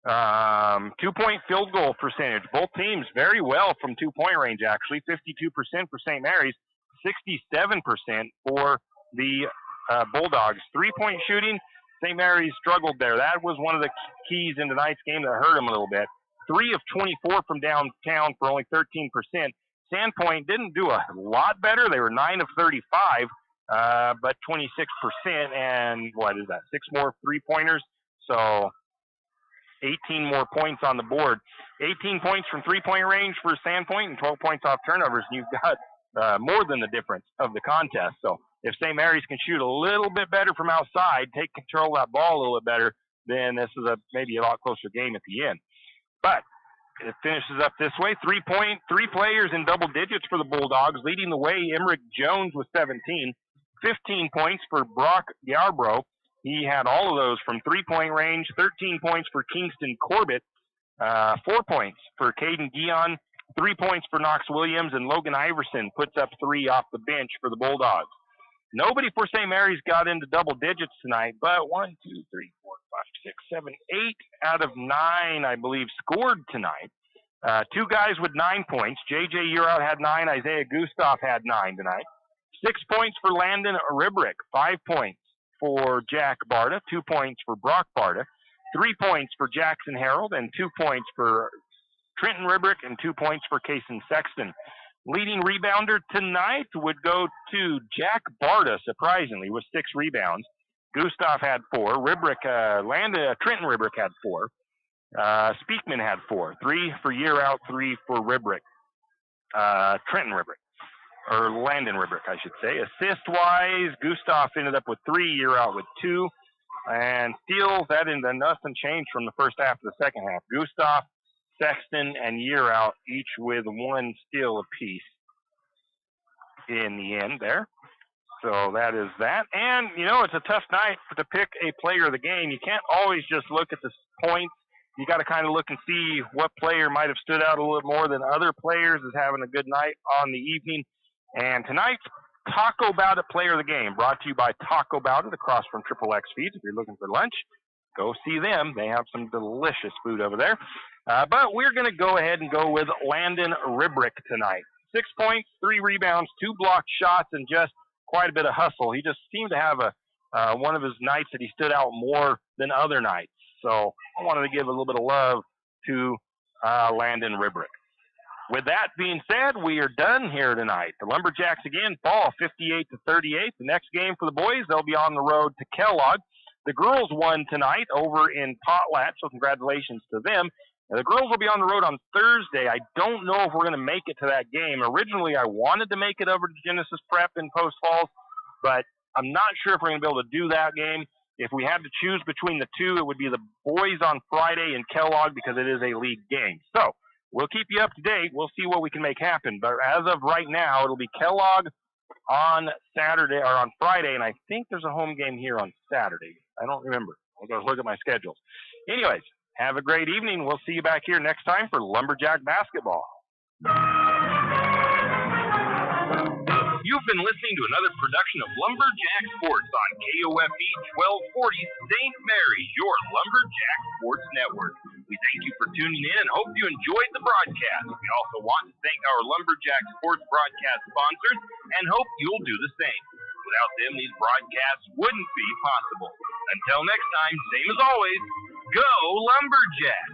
2-point field goal percentage. Both teams very well from 2-point range, actually. 52% for St. Mary's, 67% for the Bulldogs. 3-point shooting, St. Mary's struggled there. That was one of the keys in tonight's game that hurt them a little bit. 3 of 24 from downtown for only 13%. Sandpoint didn't do a lot better. They were 9 of 35, but 26%. And what is that? 6 more 3-pointers. So 18 more points on the board. 18 points from 3-point range for Sandpoint and 12 points off turnovers. And you've got more than the difference of the contest. So if St. Mary's can shoot a little bit better from outside, take control of that ball a little bit better, then this is maybe a lot closer game at the end. But it finishes up this way. 3 players in double digits for the Bulldogs. Leading the way, Emmerich Jones with 17. 15 points for Brock Yarbrough. He had all of those from 3-point range. 13 points for Kingston Corbett. 4 points for Caden Guion. 3 points for Knox Williams. And Logan Iverson puts up 3 off the bench for the Bulldogs. Nobody for St. Mary's got into double digits tonight, but 1, 2, 3, 4, 5, 6, 7, 8 out of 9, I believe, scored tonight. 2 guys with 9 points. J.J. Urout had 9. Isaiah Gustav had 9 tonight. 6 points for Landon Ribrick. 5 points for Jack Barta. 2 points for Brock Barta. 3 points for Jackson Harold, and 2 points for Trenton Ribrick, and 2 points for Kason Sexton. Leading rebounder tonight would go to Jack Barta, surprisingly, with 6 rebounds. Gustav had 4. Trenton Ribrick had 4. Speakman had 4. 3 for Yearout, 3 for Ribrick. Trenton Ribrick. Or Landon Ribrick, I should say. Assist-wise, Gustav ended up with 3, Yearout with 2. And steals, nothing changed from the first half to the second half. Gustav, Sexton, and Yearout, each with 1 steal apiece in the end there. So that is that. And, it's a tough night to pick a player of the game. You can't always just look at the points. You got to kind of look and see what player might have stood out a little more than other players as having a good night on the evening. And tonight's Taco Bout Player of the Game, brought to you by Taco Bout across from Triple X Feeds. If you're looking for lunch, go see them. They have some delicious food over there. But we're going to go ahead and go with Landon Ribrick tonight. 6 points, 3 rebounds, 2 blocked shots, and just quite a bit of hustle. He just seemed to have one of his nights that he stood out more than other nights. So I wanted to give a little bit of love to Landon Ribrick. With that being said, we are done here tonight. The Lumberjacks again fall 58-38. The next game for the boys, they'll be on the road to Kellogg. The girls won tonight over in Potlatch, so congratulations to them. Now, the girls will be on the road on Thursday. I don't know if we're going to make it to that game. Originally, I wanted to make it over to Genesis Prep in Post Falls, but I'm not sure if we're going to be able to do that game. If we had to choose between the two, it would be the boys on Friday and Kellogg because it is a league game. So we'll keep you up to date. We'll see what we can make happen. But as of right now, it'll be Kellogg on Saturday or on Friday, and I think there's a home game here on Saturday. I don't remember. I'll go look at my schedules. Anyways, have a great evening. We'll see you back here next time for Lumberjack basketball. You've been listening to another production of Lumberjack Sports on KOFE 1240 St. Mary's, your Lumberjack Sports Network. We thank you for tuning in and hope you enjoyed the broadcast. We also want to thank our Lumberjack Sports broadcast sponsors and hope you'll do the same. Without them, these broadcasts wouldn't be possible. Until next time, same as always, go Lumberjack!